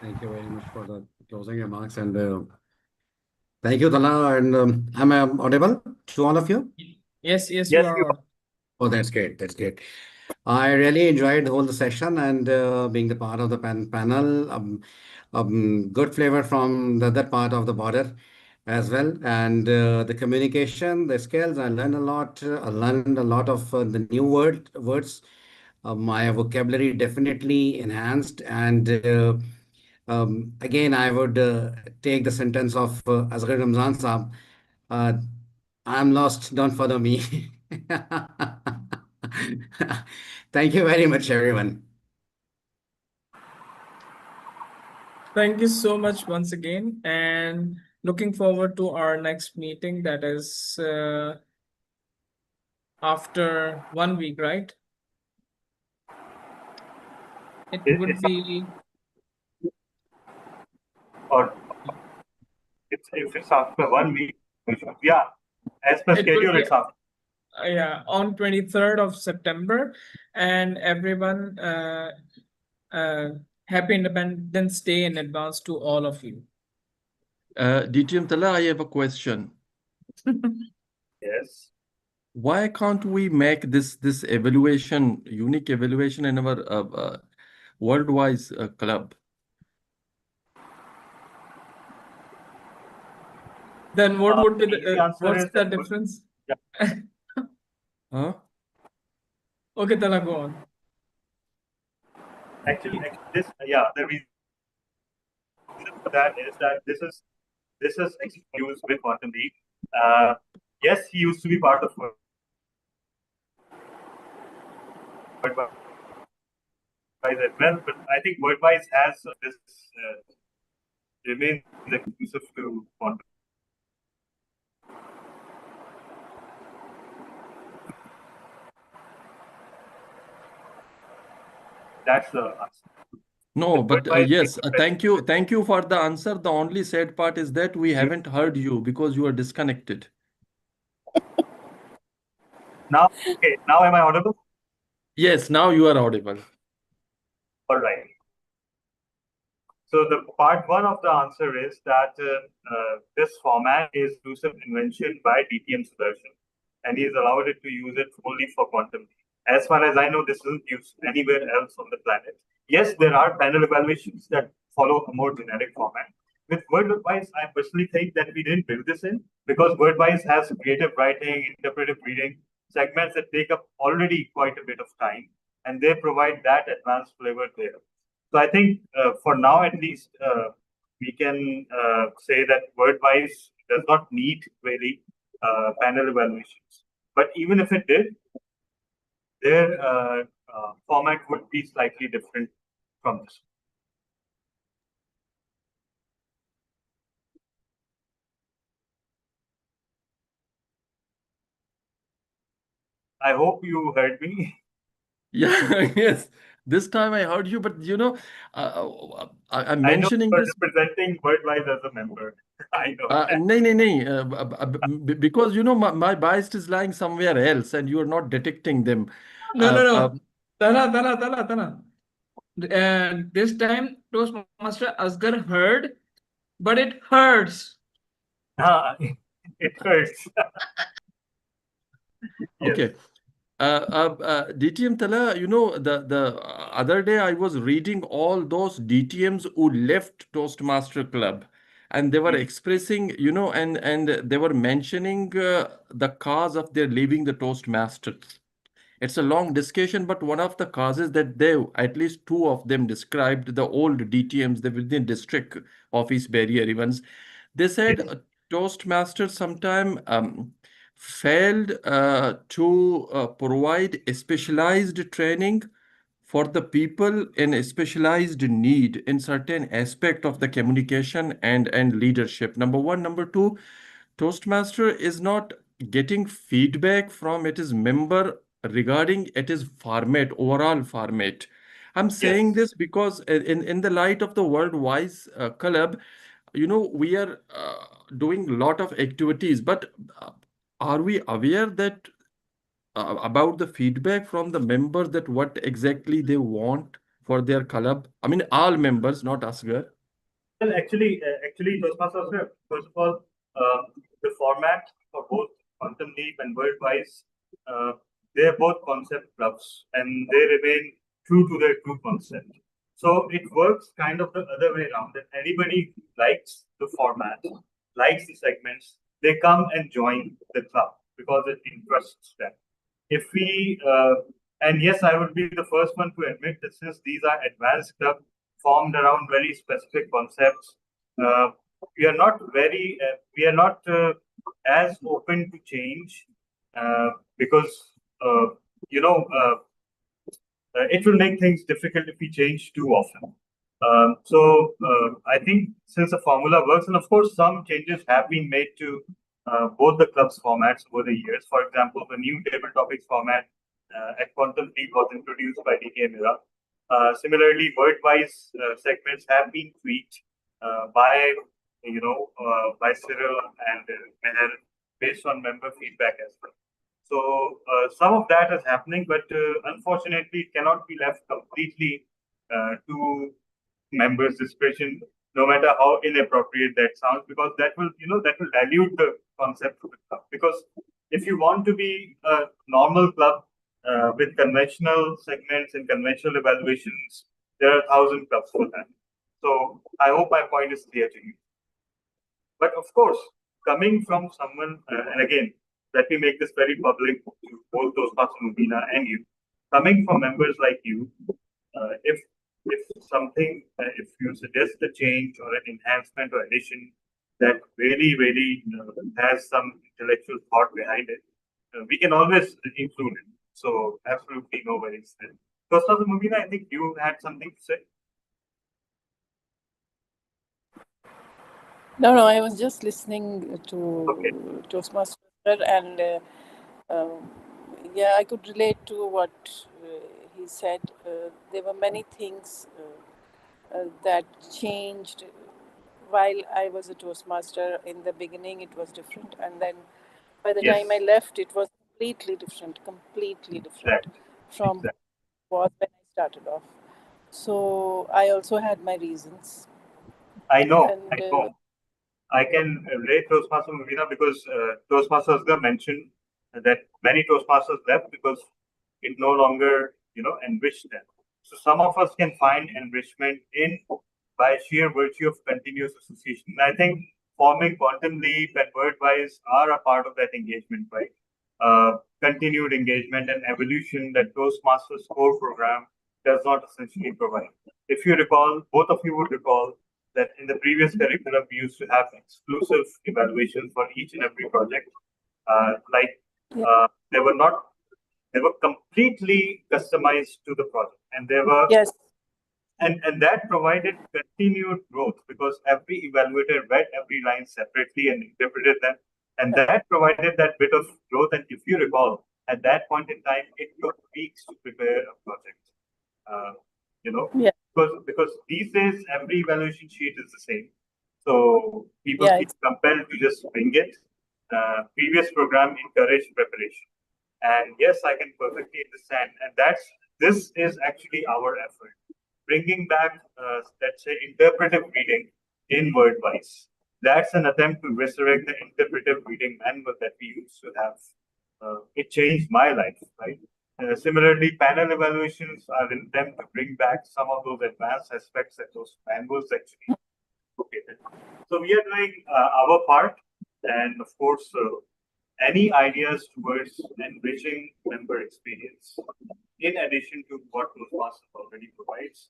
Thank you very much for the closing remarks, and thank you, Talha. And am I audible to all of you? Yes, you are. Oh, that's great. That's great. I really enjoyed the whole session and being the part of the panel. Good flavor from the other part of the border as well, and the communication, the skills. I learned a lot. I learned a lot of the new words. My vocabulary definitely enhanced, and again, I would take the sentence of Asghar Ramzan Saab. I'm lost. Don't follow me. Thank you very much, everyone. Thank you so much once again, and looking forward to our next meeting, that is after 1 week, right? It would be, or if it's after 1 week, yeah, as per schedule, it's after. Yeah, on 23rd of September, and everyone, happy Independence Day in advance to all of you. DTM Talha, I have a question. Yes. Why can't we make this unique evaluation in our worldwide club? Then what would be the answer what's is the that difference? Huh? Okay, Talha, go on. Actually, the reason for that is that this is used with Quantum Leap. Yes, he used to be part of WordWise as well, but I think WordWise has this remains exclusive to Quantum. That's the answer. No, but yes, thank you for the answer. The only sad part is that we haven't heard you because you are disconnected. Now, okay, now am I audible? Yes, now you are audible. All right. So the part one of the answer is that this format is exclusive invention by DTM Sudarshan, and he has allowed it to use it only for Quantum. As far as I know, this isn't used anywhere else on the planet. Yes, there are panel evaluations that follow a more generic format. With WordWise, I personally think that we didn't build this in because WordWise has creative writing, interpretive reading, segments that take up already quite a bit of time, and they provide that advanced flavor there. So I think for now, at least, we can say that WordWise does not need really panel evaluations. But even if it did, their format would be slightly different from this. I hope you heard me. Yeah, yes. This time I heard you, but you know, I'm I know mentioning you're this. representing Worldwise as a member. I know that. Because you know my bias is lying somewhere else, and you are not detecting them. No. Tana. This time Toastmaster Asghar heard, but it hurts. It hurts. Okay. DTM Tala, you know, the other day I was reading all those DTMs who left Toastmaster Club, and they were expressing, you know, and they were mentioning the cause of their leaving the Toastmasters. It's a long discussion, but one of the causes that they, at least two of them described, the old DTMs, the within district office barrier events. They said Toastmasters sometime failed to provide a specialized training for the people in a specialized need in certain aspect of the communication and leadership. Number one. Number two, Toastmaster is not getting feedback from its member regarding its format, overall format. I'm saying this because in the light of the Worldwise Club, you know, we are doing a lot of activities, but are we aware that about the feedback from the members that what exactly they want for their club? I mean, all members, not Asghar. Well, actually, Toastmasters, first of all, the format for both Quantum Leap and Worldwise, they're both concept clubs and they remain true to their true concept. So it works kind of the other way around, that anybody who likes the format, likes the segments, they come and join the club because it interests them. If we, and yes, I would be the first one to admit that since these are advanced clubs formed around very specific concepts, we are not as open to change because you know it will make things difficult if we change too often. I think since the formula works, and of course some changes have been made to both the club's formats over the years. For example, the new table topics format at Quantum Leap was introduced by DTM Era. Similarly, Worldwise segments have been tweaked by by Cyril and Meher based on member feedback as well. So some of that is happening, but unfortunately, it cannot be left completely to members' discretion, no matter how inappropriate that sounds, because that will dilute the concept of the club. Because if you want to be a normal club with conventional segments and conventional evaluations, there are 1,000 clubs for that. So I hope my point is clear to you. But of course, coming from someone, and again, let me make this very public to both Toastmasters Mubina and you, coming from members like you, if you suggest a change or an enhancement or addition that really has some intellectual thought behind it, we can always include it. So absolutely no worries there. Toastmasters Mubina, I think you had something to say. No, I was just listening to Toastmaster, and yeah, I could relate to what he said. There were many things that changed while I was a Toastmaster. In the beginning, it was different, and then by the time I left, it was completely different from what when I started off. So I also had my reasons. I know. I can relate Toastmasters Mubina because Toastmasters mentioned that many Toastmasters left because it no longer, enriched them. So some of us can find enrichment in by sheer virtue of continuous association. And I think forming Quantum Leap and Worldwise are a part of that engagement, right? Continued engagement and evolution that Toastmasters core program does not essentially provide. If you recall, both of you would recall that in the previous curriculum, we used to have exclusive evaluations for each and every project. They were completely customized to the project, and they were and that provided continued growth because every evaluator read every line separately and interpreted them, and that provided that bit of growth. And if you recall, at that point in time, it took weeks to prepare a project. Yeah. Because these days every evaluation sheet is the same. So people Yeah, feel compelled to just wing it. Previous program encouraged preparation. And yes, I can perfectly understand. And this is actually our effort. Bringing back, let's say, interpretive reading in WordWise. That's an attempt to resurrect the interpretive reading manual that we used to have. It changed my life, right? Similarly, panel evaluations are an attempt to bring back some of those advanced aspects that those manuals actually located. So we are doing our part, and of course, any ideas towards enriching member experience, in addition to what Toastmasters already provides,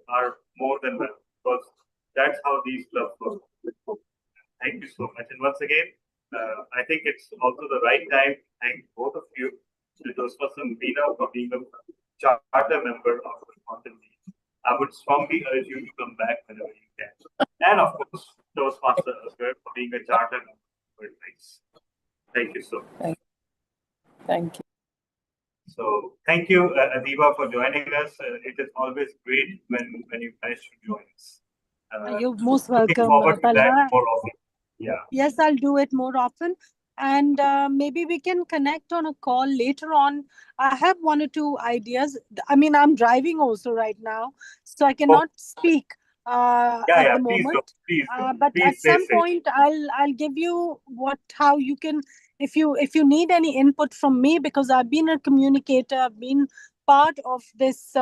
are more than welcome, because that's how these clubs work. Thank you so much, and once again, I think it's also the right time to thank both of you, to Toastmasters Meena for being a charter member of the Quantum League. I would strongly urge you to come back whenever you can. And of course, Toastmasters Asghar for being a charter member. Thank you so much. Thank you. So thank you, Adiba, for joining us. It is always great when you manage to join us. You're most Looking welcome, forward to that Talha. more often. Yeah. Yes, I'll do it more often. And maybe we can connect on a call later on. I have one or two ideas. I mean, I'm driving also right now, so I cannot speak at the moment. Please do. But Please at stay some safe. point, I'll give you how you can, if you need any input from me, because I've been a communicator, I've been part of this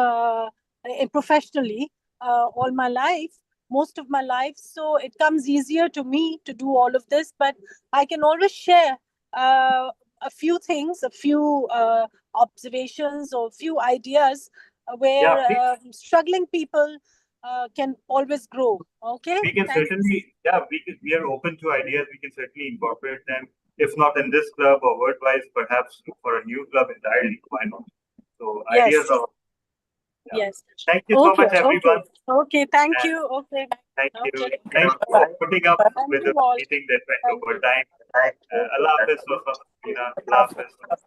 professionally all my life. Most of my life, so it comes easier to me to do all of this, but I can always share a few things, a few observations or a few ideas where struggling people can always grow. Okay, We can certainly, we are open to ideas. We can certainly incorporate them, if not in this club or WordWise, perhaps for a new club entirely. Why not? So ideas are. Yes. Thank you so much, everyone. Okay. Thank you. Okay. Thank you. Thank you for putting up with the meeting that went over time. Allah Hafiz, Allah Hafiz.